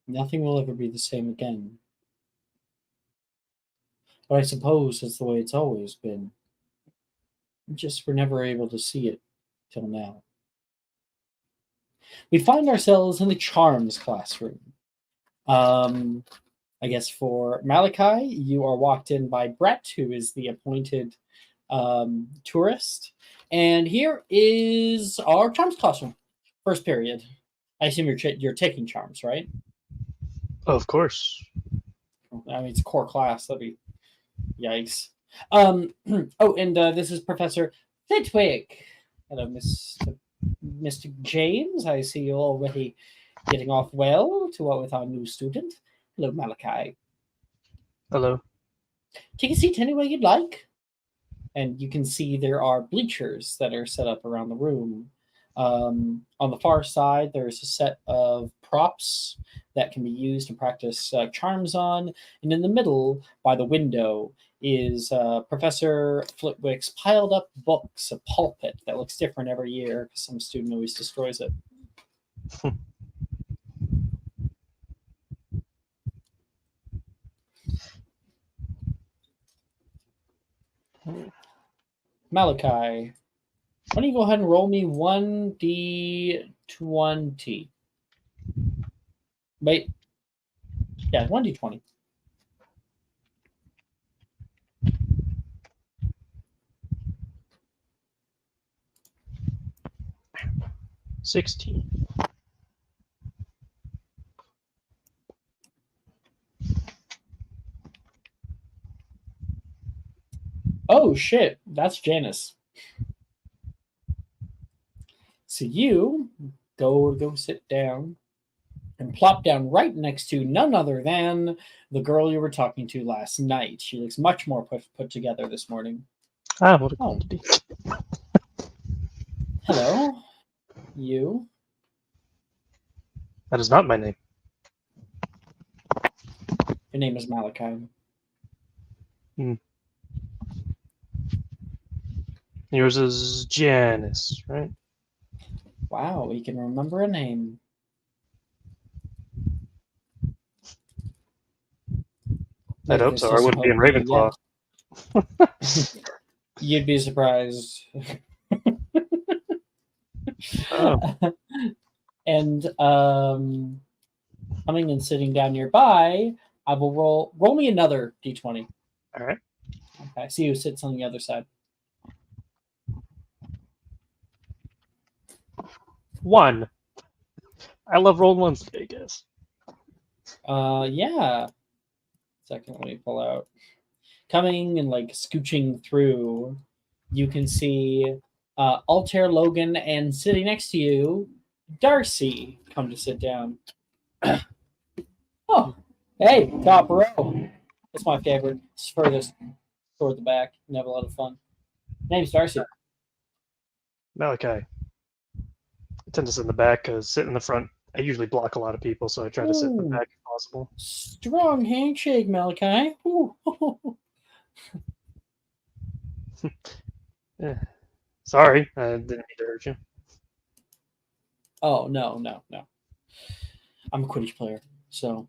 Nothing will ever be the same again. But I suppose that's the way it's always been. Just we're never able to see it till now. We find ourselves in the charms classroom. I guess for Malachi, you are walked in by Brett, who is the appointed tourist. And here is our charms classroom. First period. I assume you're taking charms, right?
Oh, of course.
I mean, it's a core class. That'd be yikes. Oh, and this is Professor Flitwick. Hello, Mr. James. I see you're already getting off well with our new student. Hello, Malachi.
Hello.
Take a seat anywhere you'd like. And you can see there are bleachers that are set up around the room. On the far side, there's a set of props that can be used to practice charms on. And in the middle, by the window, is Professor Flitwick's piled up books, a pulpit that looks different every year because some student always destroys it. Malachi, why don't you go ahead and roll me 1d20? Wait. Yeah, 1d20.
$16.
Oh shit, that's Janice. So you go sit down and plop down right next to none other than the girl you were talking to last night. She looks much more put together this morning.
Ah, what a quantity.
Hello, you.
That is not my name.
Your name is Malachi.
Yours is Janice, right?
Wow, we can remember a name.
I'd hope so. I wouldn't be in Ravenclaw.
You'd be surprised.
Oh.
And coming and sitting down nearby, I will roll me another d20.
All right.
Okay, see who sits on the other side.
1. I love rolling ones today, guys.
Yeah. Second, let me pull out. Coming and like scooching through, you can see Altair Logan and sitting next to you, Darcy, come to sit down. Oh, hey, top row. That's my favorite. It's furthest toward the back. And have a lot of fun. Name's Darcy.
Malachi. I tend to sit in the back because sit in the front, I usually block a lot of people, so I try to sit in the
Ooh.
back if possible.
Strong handshake, Malachi. Ooh.
Yeah. Sorry, I didn't mean to hurt you.
Oh, no. I'm a Quidditch player, so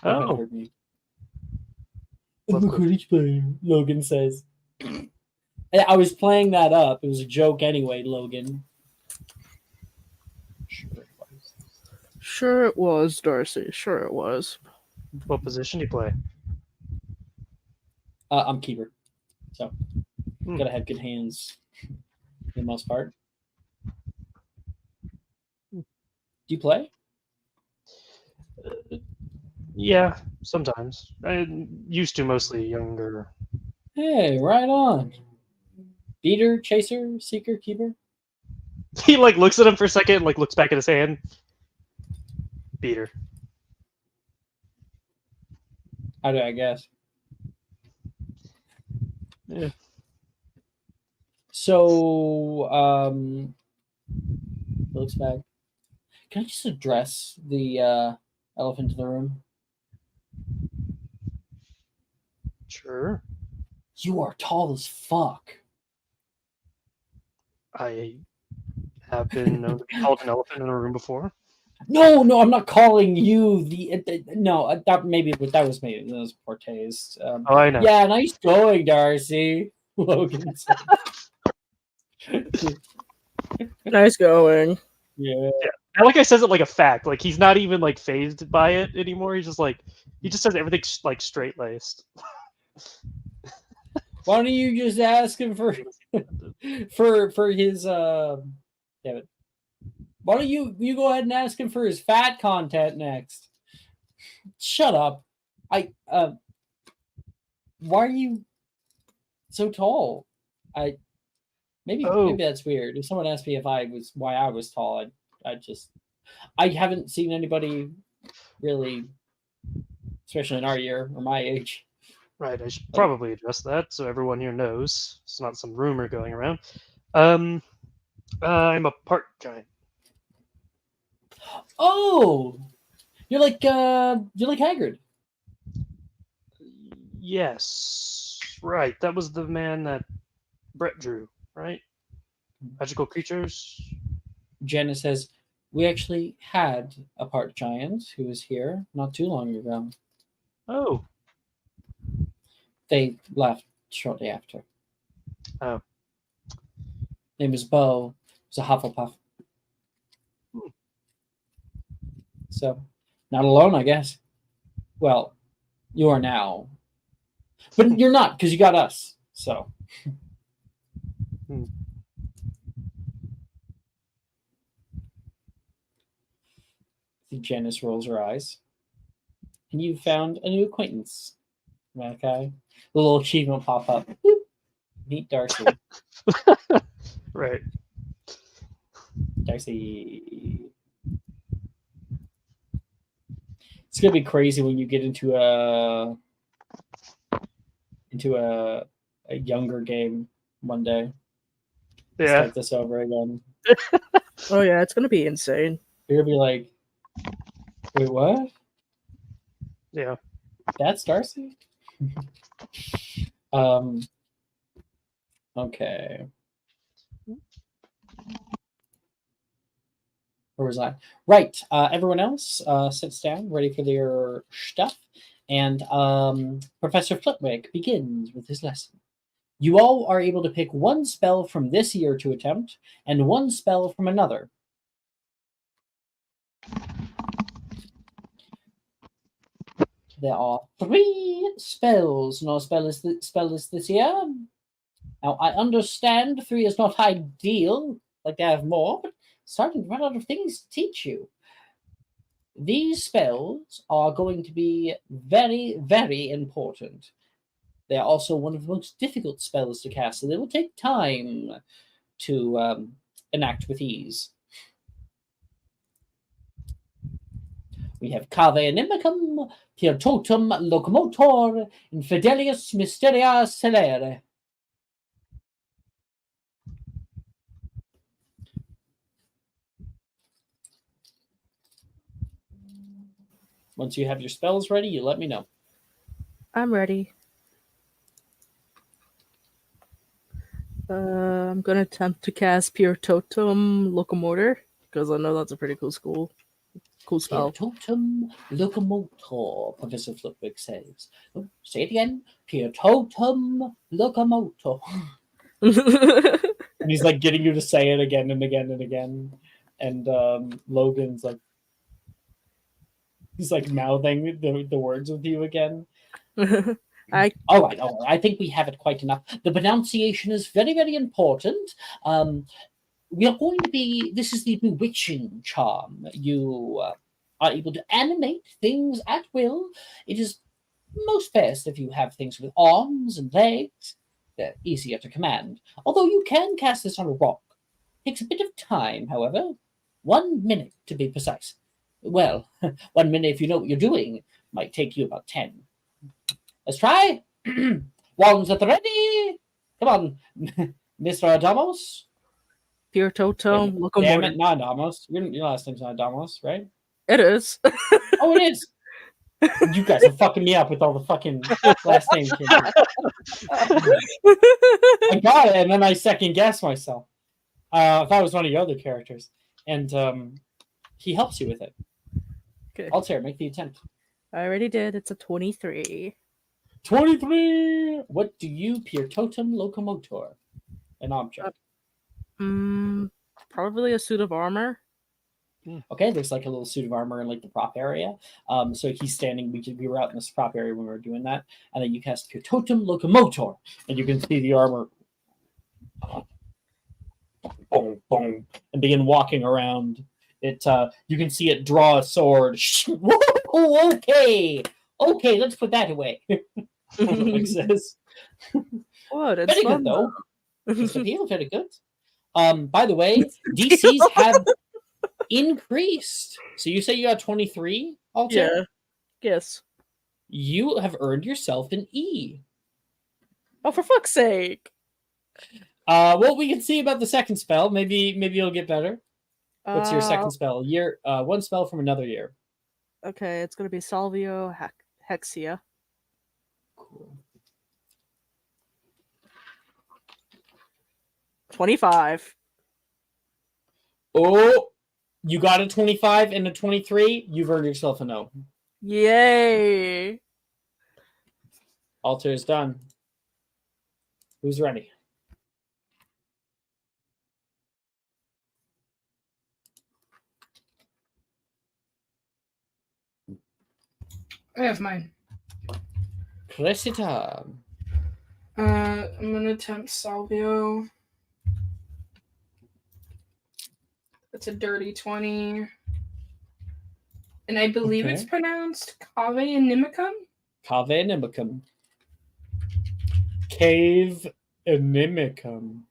don't
Oh,
hurt me.
Love
I'm a Quidditch player, Logan says. I was playing that up. It was a joke anyway, Logan. Sure it was.
Sure it was, Darcy. Sure it was.
what position do you play?
I'm keeper, so
Hmm.
gotta have good hands for the most part. Do you play?
Yeah, sometimes. I used to mostly younger.
Hey, right on. Beater, chaser, seeker, keeper.
He like looks at him for a second, and, like looks back at his hand. Beater.
How do I guess?
Yeah.
So, looks back. Can I just address the elephant in the room?
Sure.
You are tall as fuck.
I have been known to be called an elephant in a room before.
No, I'm not calling you the. No, that maybe that was maybe that was poor taste.
Oh, I know.
Yeah, nice going, Darcy. Logan said.
Nice going.
Yeah.
I like I says it like a fact. Like he's not even like phased by it anymore. He's just like he just says everything's like straight laced.
Why don't you just ask him for his damn it. Why don't you go ahead and ask him for his fat content next? Shut up. Why are you so tall? Maybe that's weird. If someone asked me why I was tall, I haven't seen anybody really, especially in our year or my age.
Right, I should probably address that so everyone here knows. It's not some rumor going around. I'm a part giant.
Oh, you're like Hagrid.
Yes, right. That was the man that Brett drew, right? Magical creatures.
Jenna says, we actually had a part giant who was here not too long ago.
Oh,
They left shortly after.
Oh.
Name was Bo. He was a Hufflepuff. So, not alone, I guess. Well, you are now. But you're not, because you got us. So. Janice rolls her eyes. And you found a new acquaintance. Okay. The little achievement pop up. Boop. Meet Darcy.
Right.
Darcy. It's gonna be crazy when you get into a younger game one day.
Yeah.
Start this over again.
Oh yeah, it's gonna be insane.
You're gonna be like, wait, what?
Yeah.
That's Darcy? Okay. Where was I? Right. Everyone else sits down, ready for their stuff. And Professor Flitwick begins with his lesson. You all are able to pick one spell from this year to attempt, and one spell from another. There are 3 spells. No spell is this year. Now, I understand 3 is not ideal. Like to have more, but starting to run out of things to teach you. These spells are going to be very, very important. They are also one of the most difficult spells to cast, so they will take time to enact with ease. We have Cave Inimicum, Totum Locomotor, Infidelius Mysteria Celere. Once you have your spells ready, you let me know.
I'm ready. I'm gonna attempt to cast Pure Totem Locomotor because I know that's a pretty cool spell.
Totum Locomotor, Professor Flipwick says. Oh, say it again. Totum Locomotor. And he's like getting you to say it again and again and again. And Logan's like, he's like mouthing the words with you again. All right. I think we have it quite enough. The pronunciation is very, very important. We are going to be. This is the bewitching charm. You are able to animate things at will. It is most best if you have things with arms and legs. They're easier to command. Although you can cast this on a rock. Takes a bit of time, however. 1 minute to be precise. Well, 1 minute if you know what you're doing. Might take you about 10. Let's try. Wands at the ready. Come on, Mr. Adamos.
Pure Totem Locomotor.
Damn it, not Adamos. Your last name's not Adamos, right?
It is.
Oh, it is. You guys are fucking me up with all the fucking last name changes. I got it, and then I second guessed myself. If I was one of your other characters, and he helps you with it.
Okay.
Altair, make the attempt.
I already did. It's a 23.
23. What do you, Pure Totem Locomotor? An object.
Probably a suit of armor.
Okay, there's like a little suit of armor in like the prop area. So he's standing. We were out in this prop area when we were doing that, and then you cast Pure Totem Locomotor, and you can see the armor. Boom, boom, and begin walking around. It. You can see it draw a sword. Whoa, okay, let's put that away. Like says.
What? It's
Very
fun,
good though. It's appeal, very good. By the way, DCs have increased. So you say you got 23, Altair?
Yeah. Yes.
You have earned yourself an E.
Oh, for fuck's sake!
Well, we can see about the second spell. Maybe you'll get better. What's your second spell? One spell from another year.
Okay, it's gonna be Salvio Hexia.
Cool.
25.
Oh, you got a 25 and a 23. You've earned yourself an O.
Yay!
Altair is done. Who's ready?
I have mine.
Cressida.
I'm gonna attempt Salvio. That's a dirty 20. And I believe
Okay.
it's pronounced Cave Inimicum?
Cave Inimicum. Cave Inimicum.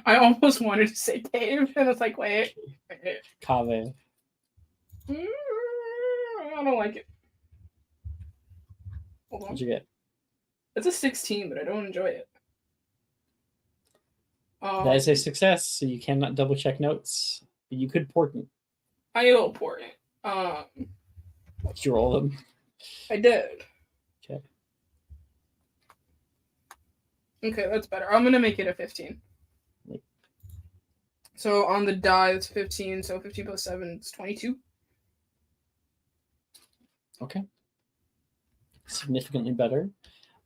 I almost wanted to say cave, and it's like, wait.
Cave.
I don't like it. Hold on.
What'd you get?
It's a 16, but I don't enjoy it.
That is a success, so you cannot double check notes. But you could port it.
I will port it.
Did you roll them?
I did.
Okay.
Okay, that's better. I'm gonna make it a 15. So on the die, it's 15. So 15 plus 7 is 22.
Okay. Significantly better.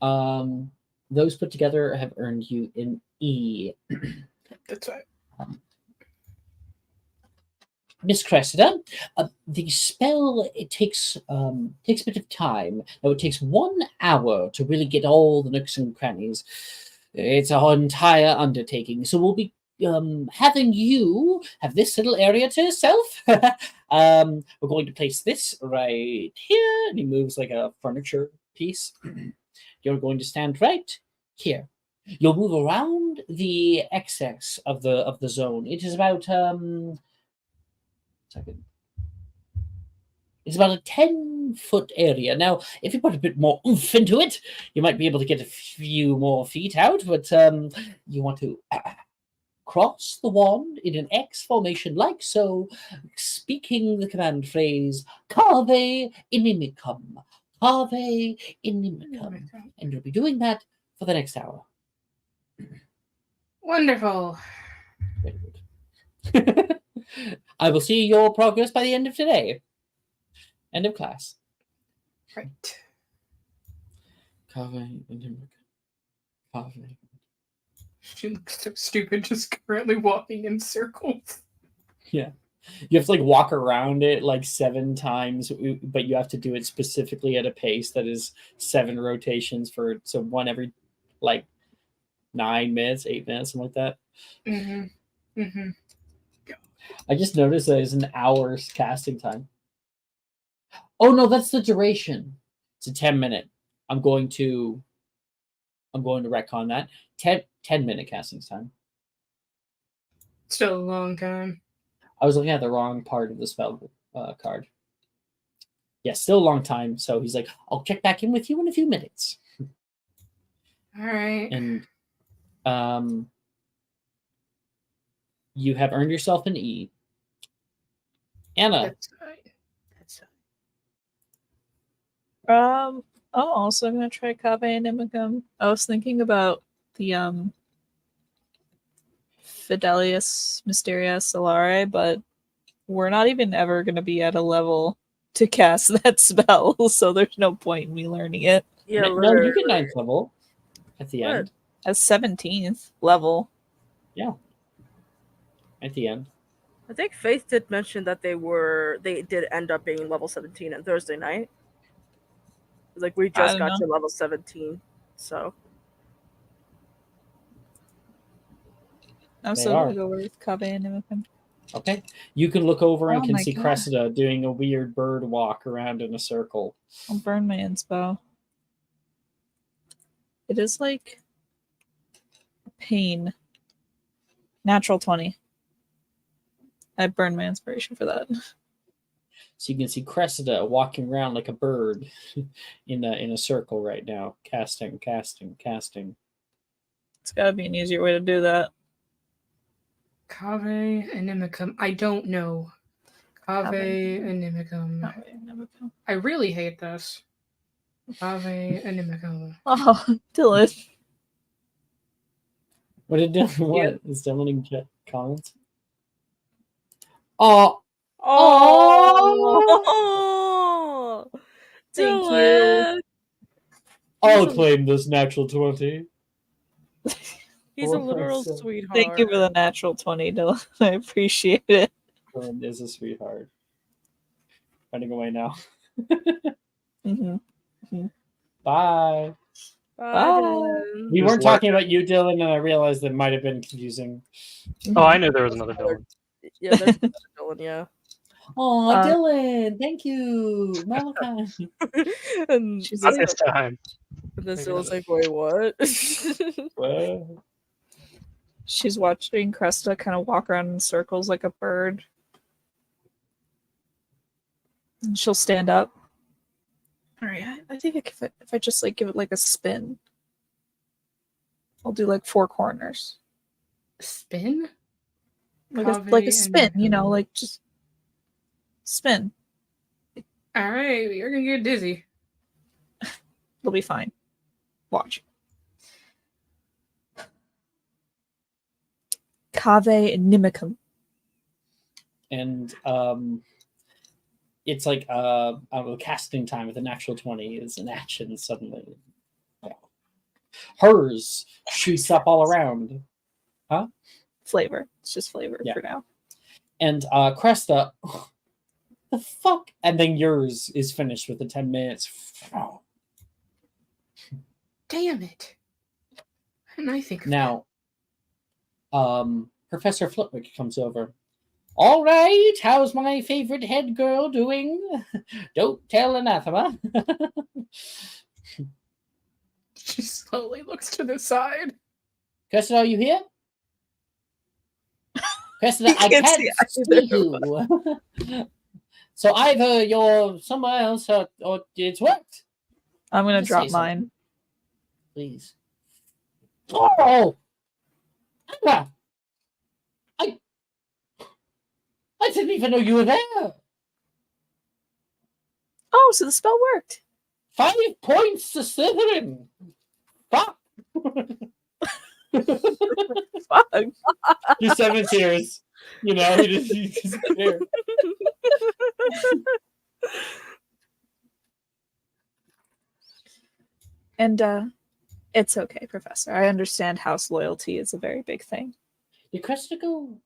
Those put together have earned you an E.
That's right.
Miss Cressida, the spell, it takes a bit of time. Now, it takes 1 hour to really get all the nooks and crannies. It's an entire undertaking, so we'll be having you have this little area to yourself. We're going to place this right here. And he moves like a furniture piece. You're going to stand right here. You'll move around the excess of the zone. It is about second. It's about a 10-foot area. Now, if you put a bit more oomph into it, you might be able to get a few more feet out, but you want to cross the wand in an X formation like so, speaking the command phrase, Cave Inimicum. Cave Inimicum. And you'll be doing that for the next hour.
Wonderful.
Very good. I will see your progress by the end of today. End of class.
Right.
Cave Inimicum. Cave.
She looks so stupid just currently walking in circles.
Yeah. You have to like walk around it like 7 times, but you have to do it specifically at a pace that is 7 rotations for so one every like 9 minutes, 8 minutes, something like that.
Mm-hmm. Mm-hmm.
I just noticed that it's an hour's casting time. Oh no, that's the duration. It's a 10-minute. I'm going to retcon that. 10-minute casting time.
Still a long time.
I was looking at the wrong part of the spell card. Yeah, still a long time. So he's like, I'll check back in with you in a few minutes.
All right.
And you have earned yourself an E. Anna.
That's right. That's
I'm also gonna try Cave Inimicum. I was thinking about the Fidelius Mysteria Solare, but we're not even ever gonna be at a level to cast that spell, so there's no point in me learning it.
Yeah,
No, you
literally.
get 9th level at the end.
As 17th level.
Yeah. At the end.
I think Faith did mention that they did end up being level 17 on Thursday night. Like we
I
just
don't
got
know.
to level 17, so
I'm
They
still
are.
gonna go with Cave Inimicum.
Okay. You can look over and
Oh
can
my
see
God.
Cressida doing a weird bird walk around in a circle.
I'll burn my inspo. It is like pain. Natural 20. I burned my inspiration for that.
So you can see Cressida walking around like a bird in a circle right now, casting.
It's gotta be an easier way to do that.
Cave Inimicum. I don't know. Cave Inimicum.
Cave Inimicum.
I really hate this. Cave Inimicum.
Oh, Dylan.
What did Dylan what? Is Dylan comments? Oh,
Oh,
Thank you.
Dylan!
I'll
He's a-
claim this natural 20.
He's a
Oh,
literal
so-
sweetheart.
Thank you for the natural 20, Dylan. I appreciate it.
Dylan is a sweetheart. Running away now.
Mm-hmm.
Bye.
Bye,
Bye.
Dylan.
We
Just
weren't
let-
talking about you, Dylan, and I realized that might have been confusing.
Oh, I knew there was another Dylan.
Yeah, there's another Dylan. Yeah.
Oh,
Uh,
Dylan, thank you. Malachi.
And
She's
Not
then,
this time.
and then
Maybe
Dylan's
not.
like, "Wait, what?"
Well,
She's watching Cresta kind of walk around in circles like a bird. And she'll stand up. All right, I think if I just like give it like a spin, I'll do like 4 corners,
Spin?
like
Cave
a spin, you know,
Inimicum.
like just spin.
All right, you're gonna get dizzy.
It'll be fine. Watch. Cave Inimicum.
and it's like casting time with a natural 20 is an action suddenly. Hers shoots up all around.
Flavor. It's just flavor
Yeah.
for now.
And Cresta, the fuck? And then yours is finished with the 10 minutes.
Damn it. And I think of
Now, Professor Flitwick comes over. All right, how's my favorite head girl doing? Don't tell Anathema.
She slowly looks to the side.
Cressida, are you here? Cressida, I
can't
can't
see
see you. So either you're somewhere else or it's worked.
I'm gonna
Just
drop
say something,
mine.
please. Oh! Anna! I didn't even know you were there.
Oh, so the spell worked.
5 points to Slytherin. Fuck.
Fuck.
Your 7 tears. You know, he just there.
And it's okay, Professor. I understand house loyalty is a very big thing.
Did Cressida go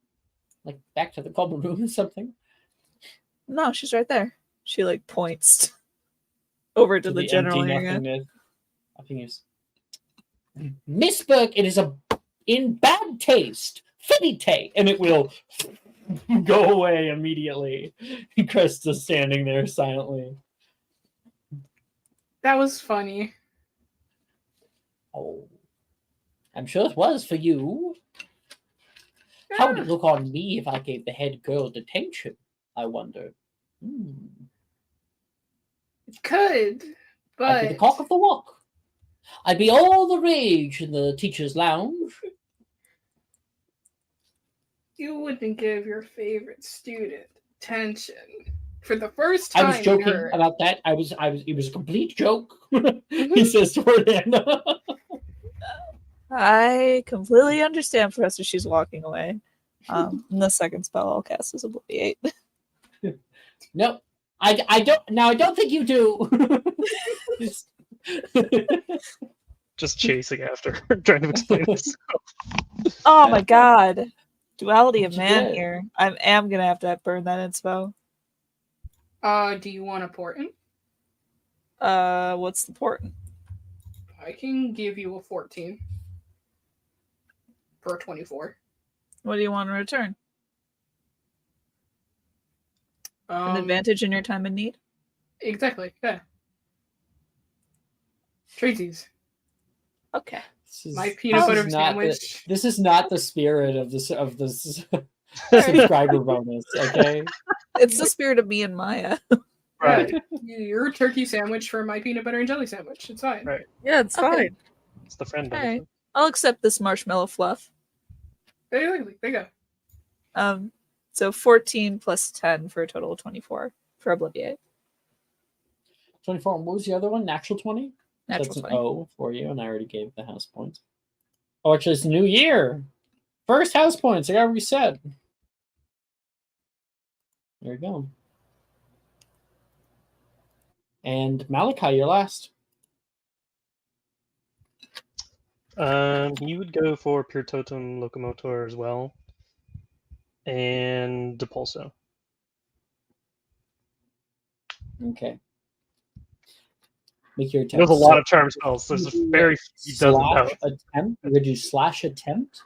like back to the common room or something?
No, she's right there. She like points over to the general
empty
area.
nothingness. Miss Burke, it is in bad taste. Finite, and it will go away immediately. Cressida's standing there silently.
That was funny.
Oh, I'm sure it was for you. How would it look on me if I gave the head girl detention? I wonder.
It could,
I'd be
but
the cock of the walk. I'd be all the rage in the teacher's lounge.
you wouldn't give your favorite student attention. For the first time,
I was joking
in her-
about that. It was a complete joke. He says toward Anna.
I completely understand, Professor. She's walking away. And the second spell I'll cast is Obliviate.
No, I don't. Now I don't think you do.
Just chasing after her, trying to explain this.
Oh my god. Duality of
What'd you
man
get?
here. I am gonna have to burn that inspo.
do you want a portent?
What's the portent?
I can give you a 14 for a 24.
What do you want in return? An advantage in your time of need?
Exactly. Yeah. Tracy's.
Okay.
My peanut butter sandwich.
This is not the spirit of this subscriber bonus. Okay.
It's the spirit of me and Maya.
Right.
Your turkey sandwich for my peanut butter and jelly sandwich. It's fine.
Right.
Yeah, it's
Okay.
fine.
It's the friend
Alright.
benefit.
I'll accept this marshmallow fluff.
Exactly. There you go.
So 14 plus 10 for a total of 24 for Obliviate.
24. And what was the other one? Natural 20?
Natural
That's an
20.
O for you, and I already gave the house points. Oh, actually, it's a new year. First house points. I got reset. There you go. And Malachi, you're last.
You would go for Pure Totem Locomotor as well. And Depulso.
Okay. Make your attempt.
There's a lot of charm spells. There's a very few dozen
slash
out.
attempt. You're going to do slash attempt.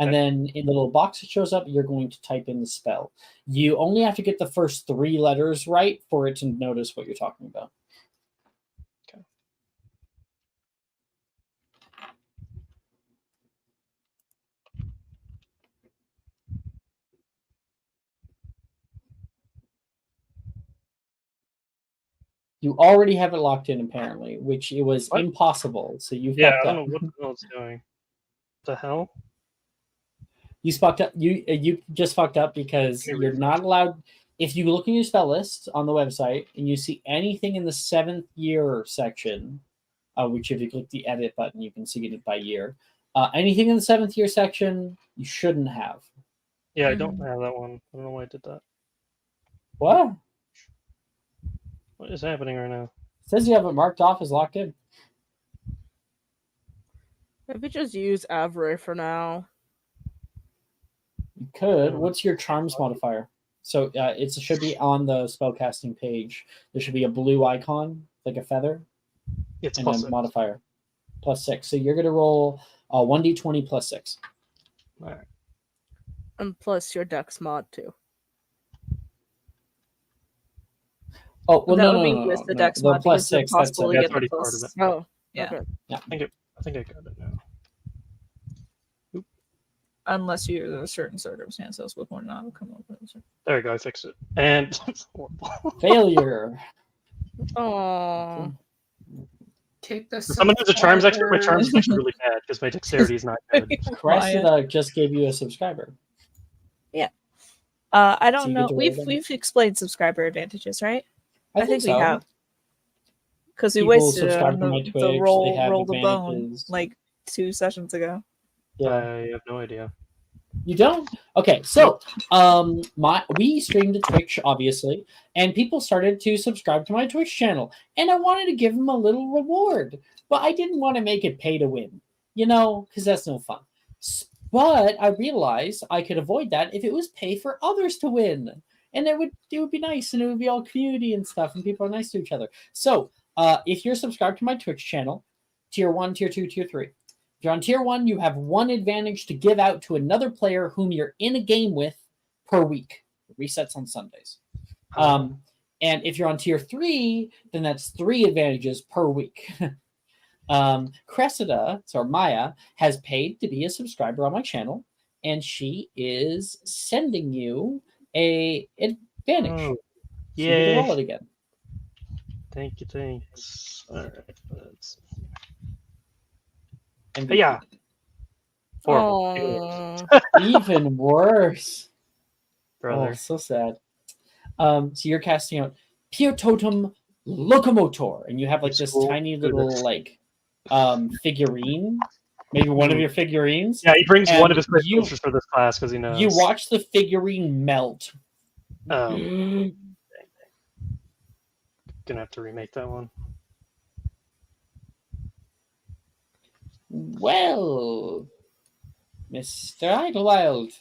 And
Okay.
then in the little box that shows up, you're going to type in the spell. You only have to get the first 3 letters right for it to notice what you're talking about.
Okay.
You already have it locked in, apparently, which it was
What?
impossible. So you
Yeah,
fucked
I
up.
don't know what the hell it's doing. The hell?
You fucked up. You just fucked up because
Let me
you're
refresh.
not allowed. If you look in your spell list on the website and you see anything in the 7th year section, which if you click the edit button, you can see it by year. Anything in the 7th year section, you shouldn't have.
Yeah, I don't have that one. I don't know why I did that.
What?
What is happening right now?
It says you have it marked off as locked in.
Maybe just use Avery for now.
You could. What's your charms modifier? So it should be on the spellcasting page. There should be a blue icon, like a feather,
It's
and
plus
a
6.
modifier. +6. So you're going to roll 1d20 +6.
All right.
And plus your Dex mod too.
Oh well,
That
no,
would
no,
be
no,
with
no,
the
no.
Dex
The
mod
plus
because it's
6. That's
impossible to
That's
get the
already part of it.
plus.
Oh,
Yeah.
okay.
I think I got it now.
Unless you're a certain circumstances with one not come up with it.
There we go. I fixed it. And it's horrible.
Failure.
Oh,
Take the
For someone who's a charms expert, my charms is
harder.
actually really bad because my dexterity is not good.
Cressida just gave you a subscriber.
I
So
don't
you
know.
get to roll them.
We've explained subscriber advantages, right?
I think
we
so.
have. Because we
People
wasted it
subscribe
on
to my
the
Twitch, they
roll
have
the bone
advantages.
like 2 sessions ago.
Yeah.
I have no idea.
You don't? Okay, so we streamed to Twitch, obviously, and people started to subscribe to my Twitch channel, and I wanted to give them a little reward, but I didn't want to make it pay to win, because that's no fun. But I realized I could avoid that if it was pay for others to win, and it would be nice, and it would be all community and stuff, and people are nice to each other. So if you're subscribed to my Twitch channel, tier 1, tier 2, tier 3. If you're on tier 1, you have 1 advantage to give out to another player whom you're in a game with per week. It resets on Sundays. And if you're on tier 3, then that's 3 advantages per week. Cressida, so Maya, has paid to be a subscriber on my channel, and she is sending you a advantage.
Oh,
So you get to
yay.
roll it again.
Thank you, thanks. All right. Let's...
MVP.
Yeah. Horrible.
oh.
Even worse.
Brother.
Oh, so sad. So you're casting out Pure Totem Locomotor, and you have like this
Cool.
tiny little figurine, maybe one of your figurines.
Yeah, he brings
And
one of his
you-
creatures for this class because he knows.
You watch the figurine melt.
Oh, gonna have to remake that one.
Well, Mr. Idlewild,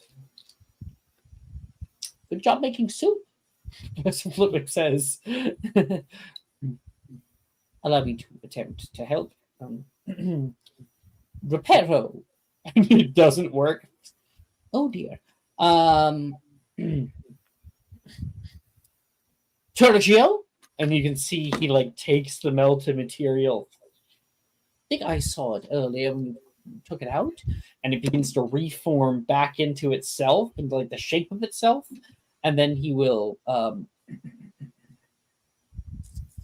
good job making soup. Professor Flitwick says. Allow me to attempt to help. Reparo. It doesn't work. Oh dear. Turgio, and you can see he takes the melted material. I think I saw it earlier when you took it out, and it begins to reform back into itself, into the shape of itself, and then he will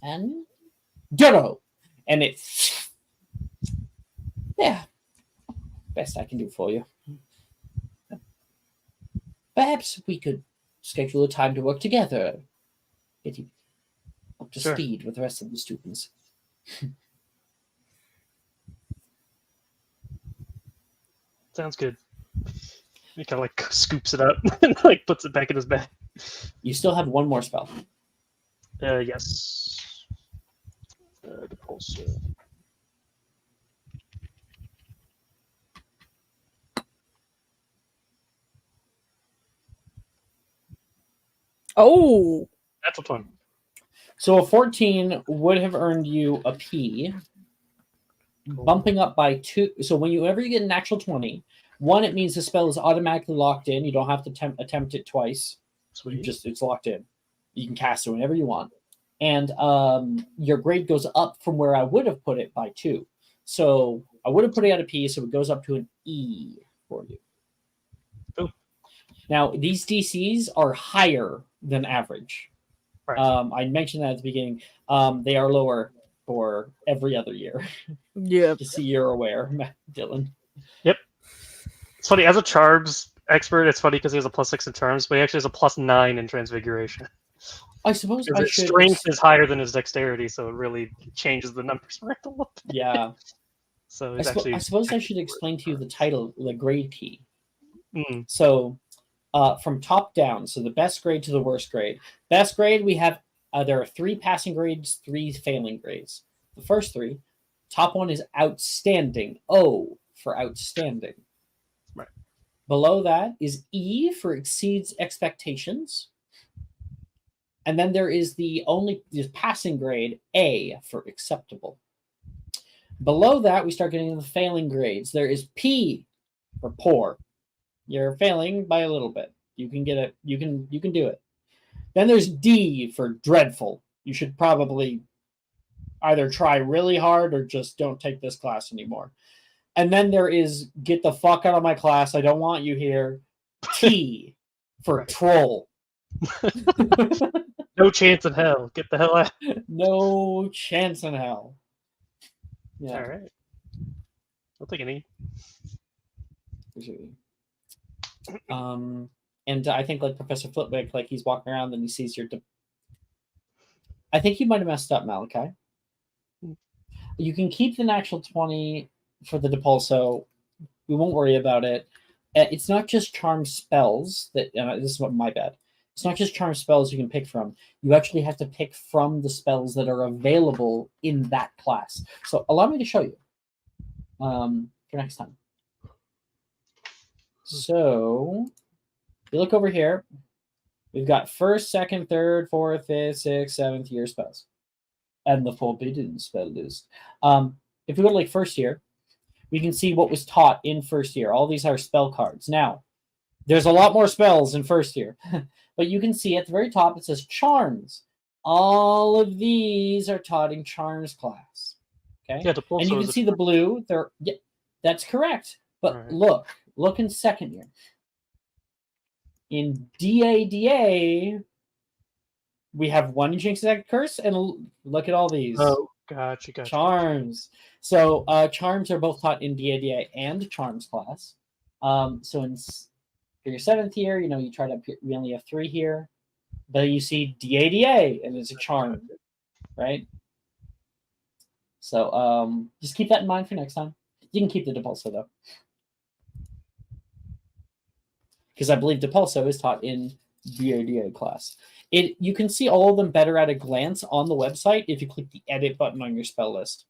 and Duro, and it's best I can do for you. Perhaps we could schedule a time to work together. Get you up to speed with the rest of the students.
Sounds good. He kind of scoops it up and puts it back in his bag.
You still have 1 more spell.
Yes. The pulse.
Oh.
That's a fun.
So a 14 would have earned you a P, bumping up by 2. So whenever you get an natural 20, 1, it means the spell is automatically locked in. You don't have to attempt it twice.
Sweet.
It's locked in. You can cast it whenever you want. And your grade goes up from where I would have put it by 2. So I would have put it at a P, so it goes up to an E for you.
Oh.
Now, these DCs are higher than average.
Right.
I mentioned that at the beginning. They are lower for every other year.
Yeah.
Just so you're aware, Dylan.
Yep. It's funny, as a charms expert, it's funny because he has a +6 in charms, but he actually has a +9 in transfiguration.
I suppose I
His
should.
strength is higher than his dexterity, so it really changes the numbers around a little bit.
Yeah.
So
I
it's actually.
suppose I should explain to you the title, the grade key.
Mm.
So, from top down, so the best grade to the worst grade. Best grade, we have there are 3 passing grades, 3 failing grades. The first 3, top one is outstanding. O for outstanding.
Right.
Below that is E for exceeds expectations. And then there is the passing grade, A for acceptable. Below that, we start getting into the failing grades. There is P for poor. You're failing by a little bit. You can get it. You can do it. Then there's D for dreadful. You should probably either try really hard or just don't take this class anymore. And then there is get the fuck out of my class. I don't want you here. T for troll.
No chance in hell. Get the hell out.
No chance in hell. Yeah.
All right. I'll take an E.
And I think like Professor Flitwick, like he's walking around and he sees your. I think you might have messed up, Malachi. You can keep the natural 20 for the Depulso. We won't worry about it. It's not just charm spells that. This is what my bad. It's not just charm spells you can pick from. You actually have to pick from the spells that are available in that class. So allow me to show you for next time. So you look over here. We've got first, second, third, fourth, fifth, sixth, seventh year spells. And the forbidden spell list. If we go to like first year, we can see what was taught in first year. All these are spell cards. Now, there's a lot more spells in first year. But you can see at the very top, it says charms. All of these are taught in charms class. Okay?
Yeah,
and you can see the blue. Yeah, that's correct. But right. Look in second year. In DADA, we have one Jinx Attack Curse, and look at all these.
Oh, gotcha.
Charms. So charms are both taught in DADA and charms class. So for your 7th year, you try to. We only have 3 here, but you see DADA, and it's a charm, right? So just keep that in mind for next time. You can keep the Depulso though, because I believe Depulso is taught in DADA class. You can see all of them better at a glance on the website if you click the edit button on your spell list.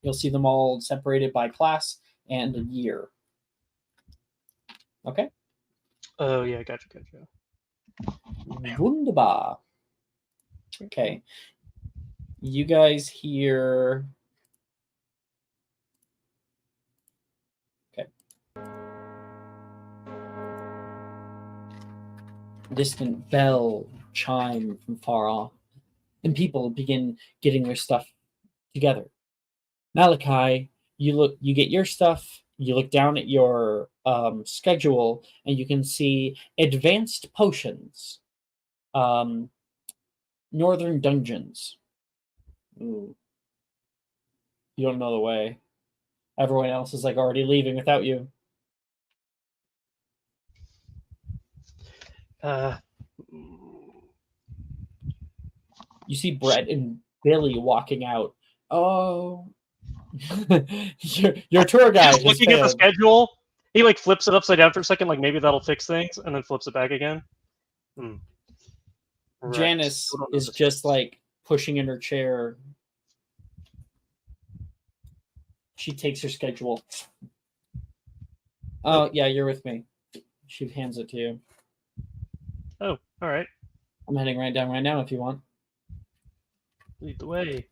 You'll see them all separated by class and year. Okay?
Oh, yeah, gotcha.
Wunderbar. Okay. You guys here. Okay. Distant bell chime from far off, and people begin getting their stuff together. Malachi, you get your stuff. You look down at your schedule, and you can see advanced potions, northern dungeons. Ooh. You don't know the way. Everyone else is like already leaving without you. You see Brett and Billy walking out. Oh, your tour guide.
Just looking at the schedule, he like flips it upside down for a second, like maybe that'll fix things, and then flips it back again. Right.
Janice is just like pushing in her chair. She takes her schedule. Oh yeah, you're with me. She hands it to you.
Oh, all right.
I'm heading right down right now if you want.
Lead the way.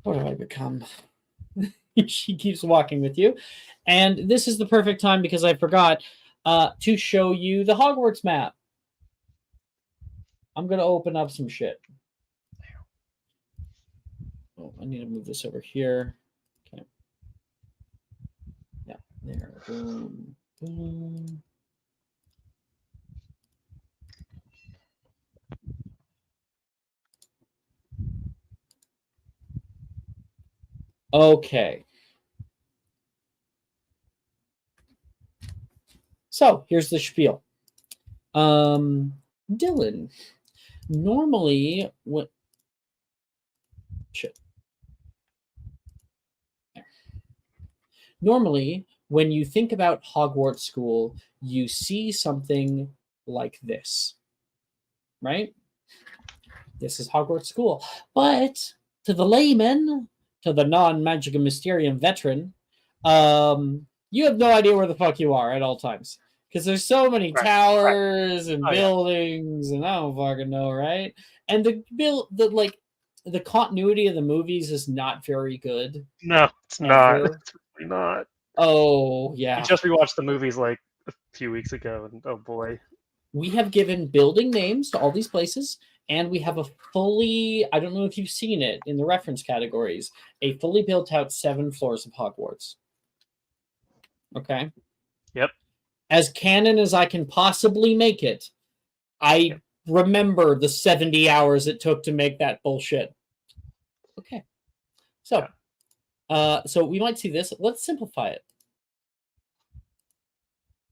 What have I become? She keeps walking with you. And this is the perfect time, because I forgot, to show you the Hogwarts map. I'm going to open up some shit. Oh, I need to move this over here. Okay. Yeah, there. Boom. Boom. Okay. So here's the spiel. Dylan, normally what? Shit. Normally, when you think about Hogwarts School, you see something like this, right? This is Hogwarts School, but to the layman, to the non-magic and Mysterium veteran, you have no idea where the fuck you are at all times, because there's so many towers and buildings, and I don't fucking know, right? And the continuity of the movies is not very good.
No, it's not.
Ever.
It's really not.
Oh
I
yeah.
just rewatched the movies like a few weeks ago, and oh boy.
We have given building names to all these places, and we have a fully, I don't know if you've seen it in the reference categories, a fully built out 7 floors of Hogwarts. Okay.
Yep.
As canon as I can possibly make it, I remember the 70 hours it took to make that bullshit. Okay. So, so we might see this. Let's simplify it.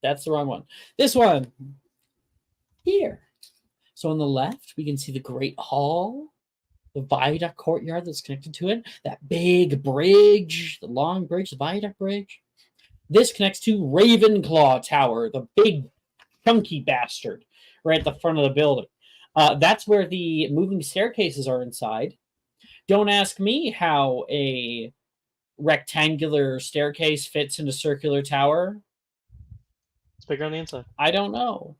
That's the wrong one. This one. Here. So on the left, we can see the Great Hall, the viaduct courtyard that's connected to it, that big bridge, the long bridge, the viaduct bridge. This connects to Ravenclaw Tower, the big chunky bastard, right at the front of the building. That's where the moving staircases are inside. Don't ask me how a rectangular staircase fits in a circular tower.
It's bigger on the inside.
I don't know.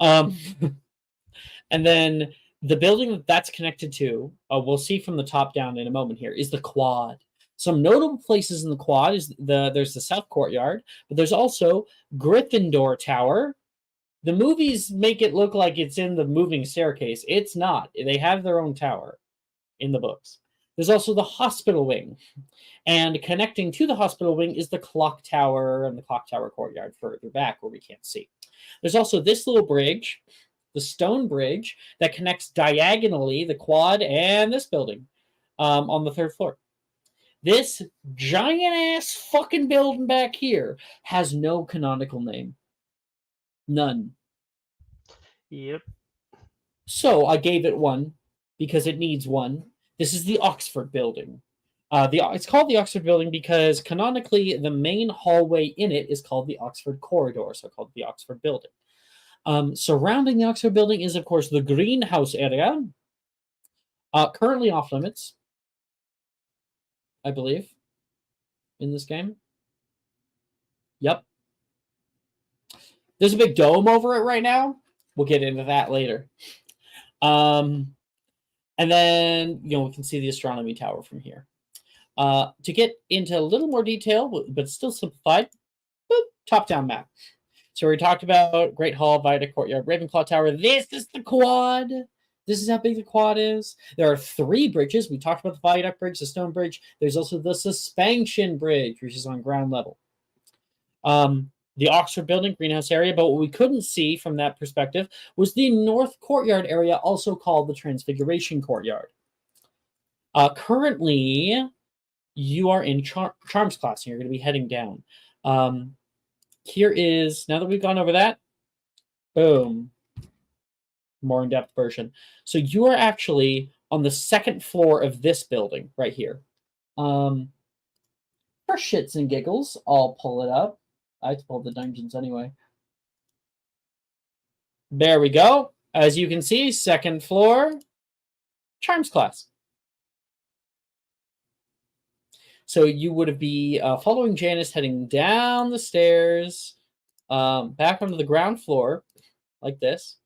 And then the building that's connected to, we'll see from the top down in a moment here, is the quad. Some notable places in the quad is there's the South Courtyard, but there's also Gryffindor Tower. The movies make it look like it's in the moving staircase. It's not. They have their own tower in the books. There's also the hospital wing. And connecting to the hospital wing is the clock tower and the clock tower courtyard further back where we can't see. There's also this little bridge, the stone bridge, that connects diagonally the quad and this building on the 3rd floor. This giant-ass fucking building back here has no canonical name. None.
Yep.
So I gave it one because it needs one. This is the Oxford Building. It's called the Oxford Building because canonically the main hallway in it is called the Oxford Corridor, so called the Oxford Building. Surrounding the Oxford Building is, of course, the greenhouse area, currently off limits, I believe, in this game. Yep. There's a big dome over it right now. We'll get into that later. And then, we can see the astronomy tower from here. To get into a little more detail, but still simplified, top-down map. So we talked about Great Hall, Viaduct Courtyard, Ravenclaw Tower. This is the quad. This is how big the quad is. There are 3 bridges. We talked about the Viaduct Bridge, the Stone Bridge. There's also the Suspension Bridge, which is on ground level. The Oxford Building, greenhouse area, but what we couldn't see from that perspective was the North Courtyard area, also called the Transfiguration Courtyard. Currently, you are in Charms class, and you're going to be heading down. Here is, now that we've gone over that, boom, more in-depth version. So you are actually on the 2nd floor of this building right here. For shits and giggles, I'll pull it up. I pulled the dungeons anyway. There we go. As you can see, 2nd floor, Charms class. So you would be following Janice heading down the stairs, back onto the ground floor, like this.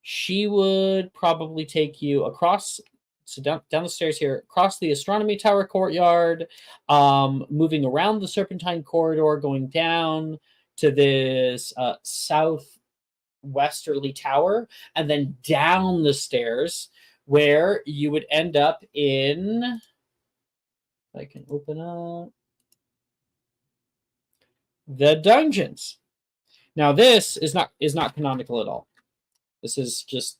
She would probably take you across, so down the stairs here, across the astronomy tower courtyard, moving around the serpentine corridor, going down to this southwesterly tower, and then down the stairs, where you would end up in... I can open up the dungeons. Now this is not canonical at all. This is just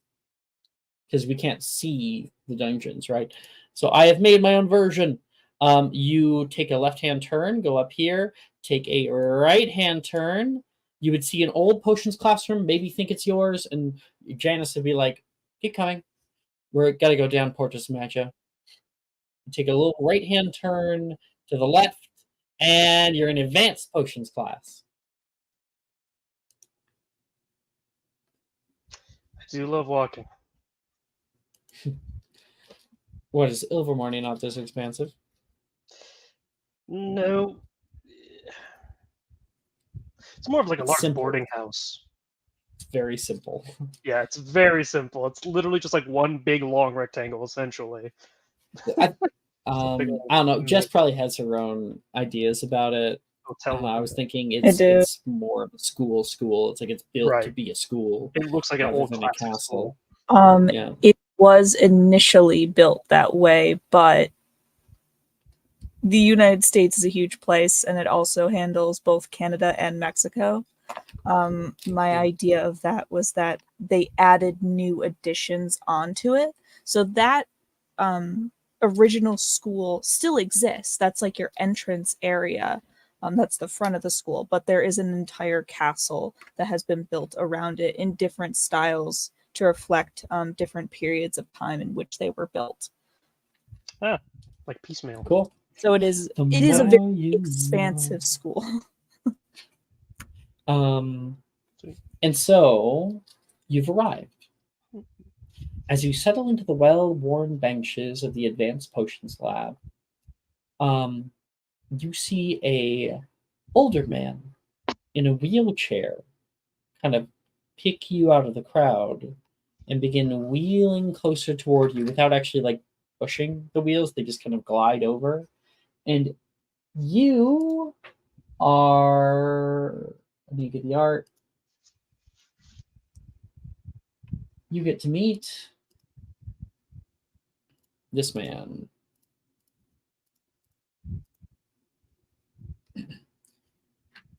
because we can't see the dungeons, right? So I have made my own version. You take a left-hand turn, go up here, take a right-hand turn. You would see an old potions classroom, maybe think it's yours, and Janice would be like, "Keep coming. We're gotta go down Portus Magia." Take a little right-hand turn to the left, and you're in advanced potions class.
I do love walking.
What is Ilvermorny not this expansive?
No. It's more of like a large
Simple.
boarding house.
very simple.
Yeah, it's very simple. It's literally just like one big long rectangle, essentially.
I
Big
don't
old
know. Jess probably has her own ideas about it.
hotel.
I was thinking
I do.
it's more of a school. It's like it's built to
Right.
be a school
It looks like an
rather
old
than a
classic
castle.
school.
Yeah.
It was initially built that way, but the United States is a huge place, and it also handles both Canada and Mexico. My idea of that was that they added new additions onto it, so that original school still exists. That's like your entrance area. That's the front of the school, but there is an entire castle that has been built around it in different styles to reflect different periods of time in which they were built.
Like piecemeal.
Cool.
So it is
The
a
more
very
you
expansive school.
And so you've arrived. As you settle into the well-worn benches of the Advanced Potions Lab, you see a older man in a wheelchair kind of pick you out of the crowd and begin wheeling closer toward you without actually like pushing the wheels. They just kind of glide over. And you are, let me get the art. You get to meet this man.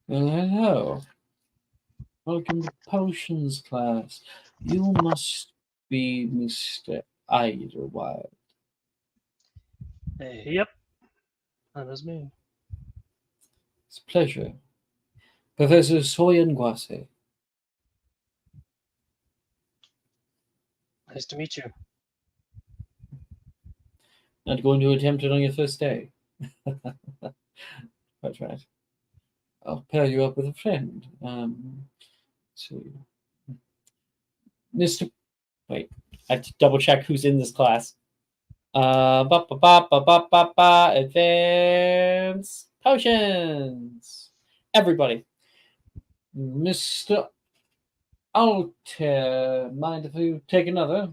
Hello. Welcome to potions class. You must be Mr. Idlewild.
Yep. That is me.
It's a pleasure. Professor Soyan Guase.
Nice to meet you.
Not going to attempt it on your first day. That's right. I'll pair you up with a friend. So, Mr. Wait, I have to double check who's in this class. Advanced potions. Everybody. Mr. Altair, mind if you take another?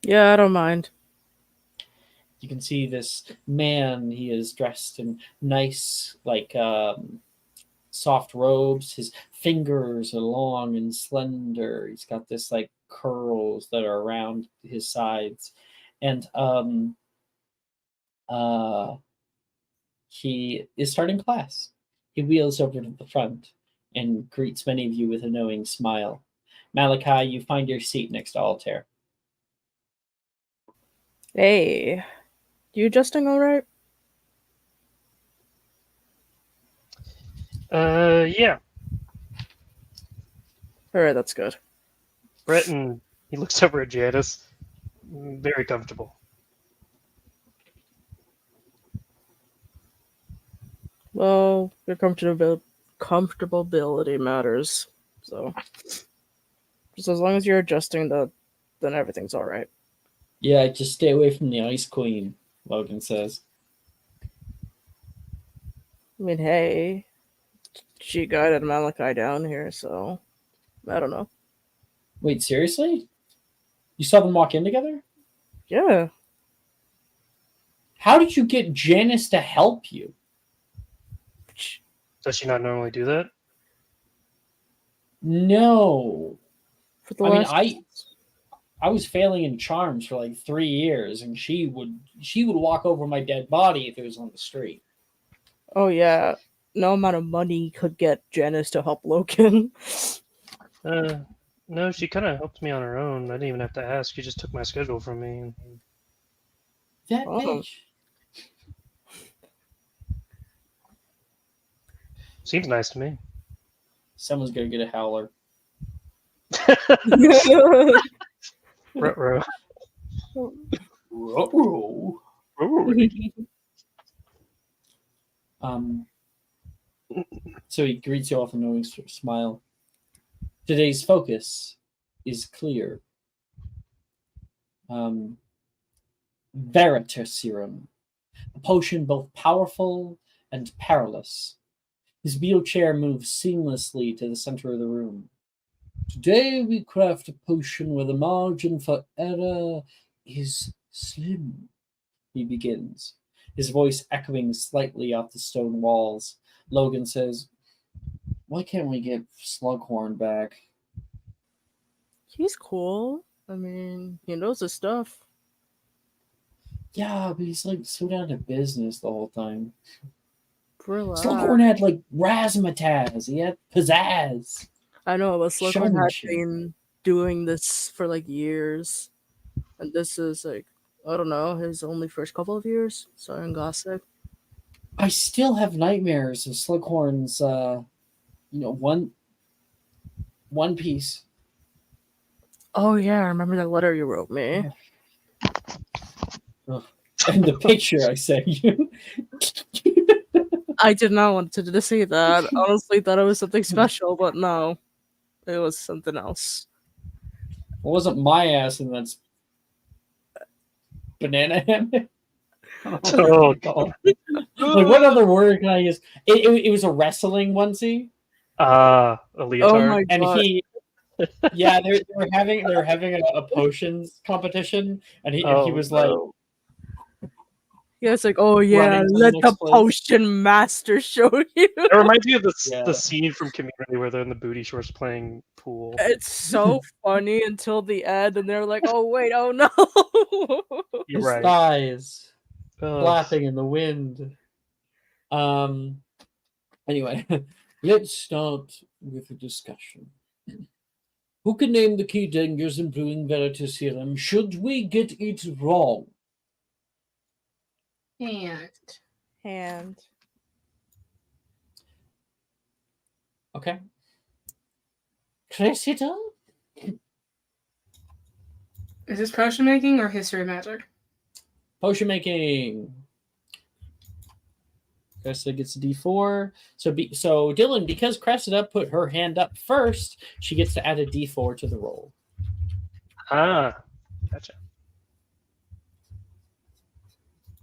Yeah, I don't mind.
You can see this man. He is dressed in nice, like soft robes. His fingers are long and slender. He's got this like curls that are around his sides, and he is starting class. He wheels over to the front and greets many of you with a knowing smile. Malachi, you find your seat next to Altair.
Hey, you adjusting all right?
Yeah.
All right, that's good.
Breton, he looks over at Janice. Very comfortable.
Well, your comfortability matters. So, just as long as you're adjusting, then everything's all right.
Yeah, just stay away from the Ice Queen, Logan says.
I mean, hey, she guided Malachi down here, so I don't know.
Wait, seriously? You saw them walk in together?
Yeah,
How did you get Janice to help you?
Does she not normally do that?
No.
for the
I mean,
last.
I was failing in charms for like 3 years, and she would walk over my dead body if it was on the street.
Oh yeah, no amount of money could get Janice to help Logan.
No, she kind of helped me on her own. I didn't even have to ask. She just took my schedule from me.
That
Oh.
bitch.
Seems nice to me.
Someone's gonna get a howler.
Ruh-roh.
Ruh-roh.
Ooh.
So he greets you off a knowing smile. Today's focus is clear. Veritaserum, a potion both powerful and perilous. His wheelchair moves seamlessly to the center of the room. Today we craft a potion where the margin for error is slim. He begins, his voice echoing slightly off the stone walls. Logan says, "Why can't we get Slughorn back?"
He's cool. I mean, he knows his stuff.
Yeah, but he's like so down to business the whole time.
Relax.
Slughorn had like razzmatazz. He had pizzazz.
I know, but Slughorn had
Showmanship.
been doing this for like years. And this is like, I don't know, his only first couple of years. Sorry, I'm gossip.
I still have nightmares of Slughorn's, one Piece.
Oh yeah, I remember that letter you wrote me.
And the picture I sent you.
I did not want to say that. I honestly thought it was something special, but no. It was something else.
It wasn't my ass, and that's banana hammock.
Oh, God.
Like, what other word can I use? It was a wrestling onesie,
A
Oh
leotard.
my
and
god.
yeah, they were having a potions competition, and he was like,
no.
Yeah, it's like, oh yeah,
running to the
let
next
the
place.
potion master show you.
It reminds me of
Yeah.
the scene from Community where they're in the booty shorts playing pool.
It's so funny until the end, and they're like, oh wait, oh no.
You're
his
right.
thighs
Ugh.
flapping in the wind. Anyway, let's start with a discussion. Who can name the key dangers in brewing Veritaserum should we get it wrong?
Hand.
Okay. Cressida?
Is this potion making or history magic?
Potion making. Cressida gets a D4. So Dylan, because Cressida put her hand up first, she gets to add a D4 to the roll.
Ah, gotcha.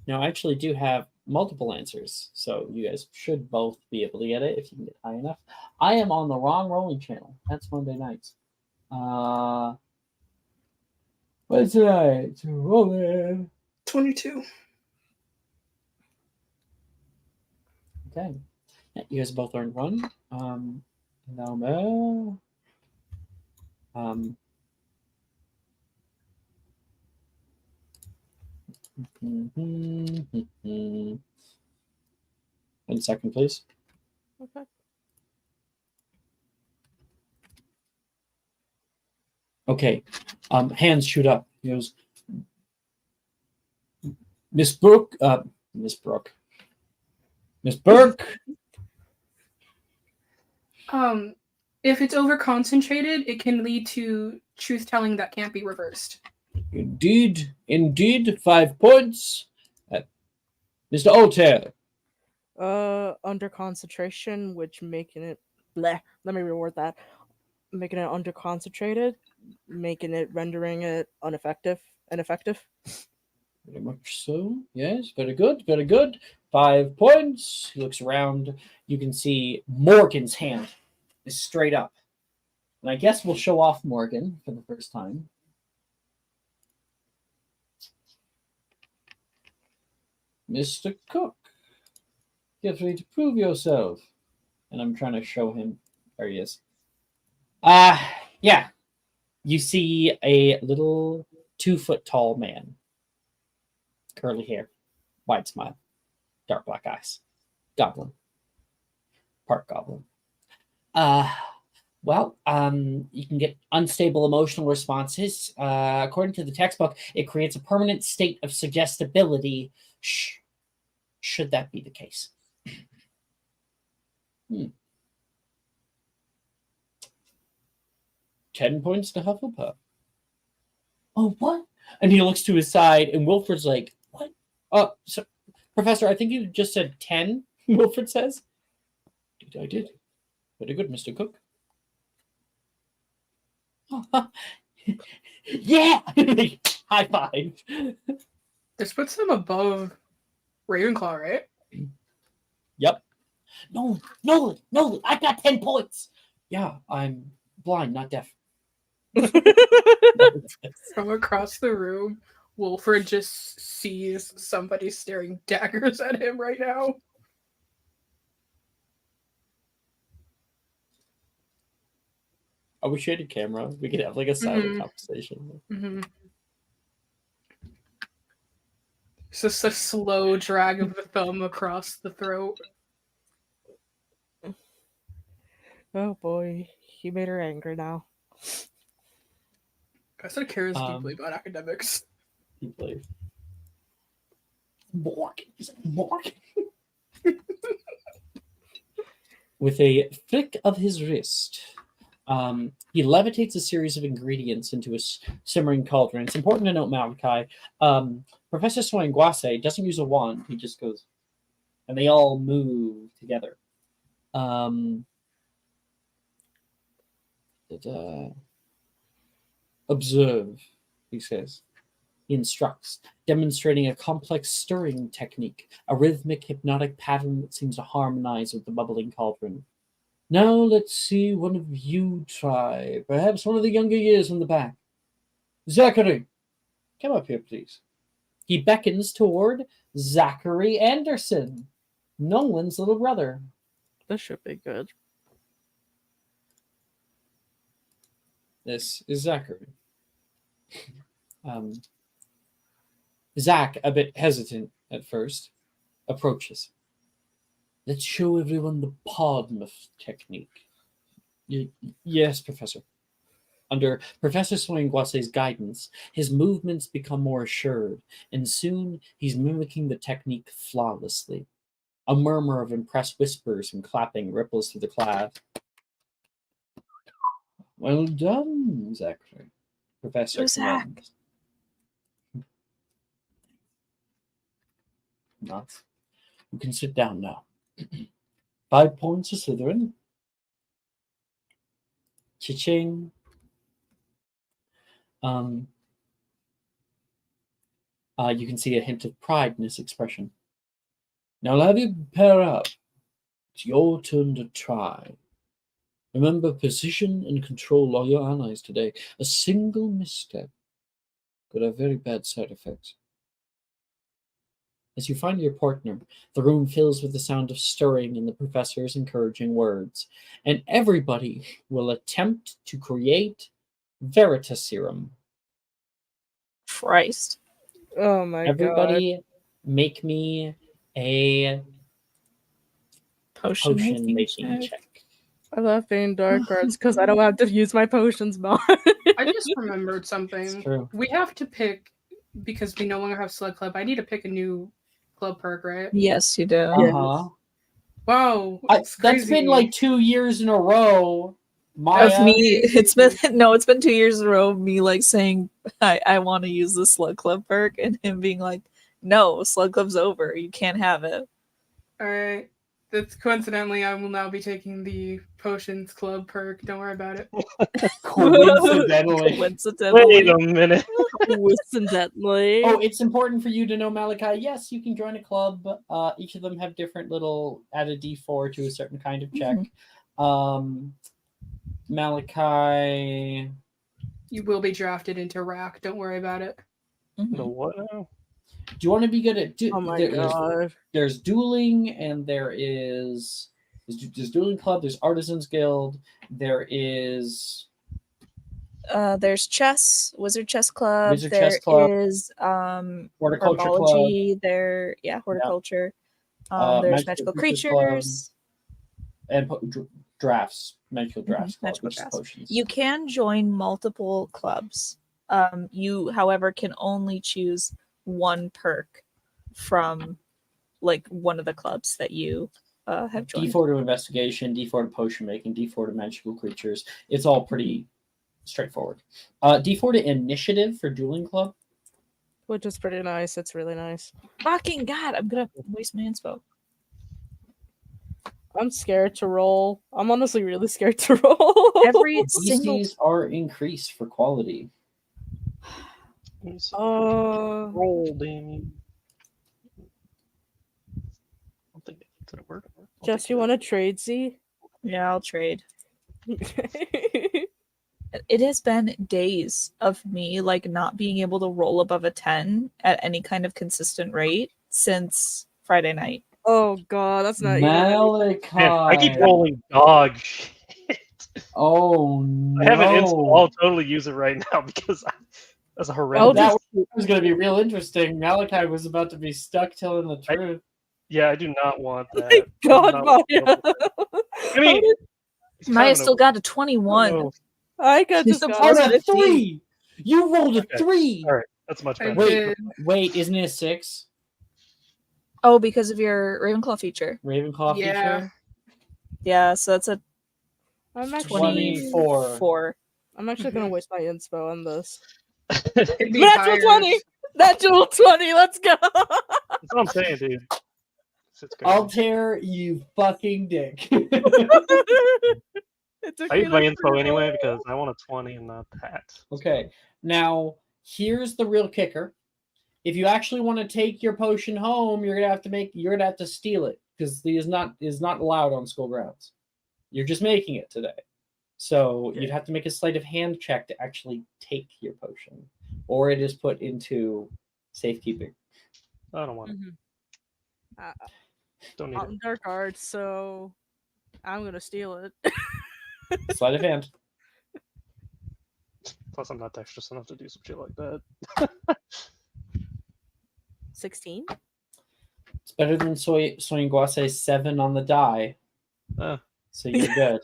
Now, I actually do have multiple answers, so you guys should both be able to get it if you can get high enough. I am on the wrong rolling channel. That's Monday nights. What's tonight? Rolling.
22.
Okay. Yeah, you guys both earned one. No. One second, please.
Okay.
Okay. Hands shoot up. He goes, Miss Burke. Miss Burke.
If it's over concentrated, it can lead to truth telling that can't be reversed.
Indeed. 5 points. Mr. Altair.
Under concentration, which making it bleh. Let me reword that. Making it under concentrated, rendering it ineffective.
Very much so. Yes, very good, very good. 5 points. He looks around. You can see Morgan's hand is straight up. And I guess we'll show off Morgan for the first time. Mr. Cook, get ready to prove yourself. And I'm trying to show him. There he is. Yeah. You see a little 2-foot tall man. Curly hair, wide smile, dark black eyes. Goblin. Part goblin. You can get unstable emotional responses. According to the textbook, it creates a permanent state of suggestibility. Should that be the case? 10 points to Hufflepuff. Oh, what? And he looks to his side, and Wilfred's like, what? So, Professor, I think you just said 10, Wilfred says. I did. Very good, Mr. Cook. Yeah! High five.
This puts them above Ravenclaw, right?
Yep. Nolan, I got 10 points. Yeah, I'm blind, not deaf.
From across the room, Wolford just sees somebody staring daggers at him right now.
I wish you had a camera. We could have like a silent conversation.
Mm-hmm. It's just a slow drag of the thumb across the throat.
Oh boy, he made her angry now.
Cressida cares deeply about academics.
Deeply. Bork. Bork. With a flick of his wrist, he levitates a series of ingredients into a simmering cauldron. It's important to note, Malachi, Professor Swangwase doesn't use a wand. He just goes, and they all move together. Observe, he says. He instructs, demonstrating a complex stirring technique, a rhythmic hypnotic pattern that seems to harmonize with the bubbling cauldron. Now let's see one of you try. Perhaps one of the younger years in the back. Zachary, come up here, please. He beckons toward Zachary Anderson, Nolan's little brother.
This should be good.
This is Zachary. Zach, a bit hesitant at first, approaches. Let's show everyone the Podmuth technique. Yes, Professor. Under Professor Swangwase's guidance, his movements become more assured, and soon he's mimicking the technique flawlessly. A murmur of impressed whispers and clapping ripples through the class. Well done, Zachary. Professor
Zach.
commends. Not. You can sit down now. 5 points to Slytherin. Cha-ching. You can see a hint of pride in his expression. Now I'll have you pair up. It's your turn to try. Remember, precision and control are your allies today. A single misstep could have very bad side effects. As you find your partner, the room fills with the sound of stirring and the professor's encouraging words, and everybody will attempt to create Veritaserum.
Christ.
Oh my god.
Everybody make me a
Potion
making
making
check.
I love being dark arts because I don't have to use my potions more.
I just remembered
It's
something.
true.
We have to pick, because we no longer have Slug Club, I need to pick a new club perk, right?
Yes, you do.
Yeah.
Uh-huh.
Wow,
That's
crazy.
been like 2 years in a row.
Of
Maya,
me, it's been 2 years in a row of me like saying I want to use the Slug Club perk, and him being like, "No, Slug Club's over. You can't have it."
Alright. That's coincidentally, I will now be taking the Potions Club perk. Don't worry about it.
coincidentally.
Coincidentally.
Wait a minute.
Coincidentally.
Oh, it's important for you to know, Malachi. Yes, you can join a club. Each of them have different little add a D4 to a certain kind of check. Malachi.
You will be drafted into Rack. Don't worry about it.
The what?
Do you want to be good at?
Oh my god.
There's dueling, and there's dueling club. There's artisans guild. There is
There's chess, wizard chess club.
Wizard
There
chess club.
is
Horticulture
herbology. There, horticulture. There's magical creatures.
and drafts, magical drafts, club,
Magical
which is
drafts.
potions.
You can join multiple clubs. You, however, can only choose one perk from like one of the clubs that you have joined.
D4 to investigation, D4 to potion making, D4 to magical creatures. It's all pretty straightforward. D4 to initiative for dueling club.
Which is pretty nice. It's really nice.
Fucking god, I'm gonna waste my inspo.
I'm scared to roll. I'm honestly really scared to roll.
Every single
DCs are increased for quality.
Roll, damn. I don't think it's gonna work.
Jess, you want to trade Z?
Yeah, I'll trade. It has been days of me like not being able to roll above a 10 at any kind of consistent rate since Friday night.
Oh god, that's not even
Malachi.
Man, I keep rolling dog shit.
Oh
I have an inspo.
no.
I'll totally use it right now because that's a
I'll
horrendous.
just
That was going to be real interesting. Malachi was about to be stuck telling the truth.
Yeah, I do not want that.
God,
I do not
Maya.
want that. I mean, it's kind
Maya
of an
still got a
I
21.
don't know.
I got
She's
just
the
got
plus
On a
15.
3! You rolled a
Okay.
3!
All right, that's much
I
better.
Wait.
did.
Wait, isn't it a 6?
Oh, because of your Ravenclaw feature.
Ravenclaw
Yeah.
feature?
Yeah, so that's a
I'm actually
24.
I'm actually gonna waste my inspo on this.
It'd be
Natural
higher.
20! Natural 20, let's go!
That's what I'm saying, dude. Shit's crazy.
Altair, you fucking dick.
It took
I
me
use my
like
info anyway because I want a 20 and not that.
Okay, now here's the real kicker. If you actually want to take your potion home, you're gonna have to steal it because it is not allowed on school grounds. You're just making it today. So you'd have to make a sleight of hand check to actually take your potion. Or it is put into safekeeping.
I don't want it.
Uh,
Don't need
I'm
it.
dark arts, so I'm gonna steal it.
Sleight of hand.
Plus, I'm not dexterous enough to do some shit like that.
16?
It's better than Soyinguase's 7 on the die.
Uh,
So you're good.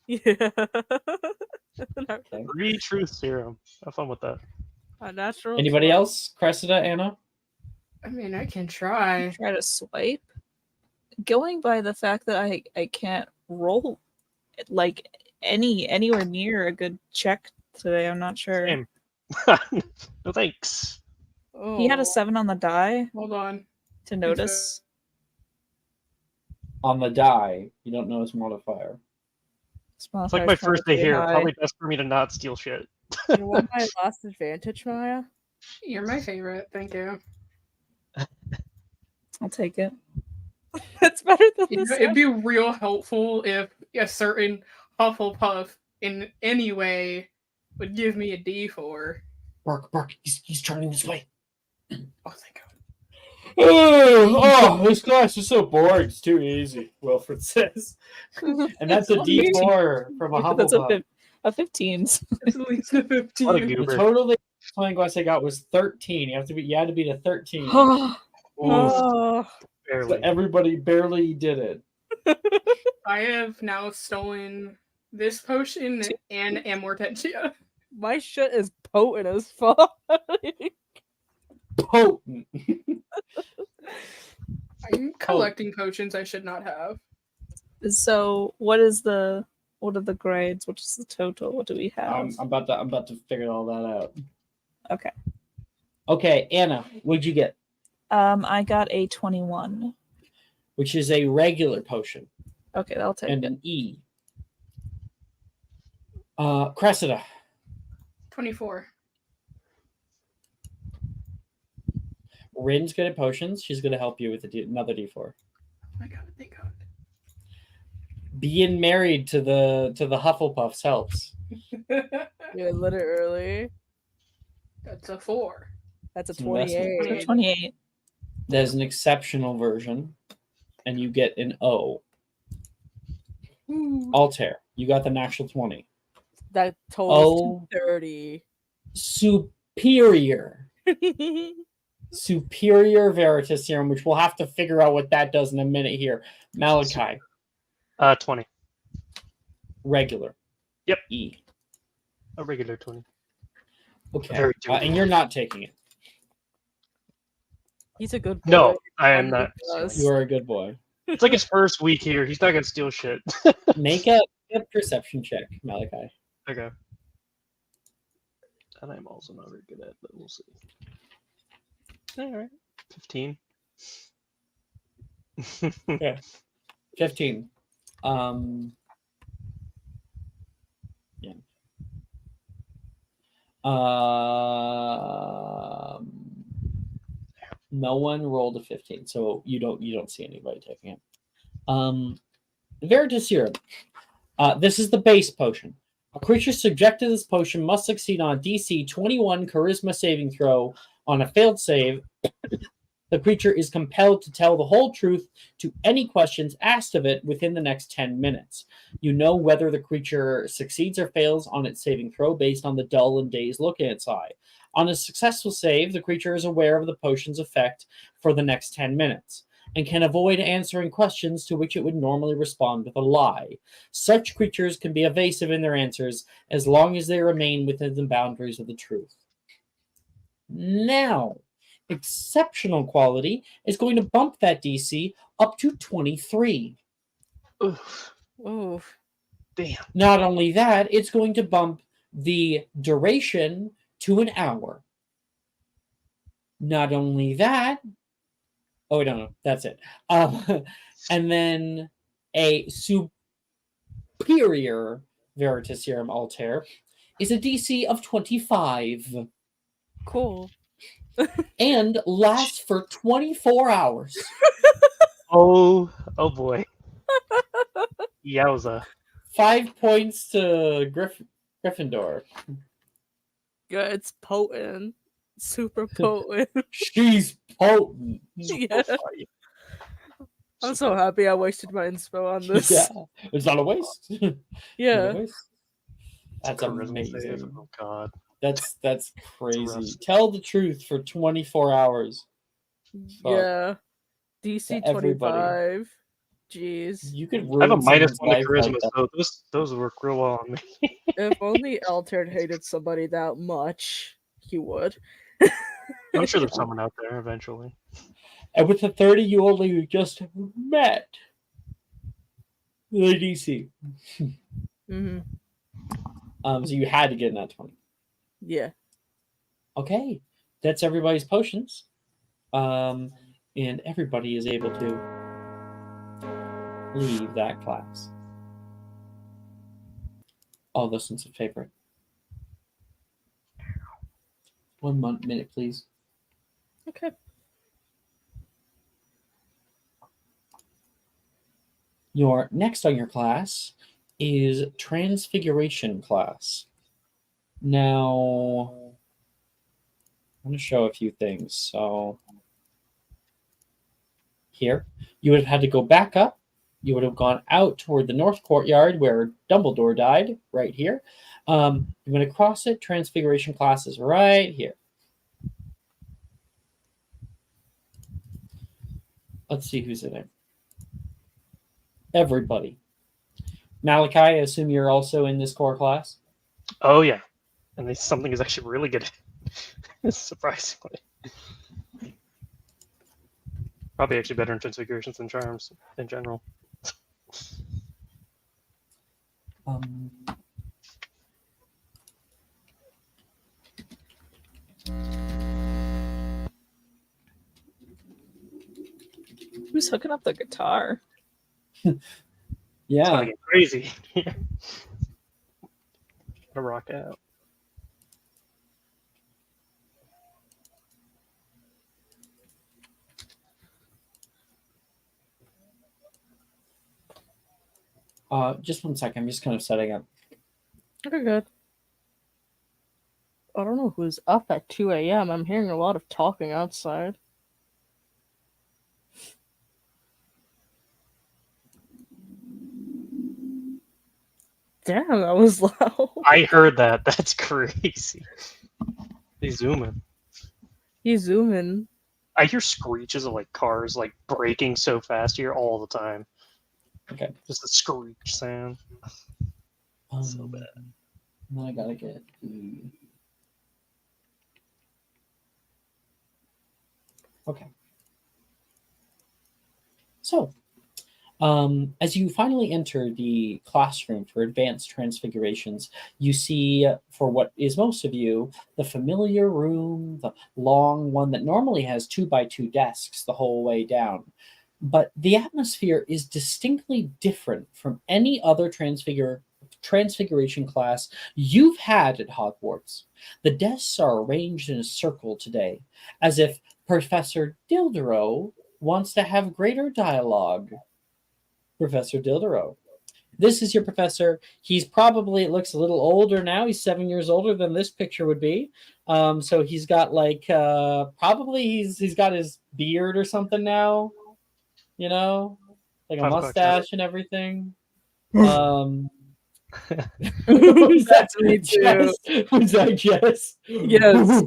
Yeah.
Okay.
3 truth serum. Have fun with that.
A natural
Anybody
20.
else? Cressida, Anna?
I mean, I can try.
Try to swipe. Going by the fact that I can't roll like anywhere near a good check today, I'm not sure.
Same. No thanks.
Oh.
He had a 7 on the die
Hold on.
to notice.
On the die, you don't know his modifier.
It's like my first day here. Probably best for me to not steal shit.
You want my last advantage, Maya?
You're my favorite. Thank you.
I'll take it.
That's better than
You know,
this.
it'd be real helpful if a certain Hufflepuff in any way would give me a D4.
Bark, he's turning this way.
Oh, thank God.
Oh, this class is so boring. It's too easy, Wilfred says. And that's a D4 from a
That's
Hufflepuff.
a 15.
It's at least a 15.
What a
The
goober.
total that Soyinguase got was 13. You had to beat a 13.
Oof,
Oh.
So
barely.
everybody barely did it.
I have now stolen this potion and Amortentia.
My shit is potent as fuck.
Potent.
I'm collecting potions I should not have.
So what are the grades? What is the total? What do we have?
I'm about to figure all that out.
Okay.
Okay, Anna, what'd you get?
I got a 21.
Which is a regular potion
Okay, I'll take
and
it.
an E. Cressida.
24.
Rin's good at potions. She's going to help you with another D4.
Oh my God, thank God.
Being married to the Hufflepuffs helps.
You lit it early.
That's a 4.
That's a
It's an investment.
28.
28.
There's an exceptional version, and you get an O. Altair, you got the natural 20.
That totals
Oh.
30.
Superior. Superior Veritas Serum, which we'll have to figure out what that does in a minute here. Malachi,
20.
regular.
Yep.
E.
A regular 20.
Okay.
Very
And you're not taking it.
He's a good boy.
No, I am
I'm
not.
ridiculous.
You are a good boy.
It's like his first week here. He's not gonna steal shit.
Make a perception check, Malachi.
Okay. And I'm also not very good at, but we'll see. Alright. 15.
15. Yeah. No one rolled a 15, so you don't see anybody taking it. Veritas Serum. This is the base potion. A creature subjected to this potion must succeed on a DC 21 Charisma saving throw. On a failed save, the creature is compelled to tell the whole truth to any questions asked of it within the next 10 minutes. You know whether the creature succeeds or fails on its saving throw based on the dull and dazed look in its eye. On a successful save, the creature is aware of the potion's effect for the next 10 minutes and can avoid answering questions to which it would normally respond with a lie. Such creatures can be evasive in their answers as long as they remain within the boundaries of the truth. Now, exceptional quality is going to bump that DC up to 23.
Oof.
Ooh.
Damn.
Not only that, it's going to bump the duration to an hour. Not only that, oh, I don't know. That's it. And then a superior Veritaserum Altair is a DC of 25
Cool.
and lasts for 24 hours.
Oh boy. Yowza.
5 points to Gryffindor.
Yeah, it's potent. Super potent.
She's potent.
Yeah. I'm so happy I wasted my inspo on this.
Yeah, it's not a waste. Not a
Yeah.
waste. That's
Charisma save.
amazing.
Oh god.
That's crazy.
rough.
Tell the truth for 24 hours. Fuck.
Yeah. DC
To everybody.
25. Jeez.
You could
I have a
ruin
minus
someone's
one to
life
charisma,
like that.
so those work real well on me.
If only Altered hated somebody that much, he would.
I'm sure there's someone out there eventually.
And with the 30 you only just met the DC.
Mm-hmm.
So you had to get in that 20.
Yeah.
Okay. That's everybody's potions. And everybody is able to leave that class. Oh, this one's a favorite. 1 minute, please.
Okay.
Your next on your class is Transfiguration class. Now, I'm going to show a few things. So, here, you would have had to go back up. You would have gone out toward the north courtyard where Dumbledore died, right here. You're going to cross it. Transfiguration class is right here. Let's see who's in it. Everybody. Malachi, I assume you're also in this core class?
Oh yeah, and this something is actually really good. Surprisingly, probably actually better in transfigurations than charms in general.
Who's hooking up the guitar?
Yeah.
It's gonna get crazy. Gonna rock out.
Just 1 second. I'm just kind of setting up.
Okay, good. I don't know who's up at 2 a.m. I'm hearing a lot of talking outside. Damn, that was loud.
I heard that. That's crazy. They zoom in.
He's zooming.
I hear screeches of like cars like braking so fast here all the time.
Okay.
Just the screech sound. So bad.
Now I gotta get the. Okay. So, as you finally enter the classroom for advanced transfigurations, you see, for what is most of you, the familiar room, the long one that normally has 2x2 desks the whole way down. But the atmosphere is distinctly different from any other transfiguration class you've had at Hogwarts. The desks are arranged in a circle today, as if Professor Dildero wants to have greater dialogue. Professor Dildero. This is your professor. He's probably, it looks a little older now. He's 7 years older than this picture would be. So he's got like probably he's got his beard or something now, you know, like a
5 o'clock
mustache
shadow.
and everything. Was
That's me too.
Jess? Was that Jess?
Yes.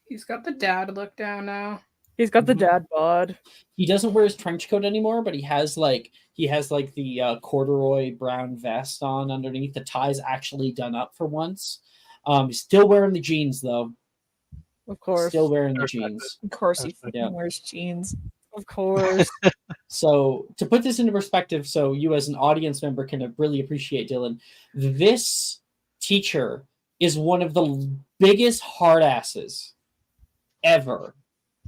He's got the dad look down now.
He's got the
Mhm.
dad bod.
He doesn't wear his trench coat anymore, but he has like the corduroy brown vest on underneath. The tie's actually done up for once. He's still wearing the jeans though.
Of course.
Still wearing the
Respect
jeans.
Of course, he
Yeah.
fucking wears jeans.
Of course.
So to put this into perspective, so you as an audience member can really appreciate Dylan, this teacher is one of the biggest hard asses ever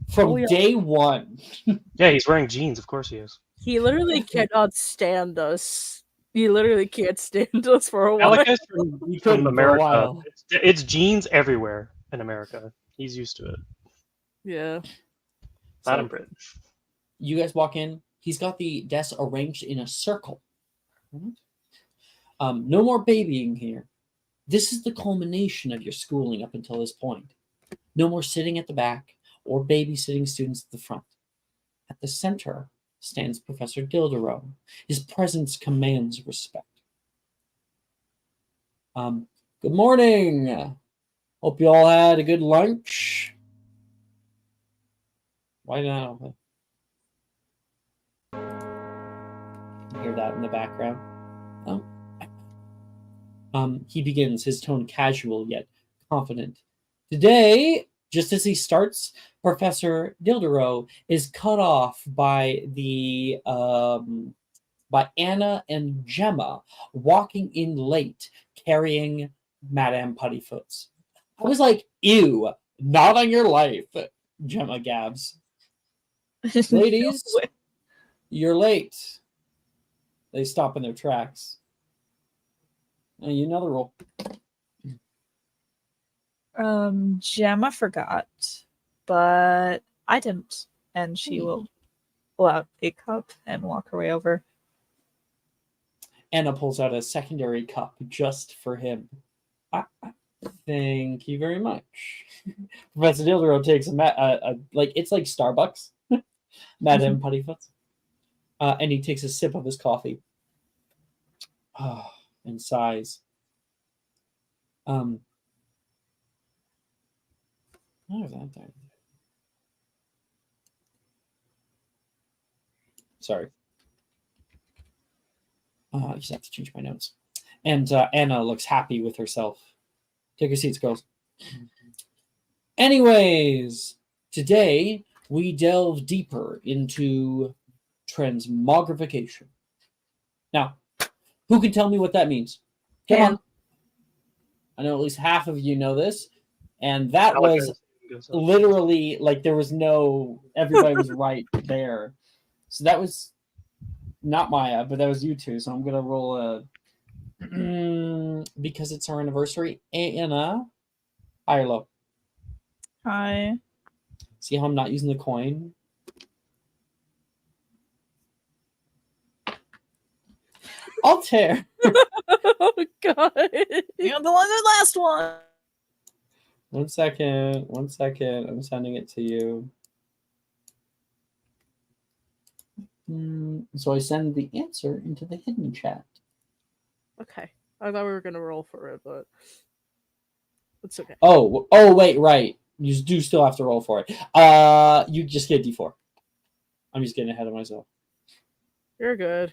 from
Oh, yeah.
day one.
Yeah, he's wearing jeans. Of course he is.
He literally cannot stand us. He literally can't stand us for a while.
Alec is
He couldn't
from
for a
America.
while.
It's jeans everywhere in America. He's used to it.
Yeah.
Not
So-
in Britain.
You guys walk in. He's got the desk arranged in a circle. No more babying here. This is the culmination of your schooling up until this point. No more sitting at the back or babysitting students at the front. At the center stands Professor Dilderow. His presence commands respect. Good morning. Hope you all had a good lunch. Why not? Hear that in the background. He begins, his tone casual yet confident. Today, just as he starts, Professor Dilderow is cut off by by Anna and Gemma walking in late, carrying Madame Puttyfoots. I was like, ew, not on your life, Gemma gabs. Ladies, you're late. They stop in their tracks. And you know the rule.
Gemma forgot, but I didn't, and she will pull out a cup and walk her way over.
Anna pulls out a secondary cup just for him. Thank you very much. Professor Dilderow takes it's like Starbucks, Madame Puttyfoots, and he takes a sip of his coffee. And sighs. What was that there? Sorry. I just have to change my notes. And Anna looks happy with herself. Take your seats, girls. Anyways, today we delve deeper into transmogrification. Now, who can tell me what that means? Come
Pan.
on. I know at least half of you know this. And that
Alec
was
goes up.
literally like there was no, everybody was right there. So that was not Maya, but that was you two. So I'm going to roll a, because it's our anniversary, Anna, high or low?
Hi.
See how I'm not using the coin? I'll tear.
Oh god.
You're the one the last one.
1 second. 1 second. I'm sending it to you. So I send the answer into the hidden chat.
Okay. I thought we were gonna roll for it, but it's okay.
Oh, wait, right. You do still have to roll for it. You just get D4. I'm just getting ahead of myself.
You're good.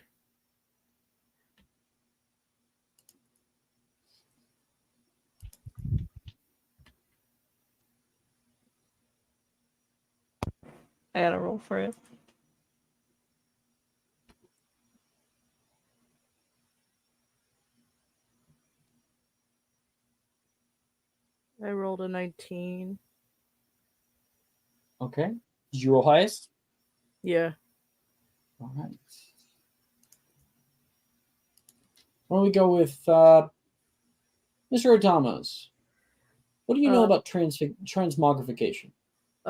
I gotta roll for it.
I rolled a 19.
Okay. Did you roll highest?
Yeah.
All right. Why don't we go with Mr. Otamos? What do you know about transmogrification?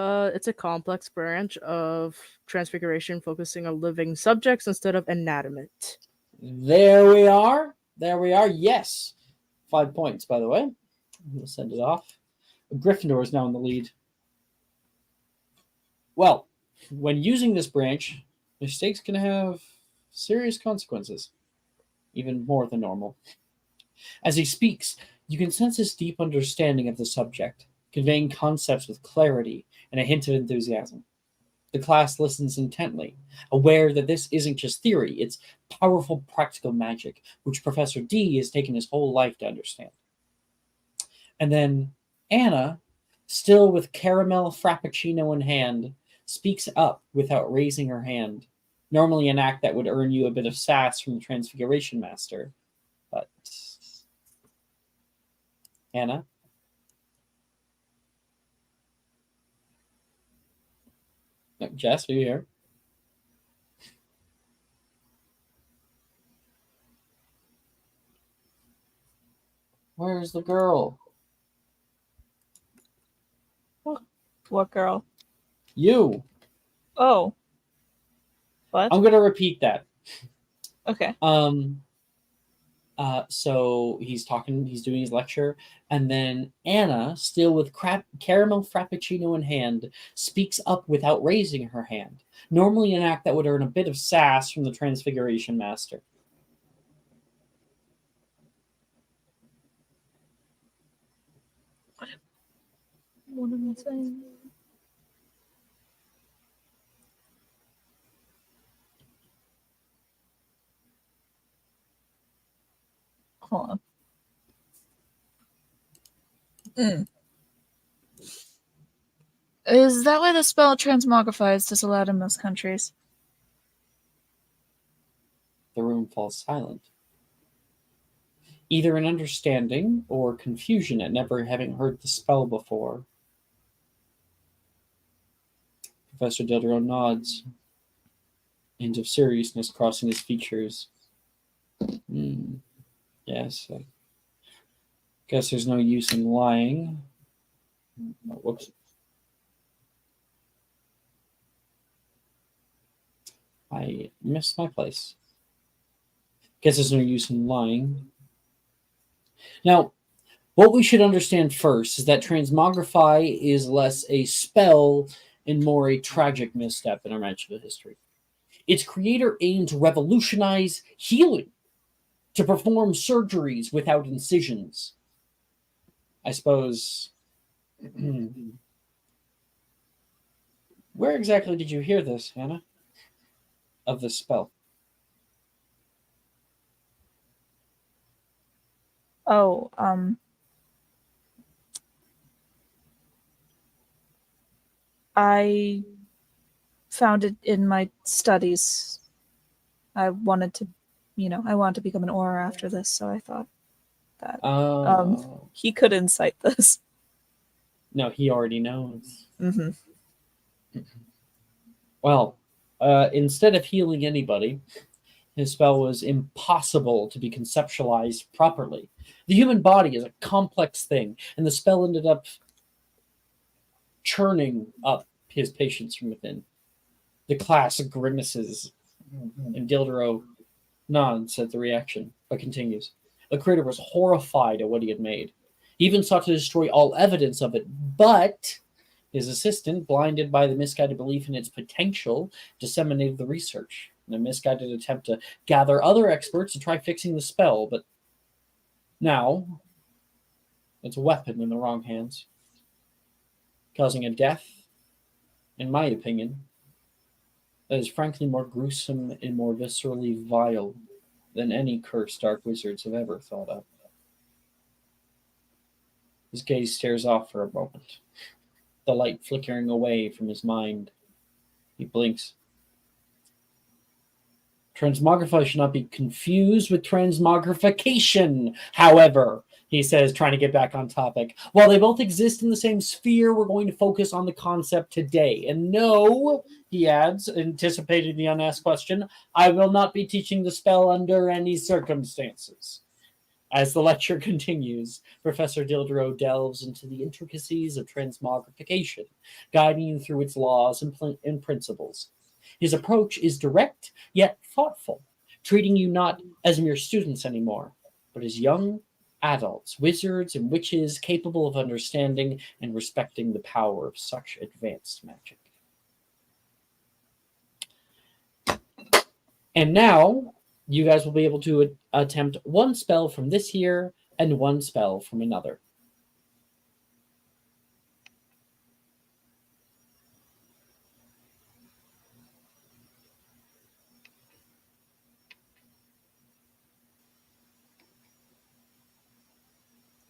It's a complex branch of transfiguration focusing on living subjects instead of inanimate.
There we are. There we are. Yes. 5 points, by the way. We'll send it off. Gryffindor is now in the lead. Well, when using this branch, mistakes can have serious consequences, even more than normal. As he speaks, you can sense his deep understanding of the subject, conveying concepts with clarity and a hint of enthusiasm. The class listens intently, aware that this isn't just theory, it's powerful practical magic, which Professor D has taken his whole life to understand. And then Anna, still with caramel frappuccino in hand, speaks up without raising her hand. Normally an act that would earn you a bit of sass from the Transfiguration Master. But Anna? No, Jess, are you here? Where's the girl?
What girl?
You.
Oh. What?
I'm gonna repeat that.
Okay.
So he's doing his lecture, and then Anna, still with caramel frappuccino in hand, speaks up without raising her hand. Normally an act that would earn a bit of sass from the Transfiguration Master.
What am I saying? Hold on. Is that why the spell transmogrify is disallowed in most countries?
The room falls silent. Either in understanding or confusion at never having heard the spell before. Professor Diderot nods, hint of seriousness crossing his features. Yes, I guess there's no use in lying. Oh, whoops. I missed my place. Guess there's no use in lying. Now, what we should understand first is that transmogrify is less a spell and more a tragic misstep in our magical history. Its creator aimed to revolutionize healing, to perform surgeries without incisions. I suppose. Where exactly did you hear this, Hannah? Of this spell?
Oh, I found it in my studies. I wanted to, I wanted to become an aura after this, so I thought that he could incite this.
No, he already knows.
Mm-hmm.
Well, instead of healing anybody, his spell was impossible to be conceptualized properly. The human body is a complex thing, and the spell ended up churning up his patients from within. The class grimaces, and Dildero nods at the reaction, but continues. The creator was horrified at what he had made. He even sought to destroy all evidence of it, but his assistant, blinded by the misguided belief in its potential, disseminated the research in a misguided attempt to gather other experts to try fixing the spell, but now it's a weapon in the wrong hands, causing a death, in my opinion, that is frankly more gruesome and more viscerally vile than any curse dark wizards have ever thought of. His gaze stares off for a moment, the light flickering away from his mind. He blinks. Transmogrify should not be confused with transmogrification, however, he says, trying to get back on topic. While they both exist in the same sphere, we're going to focus on the concept today. And no, he adds, anticipating the unasked question, I will not be teaching the spell under any circumstances. As the lecture continues, Professor Dildero delves into the intricacies of transmogrification, guiding you through its laws and principles. His approach is direct yet thoughtful, treating you not as mere students anymore, but as young adults, wizards and witches capable of understanding and respecting the power of such advanced magic. And now, you guys will be able to attempt one spell from this year and one spell from another.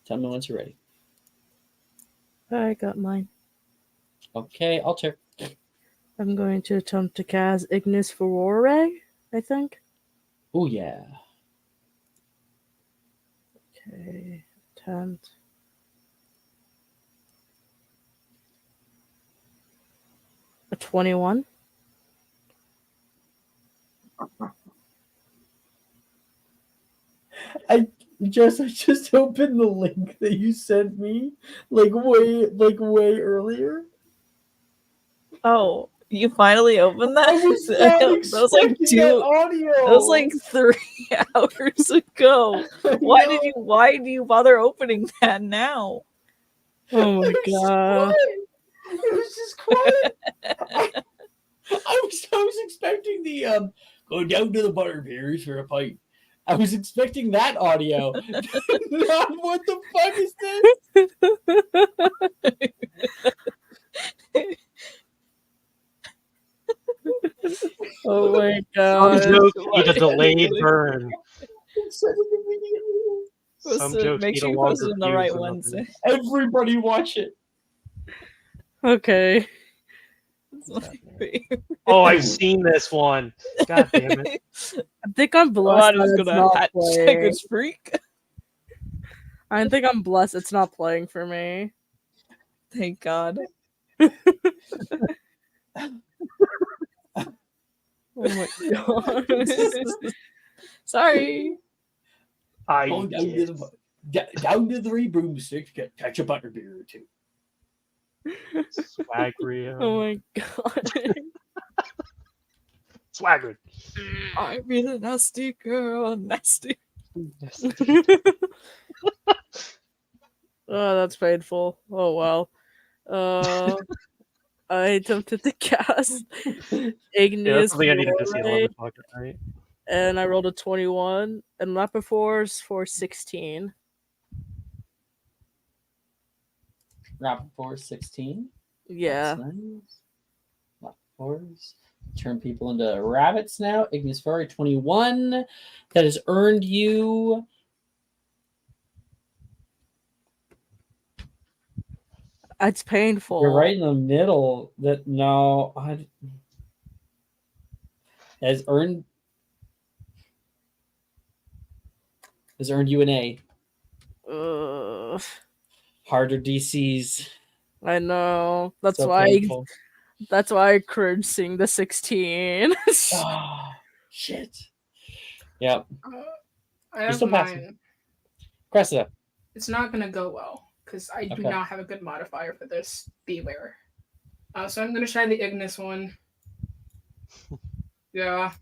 Tell me once you're ready.
I got mine.
Okay, Alter.
I'm going to attempt to cast Ignis Furore, I think.
Oh, yeah.
Okay, attempt. A 21.
I just opened the link that you sent me way earlier.
Oh, you finally opened that?
I was not
That was like
expecting that audio.
That was like 3 hours ago. Why do you bother opening that now?
Oh my god.
It was just quiet. I was expecting the go down to the butterbeers for a pint. I was expecting that audio. Not what the fuck is this?
Oh my
Some
god.
jokes need a delayed burn. Some jokes
Make
need
sure
a
you post
longer
it on the
fuse
right
than
ones.
others.
Everybody watch it.
Okay.
It's my favorite.
Oh, I've seen this one. God damn it.
I think I'm
Oh,
blessed
I'm
that
just
it's
gonna
not
hat
playing.
Checkers freak.
I think I'm blessed it's not playing for me.
Thank God.
Oh my god.
Sorry.
Go down to the 3 broomsticks, catch a butterbeer or 2.
Swagrium.
Oh my god.
Swaggered.
I'm really nasty girl, nasty.
Oh, that's painful. Oh well. I attempted to cast
Yeah,
Ignis
that's something I needed to see
Furore,
on the pocket, right?
and I rolled a 21, and that before is for 16.
Rappaport 16.
Yeah.
That's nice. Rappaport. Turn people into rabbits now. Ignis Furry 21. That has earned you.
It's painful.
You're right in the middle. Has earned you an A.
Ugh.
Harder DCs.
I know. That's
So
why.
painful.
That's why I cringe seeing the 16.
Oh, shit. Yep.
I
You're
have
still passing.
mine.
Cressida.
It's not gonna go well because I do
Okay.
not have a good modifier for this. Beware. So I'm gonna try the Ignis one. Yeah.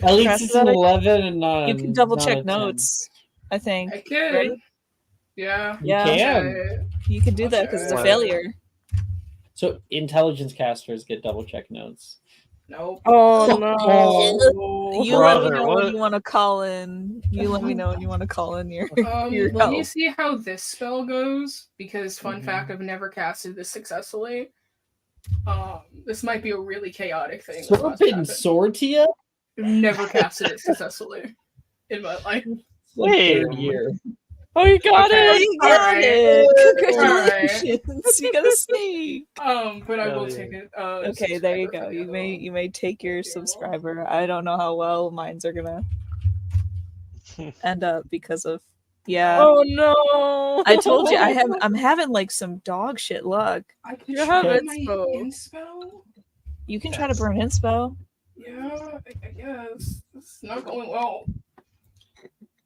At least it's an
Cressida,
11 and not.
You can double
not
check
a 10.
notes, I think.
I could.
Right?
Yeah.
You
Yeah.
can.
You can do
I'll
that because it's a
try.
failure.
So intelligence casters get double check notes.
Nope.
Oh no.
You let me
Brother,
know when
what?
you want to call in. You let me know when you want to call in your your
Let me
help.
see how this spell goes because fun
Mhm.
fact, I've never casted this successfully. This might be a really chaotic thing. that's about to
Forbidden
happen.
Sortia?
I've never casted it successfully in my life.
It's like
Wait.
third year.
Oh, you got
Okay.
it.
You got
Alright.
it! Congratulations! You got a snake.
But I
Hell
will
yeah.
take it.
Okay, there you go.
subscriber
You
for
may
the
you may take your subscriber. I don't know how well mines are gonna end up because of
Oh no.
I told you I'm having like some dog shit luck.
I can
You
try
have
my
inspo.
inspo.
You can try to burn inspo.
Yeah, I guess it's not going well.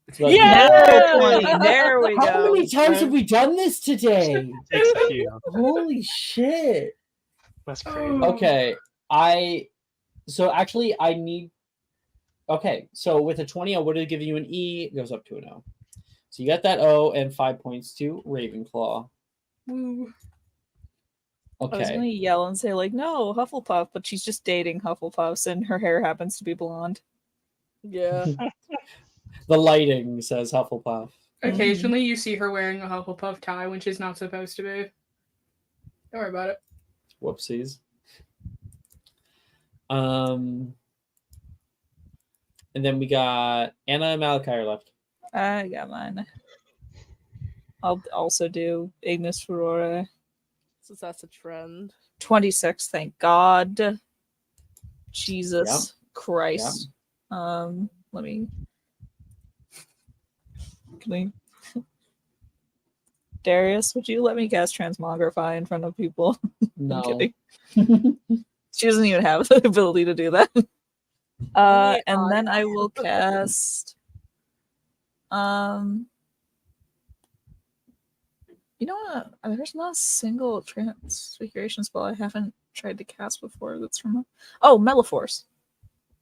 It's about
Yeah!
Natural 20. There we
How
go.
many times have we done this today?
Takes a few.
Holy shit.
That's crazy.
Okay, I So actually, I need. Okay, so with a 20, I would have given you an E. It goes up to an O. So you got that O and 5 points to Ravenclaw.
Woo.
I was gonna
Okay.
yell and say like, "No, Hufflepuff," but she's just dating Hufflepuffs, and her hair happens to be blonde.
Yeah.
The lighting says Hufflepuff.
Occasionally, you see her wearing a Hufflepuff tie when she's not supposed to be. Don't worry about it.
Whoopsies. And then we got Anna and Malachi are left.
I got mine. I'll also do Ignis Furore.
Since that's a trend.
26, thank God. Jesus Christ. Let me. Can we? Darius, would you let me cast Transmogrify in front of people?
No.
I'm kidding. She doesn't even have the ability to do that. And then I will cast. You know what? There's not a single transfiguration spell I haven't tried to cast before that's from. Oh, Meliforce.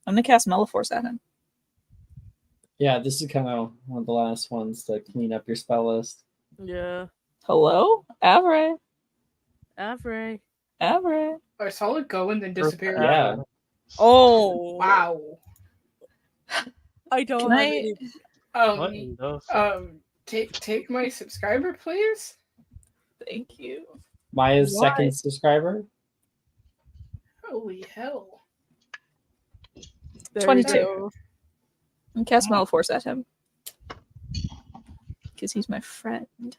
I'm gonna cast Meliforce at him.
Yeah, this is kind of one of the last ones to clean up your spell list.
Yeah.
Hello, Avray.
Avery.
Avray.
I saw it go and then disappear.
Yeah.
Oh.
Wow.
I don't
Can
have
I?
any.
What in the
Take my subscriber, please.
Thank you.
Maya's
Why?
second subscriber.
Holy hell.
There
22.
you go.
And cast Meliforce at him because he's my friend.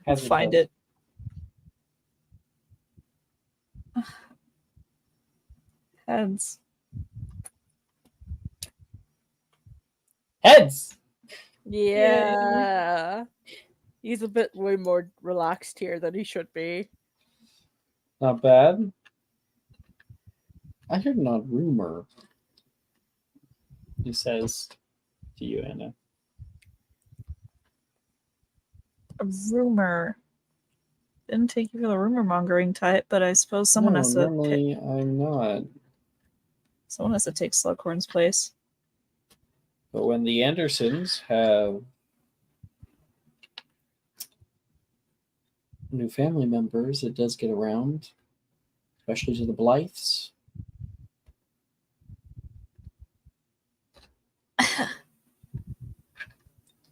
Has
Find
it.
it. Heads.
Heads.
Yeah. He's a bit way more relaxed here than he should be.
Not bad. I heard not rumor. He says to you, Anna.
A rumor. Didn't take you for the rumor mongering type, but I suppose someone has to.
Normally I'm not.
Someone has to take Slughorn's place.
But when the Andersons have new family members, it does get around, especially to the Blythes.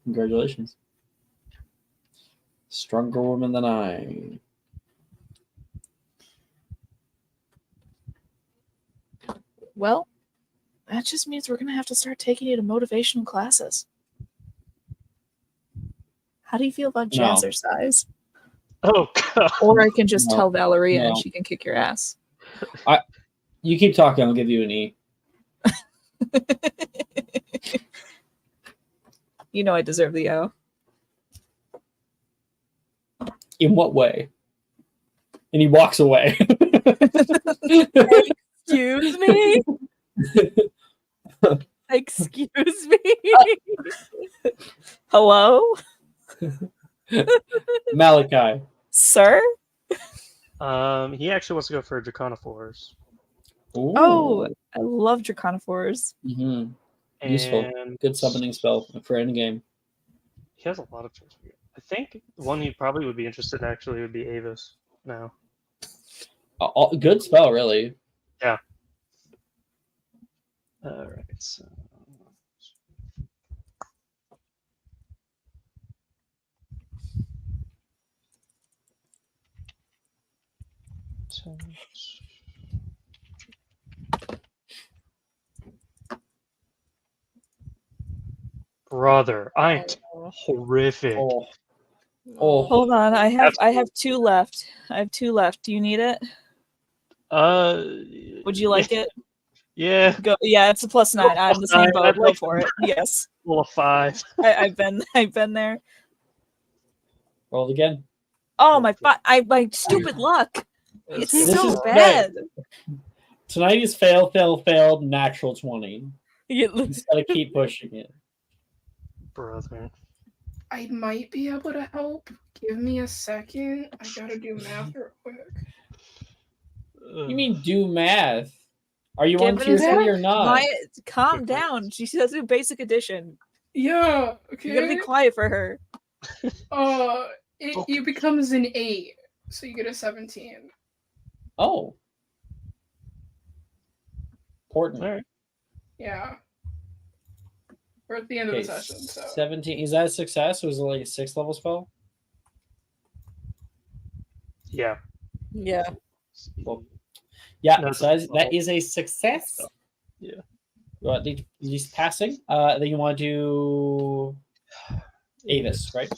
Congratulations. Stronger woman than I.
Well, that just means we're gonna have to start taking you to motivational classes. How do you feel about
No.
jazzercise?
Oh god.
Or I can just
No.
tell Valeria and
No.
she can kick your ass.
You keep talking, I'll give you an E.
You know I deserve the O.
In what way? And he walks away.
Excuse me? Excuse me?
Hello,
Malachi.
sir?
He actually wants to go for Draconiphores.
Ooh.
Oh, I love Draconiphores.
Mhm. Useful.
And
Good summoning spell for any game.
he has a lot of choices. I think one he probably would be interested in actually would be Avis now.
Good spell, really.
Alright, so brother, I'm horrific.
Oh.
Hold on, I have two left. I have two left. Do you need it? Would you like it?
Yeah,
Go. Yeah, it's a +9. I'm the same
I'd
boat. Go
like
for it. Yes,
roll a 5.
I've been there.
Roll again.
Oh my stupid luck. It's
This
so
is
bad.
Tonight is failed, natural 20.
You
You just gotta keep pushing it.
Brother.
I might be able to help. Give me a second. I gotta do math real quick.
You mean do math? Are you on
Give it
tier
a second.
3 or not?
Calm down. She says do basic addition.
Yeah,
You gotta be
okay.
quiet for her.
It becomes an 8, so you get a 17.
Oh. Important.
All right.
Yeah. We're at the end of
Okay,
the session, so
17. Is that a success? Was it like a 6th level spell?
Yeah.
Yeah.
Well, yeah,
No,
so that is a success.
Yeah.
Well, he's passing. Then you want to do Avis, right?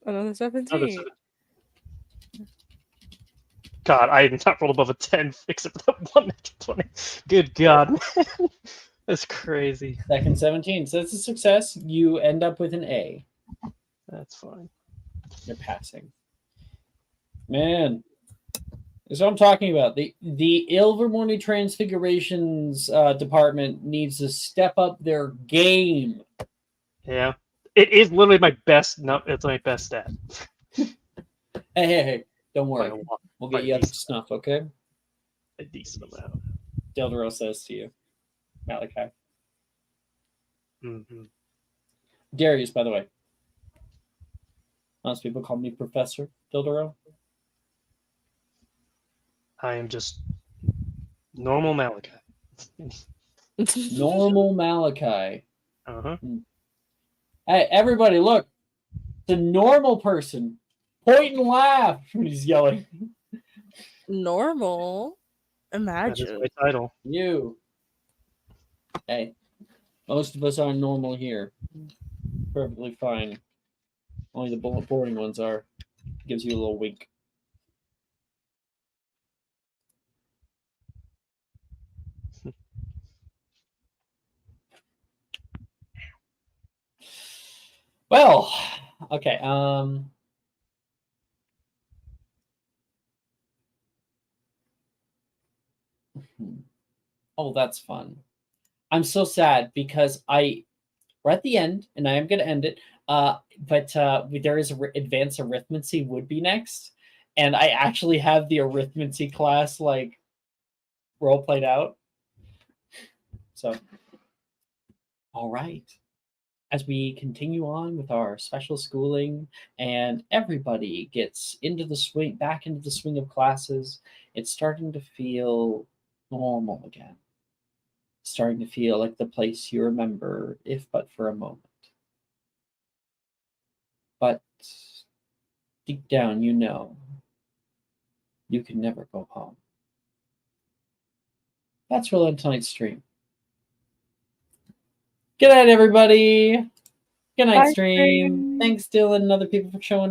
Another
Another
17.
7. God, I have not rolled above a 10 except for that one natural 20. Good God, man. That's crazy.
Second 17. So it's a success. You end up with an A.
That's fine.
You're passing. Man. That's what I'm talking about. The Ilvermorny Transfigurations department needs to step up their game.
Yeah. It is literally my best. No, it's my best stat.
Hey. Don't worry.
By a lot.
We'll
By
get
a
you up to
decent
snuff, okay?
A decent amount.
Deldero says to you. Malachi.
Mm-hmm.
Darius, by the way. Most people call me Professor Deldero.
I am just normal Malachi.
Normal Malachi.
Uh-huh.
Hey, everybody, look. The normal person. Point and laugh when he's yelling.
Normal?
That is
Imagine.
my title.
You. Hey, most of us aren't normal here. Perfectly fine. Only the bullet boarding ones are. Gives you a little wink. Well, okay. Oh, that's fun. I'm so sad because we're at the end, and I am going to end it. But there is advanced arithmancy would be next, and I actually have the arithmancy class like role played out. So, all right. As we continue on with our special schooling and everybody gets back into the swing of classes, it's starting to feel normal again. Starting to feel like the place you remember, if but for a moment. But deep down, you know you can never go home. That's really tonight's stream. Good night, everybody. Good night,
Bye,
stream.
stream.
Thanks, Dylan and other people for showing